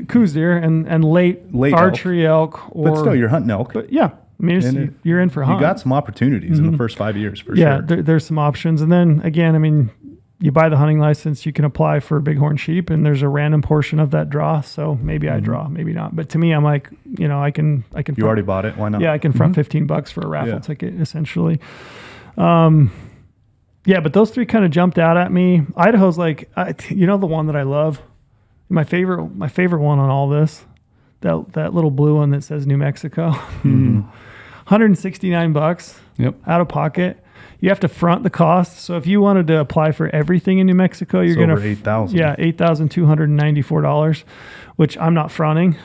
Coos deer and late elk. archery elk. But still, you're hunting elk. But yeah, I mean, you're in for a hunt. You got some opportunities in the first 5 years for Yeah, sure. there's some options. And then again, I mean, you buy the hunting license, you can apply for bighorn sheep, and there's a random portion of that draw. So maybe I draw, maybe not. But to me, I'm like, you know, I can. You already bought it. Why not? Yeah, I can front $15 for a raffle Yeah. ticket, essentially. Yeah, but those three kind of jumped out at me. Idaho's like, you know, the one that I love, my favorite one on all this, that little blue one that says New Mexico, $169. Yep. Out of pocket. You have to front the cost. So if you wanted to apply for everything in New Mexico, you're going to $8,000. Yeah, $8,294, which I'm not fronting,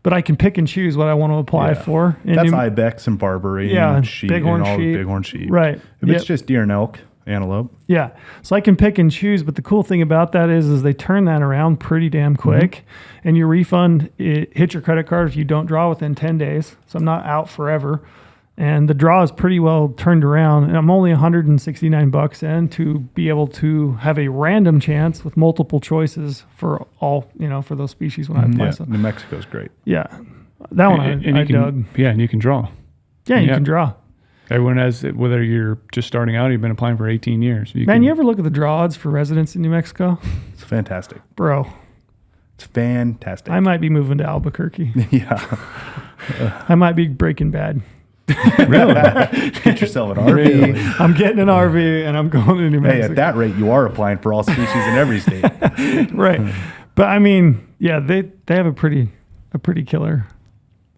but I can pick and choose what I want to apply for. That's ibex and Barbary and sheep bighorn and all sheep. the bighorn sheep. Right. If it's just deer and elk, antelope. Yeah. So I can pick and choose, but the cool thing about that is they turn that around pretty damn quick, and your refund hits your credit card if you don't draw within 10 days. So I'm not out forever. And the draw is pretty well turned around, and I'm only $169 in to be able to have a random chance with multiple choices for all, you know, for those species when I apply. Yeah, So, New Mexico's great. yeah, that one I dug. Yeah, and you can draw. Yeah, you can draw. Everyone has, whether you're just starting out or you've been applying for 18 years. You ever look at the draw odds for residents in New Mexico? It's fantastic. Bro. It's fantastic. I might be moving to Albuquerque. Yeah. I might be Breaking Bad. Really? Get yourself an RV. I'm getting an RV and I'm going to New Mexico. Hey, at that rate, you are applying for all species in every state. Right. But I mean, yeah, they have a pretty killer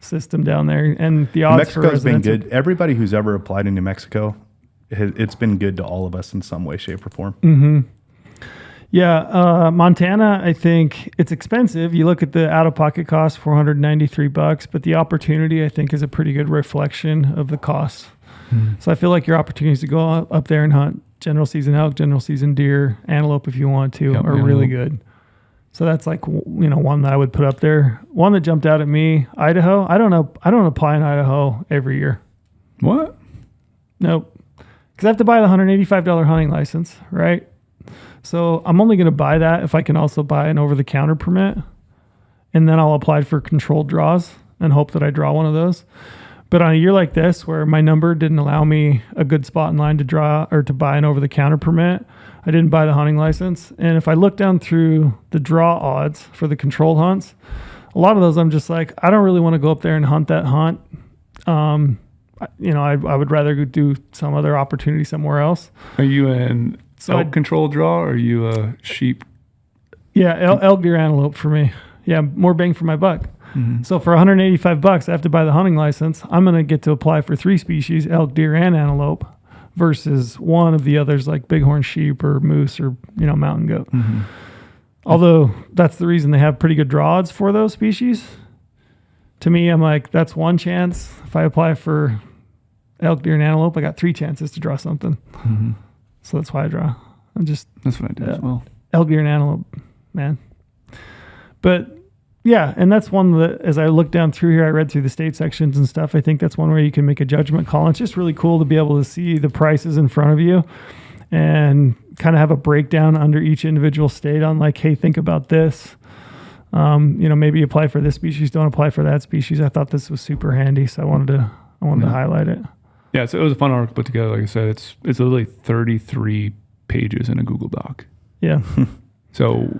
system down there, and the odds for Mexico's been residents good. Everybody who's ever applied in New Mexico, it's been good to all of us in some way, shape, or form. Mm-hmm. Yeah, Montana, I think it's expensive. You look at the out-of-pocket cost, $493, but the opportunity, I think, is a pretty good reflection of the cost. So I feel like your opportunities to go up there and hunt general season elk, general season deer, antelope if you want to, are really good. So that's like, you know, one that I would put up there. One that jumped out at me, Idaho. I don't apply in Idaho every year. What? Nope. Because I have to buy the $185 hunting license, right? So I'm only going to buy that if I can also buy an over-the-counter permit. And then I'll apply for controlled draws and hope that I draw one of those. But on a year like this, where my number didn't allow me a good spot in line to draw or to buy an over-the-counter permit, I didn't buy the hunting license. And if I look down through the draw odds for the controlled hunts, a lot of those I'm just like, I don't really want to go up there and hunt that hunt. You know, I would rather go do some other opportunity somewhere else. Are you an elk control draw, or are you a sheep? Yeah, elk, deer, antelope for me. Yeah, more bang for my buck. Mm-hmm. So for $185, I have to buy the hunting license. I'm going to get to apply for 3 species, elk, deer, and antelope, versus one of the others like bighorn sheep or moose or, you know, mountain goat. Mm-hmm. Although that's the reason they have pretty good draw odds for those species. To me, I'm like, that's one chance. If I apply for elk, deer, and antelope, I got 3 chances to draw something. Mm-hmm. So that's why I draw. That's what I do as well. Elk, deer, and antelope, man. But yeah, and that's one that, as I look down through here, I read through the state sections and stuff. I think that's one where you can make a judgment call. And it's just really cool to be able to see the prices in front of you. and kind of have a breakdown under each individual state on like, hey, think about this. Maybe apply for this species, don't apply for that species. I thought this was super handy, so I wanted to highlight it. Yeah, so it was a fun article put together. Like I said, it's literally 33 pages in a Google Doc. Yeah. So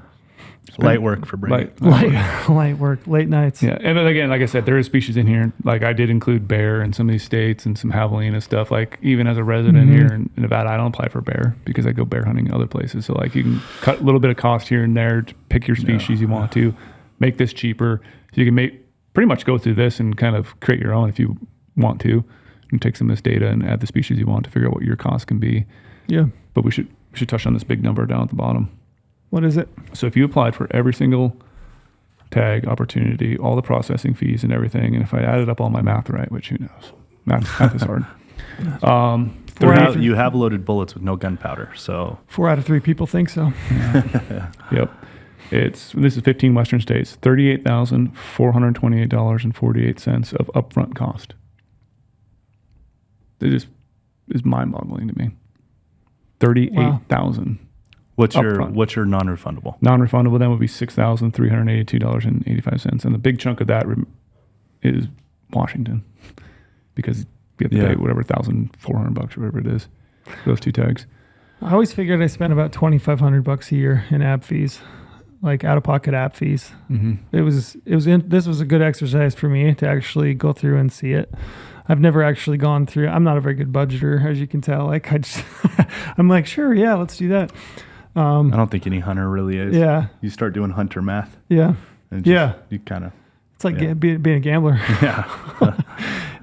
light work for Brady. Light work, late nights. Yeah, and again, like I said, there is species in here. Like I did include bear in some of these states and some javelina stuff. Like even as a resident here in Nevada, I don't apply for bear because I go bear hunting other places. So like you can cut a little bit of cost here and there to pick your species you want to, make this cheaper. So you can pretty much go through this and kind of create your own if you want to, and take some of this data and add the species you want to figure out what your cost can be. Yeah. But we should touch on this big number down at the bottom. What is it? So if you applied for every single tag opportunity, all the processing fees and everything, and if I added up all my math right, which who knows, math is hard. You have loaded bullets with no gunpowder, so 4 out of 3 people think so. Yep. This is 15 Western states, $38,428.48 of upfront cost. It just is mind-boggling to me. $38,000. What's your non-refundable? Non-refundable then would be $6,382.85, and the big chunk of that is Washington, because you have to pay whatever $1,400 or whatever it is for those 2 tags. I always figured I spent about $2,500 a year in app fees, like out-of-pocket app fees. Mm-hmm. This was a good exercise for me to actually go through and see it. I've never actually gone through. I'm not a very good budgeter, as you can tell. Like I'm like, sure, yeah, let's do that. I don't think any hunter really is. Yeah. You start doing hunter math. Yeah. And you kind of. It's like being a gambler. Yeah.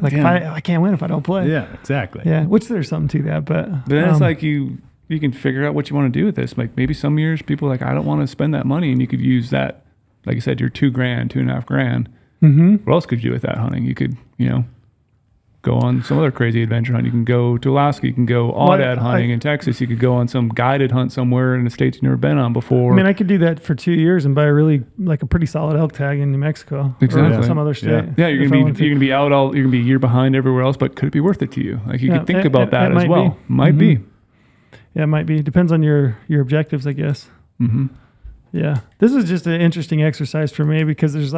Like I can't win if I don't play. Yeah, exactly. Yeah, which there's something to that, but then it's like you can figure out what you want to do with this. Like maybe some years people are like, I don't want to spend that money, and you could use that. Like I said, your $2,000, $2,500. Mm-hmm. What else could you do with that hunting? You could, go on some other crazy adventure hunt. You can go to Alaska. You can go aoudad hunting in Texas. You could go on some guided hunt somewhere in a state you've never been on before. I mean, I could do that for 2 years and buy a pretty solid elk tag in New Mexico exactly. or some other state. Yeah, you're gonna be out you're gonna be a year behind everywhere else. But could it be worth it to you? Like you could think about that as well. Be. Might be. Yeah, it might be. Depends on your objectives, I guess. Mm-hmm. Yeah, this is just an interesting exercise for me because there's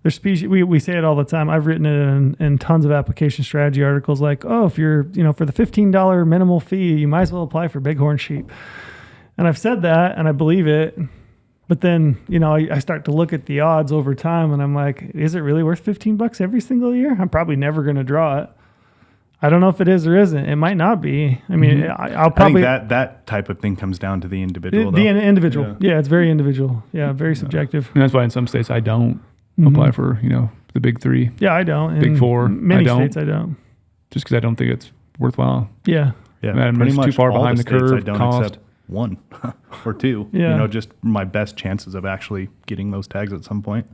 species. We say it all the time. I've written it in tons of application strategy articles. Like, if you're for the $15 minimal fee, you might as well apply for bighorn sheep. And I've said that, and I believe it. But then I start to look at the odds over time, and I'm like, is it really worth $15 every single year? I'm probably never going to draw it. I don't know if it is or isn't. It might not be. I mean, I'll probably. I think that type of thing comes down to the individual. The individual. Yeah, it's very individual. Yeah, very subjective. And that's why in some states I don't apply for the big 3. Yeah, I don't. Big 4. Many states I don't. Just because I don't think it's worthwhile. Yeah. Yeah. Pretty much too far behind the curve. I don't accept 1 or 2. Yeah. Just my best chances of actually getting those tags at some point.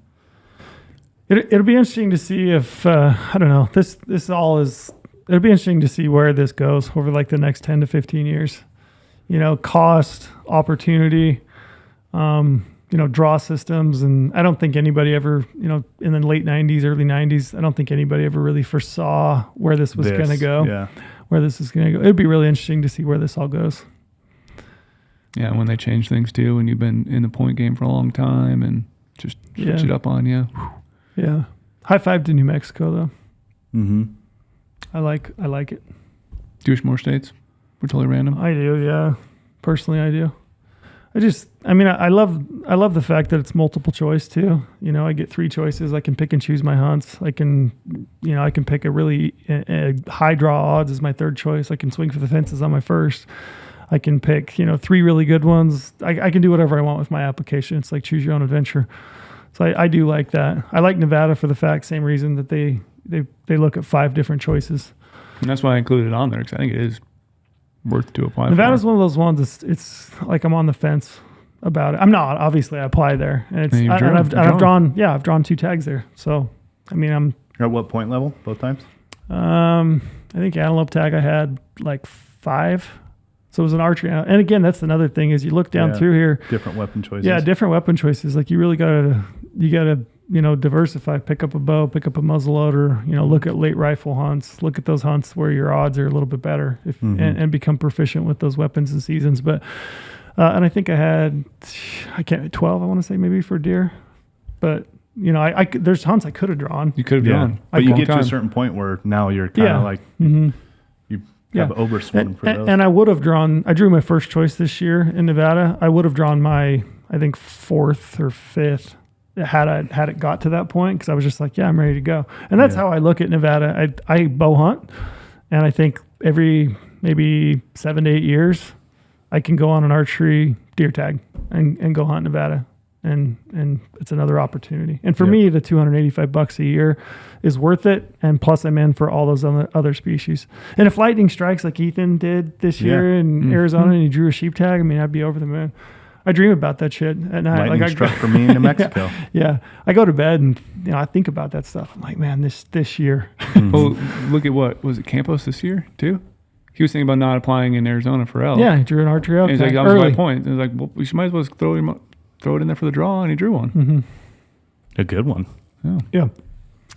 It'll be interesting to see if I don't know. This all is. It'll be interesting to see where this goes over like the next 10 to 15 years. Cost, opportunity. Draw systems. And I don't think anybody ever, in the late 90s, early 90s, I don't think anybody ever really foresaw where this was going to go. Yeah. Where this is going to go. It'd be really interesting to see where this all goes. Yeah, when they change things too, when you've been in the point game for a long time and just switch it up on you. Yeah. High five to New Mexico, though. Mm-hmm. I like it. Do you wish more states were totally random? I do, yeah. Personally, I do. I love the fact that it's multiple choice too. I get 3 choices. I can pick and choose my hunts. I can pick a really high draw odds as my 3rd choice. I can swing for the fences on my 1st. I can pick, 3 really good ones. I can do whatever I want with my application. It's like choose your own adventure. So I do like that. I like Nevada for the same reason that they look at 5 different choices. And that's why I included it on there because I think it is worth to apply. Nevada's one of those ones. It's like I'm on the fence about it. I'm not. Obviously, I apply there, and I've drawn 2 tags there. So, I'm. You're at what point level? Both times? I think antelope tag I had like 5. So it was an archery. And again, that's another thing is you look down through here. Different weapon choices. Yeah, different weapon choices. Like you really gotta diversify, pick up a bow, pick up a muzzleloader, look at late rifle hunts, look at those hunts where your odds are a little bit better and become proficient with those weapons and seasons. But, and I think I had, 12, I want to say maybe for deer, but there's hunts I could have drawn. You could have drawn. But you get to a certain point where now you're kind of like, you have overswing for those. And I drew my first choice this year in Nevada. I would have drawn my, I think 4th or 5th had it got to that point, because I was just like, I'm ready to go. And that's how I look at Nevada. I bow hunt, and I think every maybe 7 to 8 years I can go on an archery deer tag and go hunt Nevada, and it's another opportunity. And for me, the $285 a year is worth it, and plus I'm in for all those other species. And if lightning strikes like Ethan did this year in Arizona and he drew a sheep tag, I mean, I'd be over the moon. I dream about that shit at night. Lightning struck for me in New Mexico. I go to bed and I think about that stuff. I'm like, man, this year. Well, look at what was it, Campos this year too? He was thinking about not applying in Arizona for elk. Yeah, he drew an archery elk. And he's like, that was my point. And it's like, well, you might as well throw it in there for the draw, and he drew one. A good one. Yeah.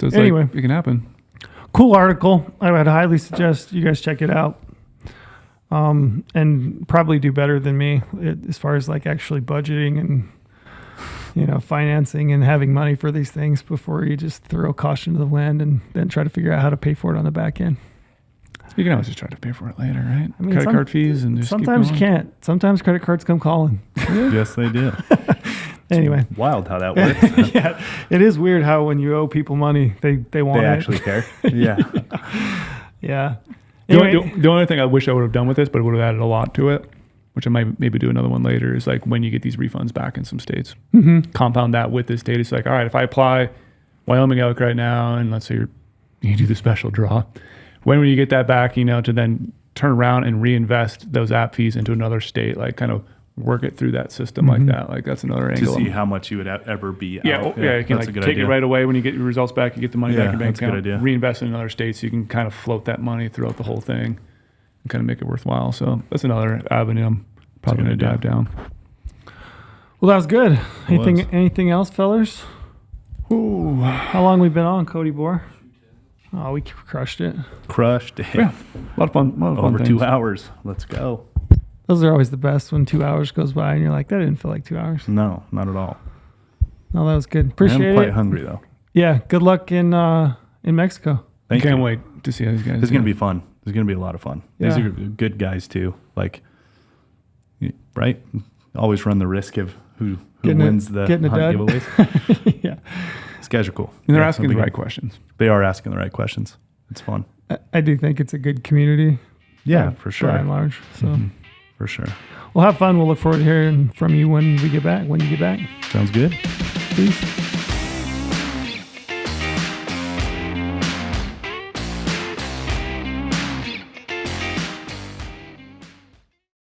So it's anyway, it can happen. Cool article. I would highly suggest you guys check it out. And probably do better than me as far as like actually budgeting and, financing and having money for these things before you just throw caution to the wind and then try to figure out how to pay for it on the back end. You can always just try to pay for it later, right? I mean, credit card fees and just sometimes you can't. Sometimes credit cards come calling. Yes, they do. Anyway, wild how that works. Yeah, it is weird how when you owe people money, they want they it. actually care. Yeah. Yeah. Anyway, the only thing I wish I would have done with this, but it would have added a lot to it, which I might maybe do another one later, is like when you get these refunds back in some states, compound that with this data. It's like, all right, if I apply Wyoming elk right now, and let's say you do the special draw, when will you get that back, to then turn around and reinvest those app fees into another state, like kind of work it through that system like that. Like that's another angle. To see how much you would ever be out. Yeah, you can like take it right away when you get your results back, you get the money back in your bank account, reinvest in another state, so you can kind of float that money throughout the whole thing and kind of make it worthwhile. So that's another avenue I'm probably going to dive down. Well, that was good. Anything else, fellas? Ooh. How long we been on, Cody Bohr? Oh, we crushed it. Yeah, a lot of fun. Over 2 hours. Let's go. Those are always the best when 2 hours goes by and you're like, that didn't feel like 2 hours. No, not at all. No, that was good. Appreciate it. I'm quite hungry though. Yeah. Good luck in Mexico. Can't wait to see how these guys. It's going to be fun. It's going to be a lot of fun. Yeah. These are good guys too. Like, right? Always run the risk of who wins the hunt giveaways. Yeah. These guys are cool. And they're asking the right questions. They are asking the right questions. It's fun. I do think it's a good community. Yeah, for sure. By and large. So. For sure. We'll have fun. We'll look forward to hearing from you when you get back. Sounds good. Peace.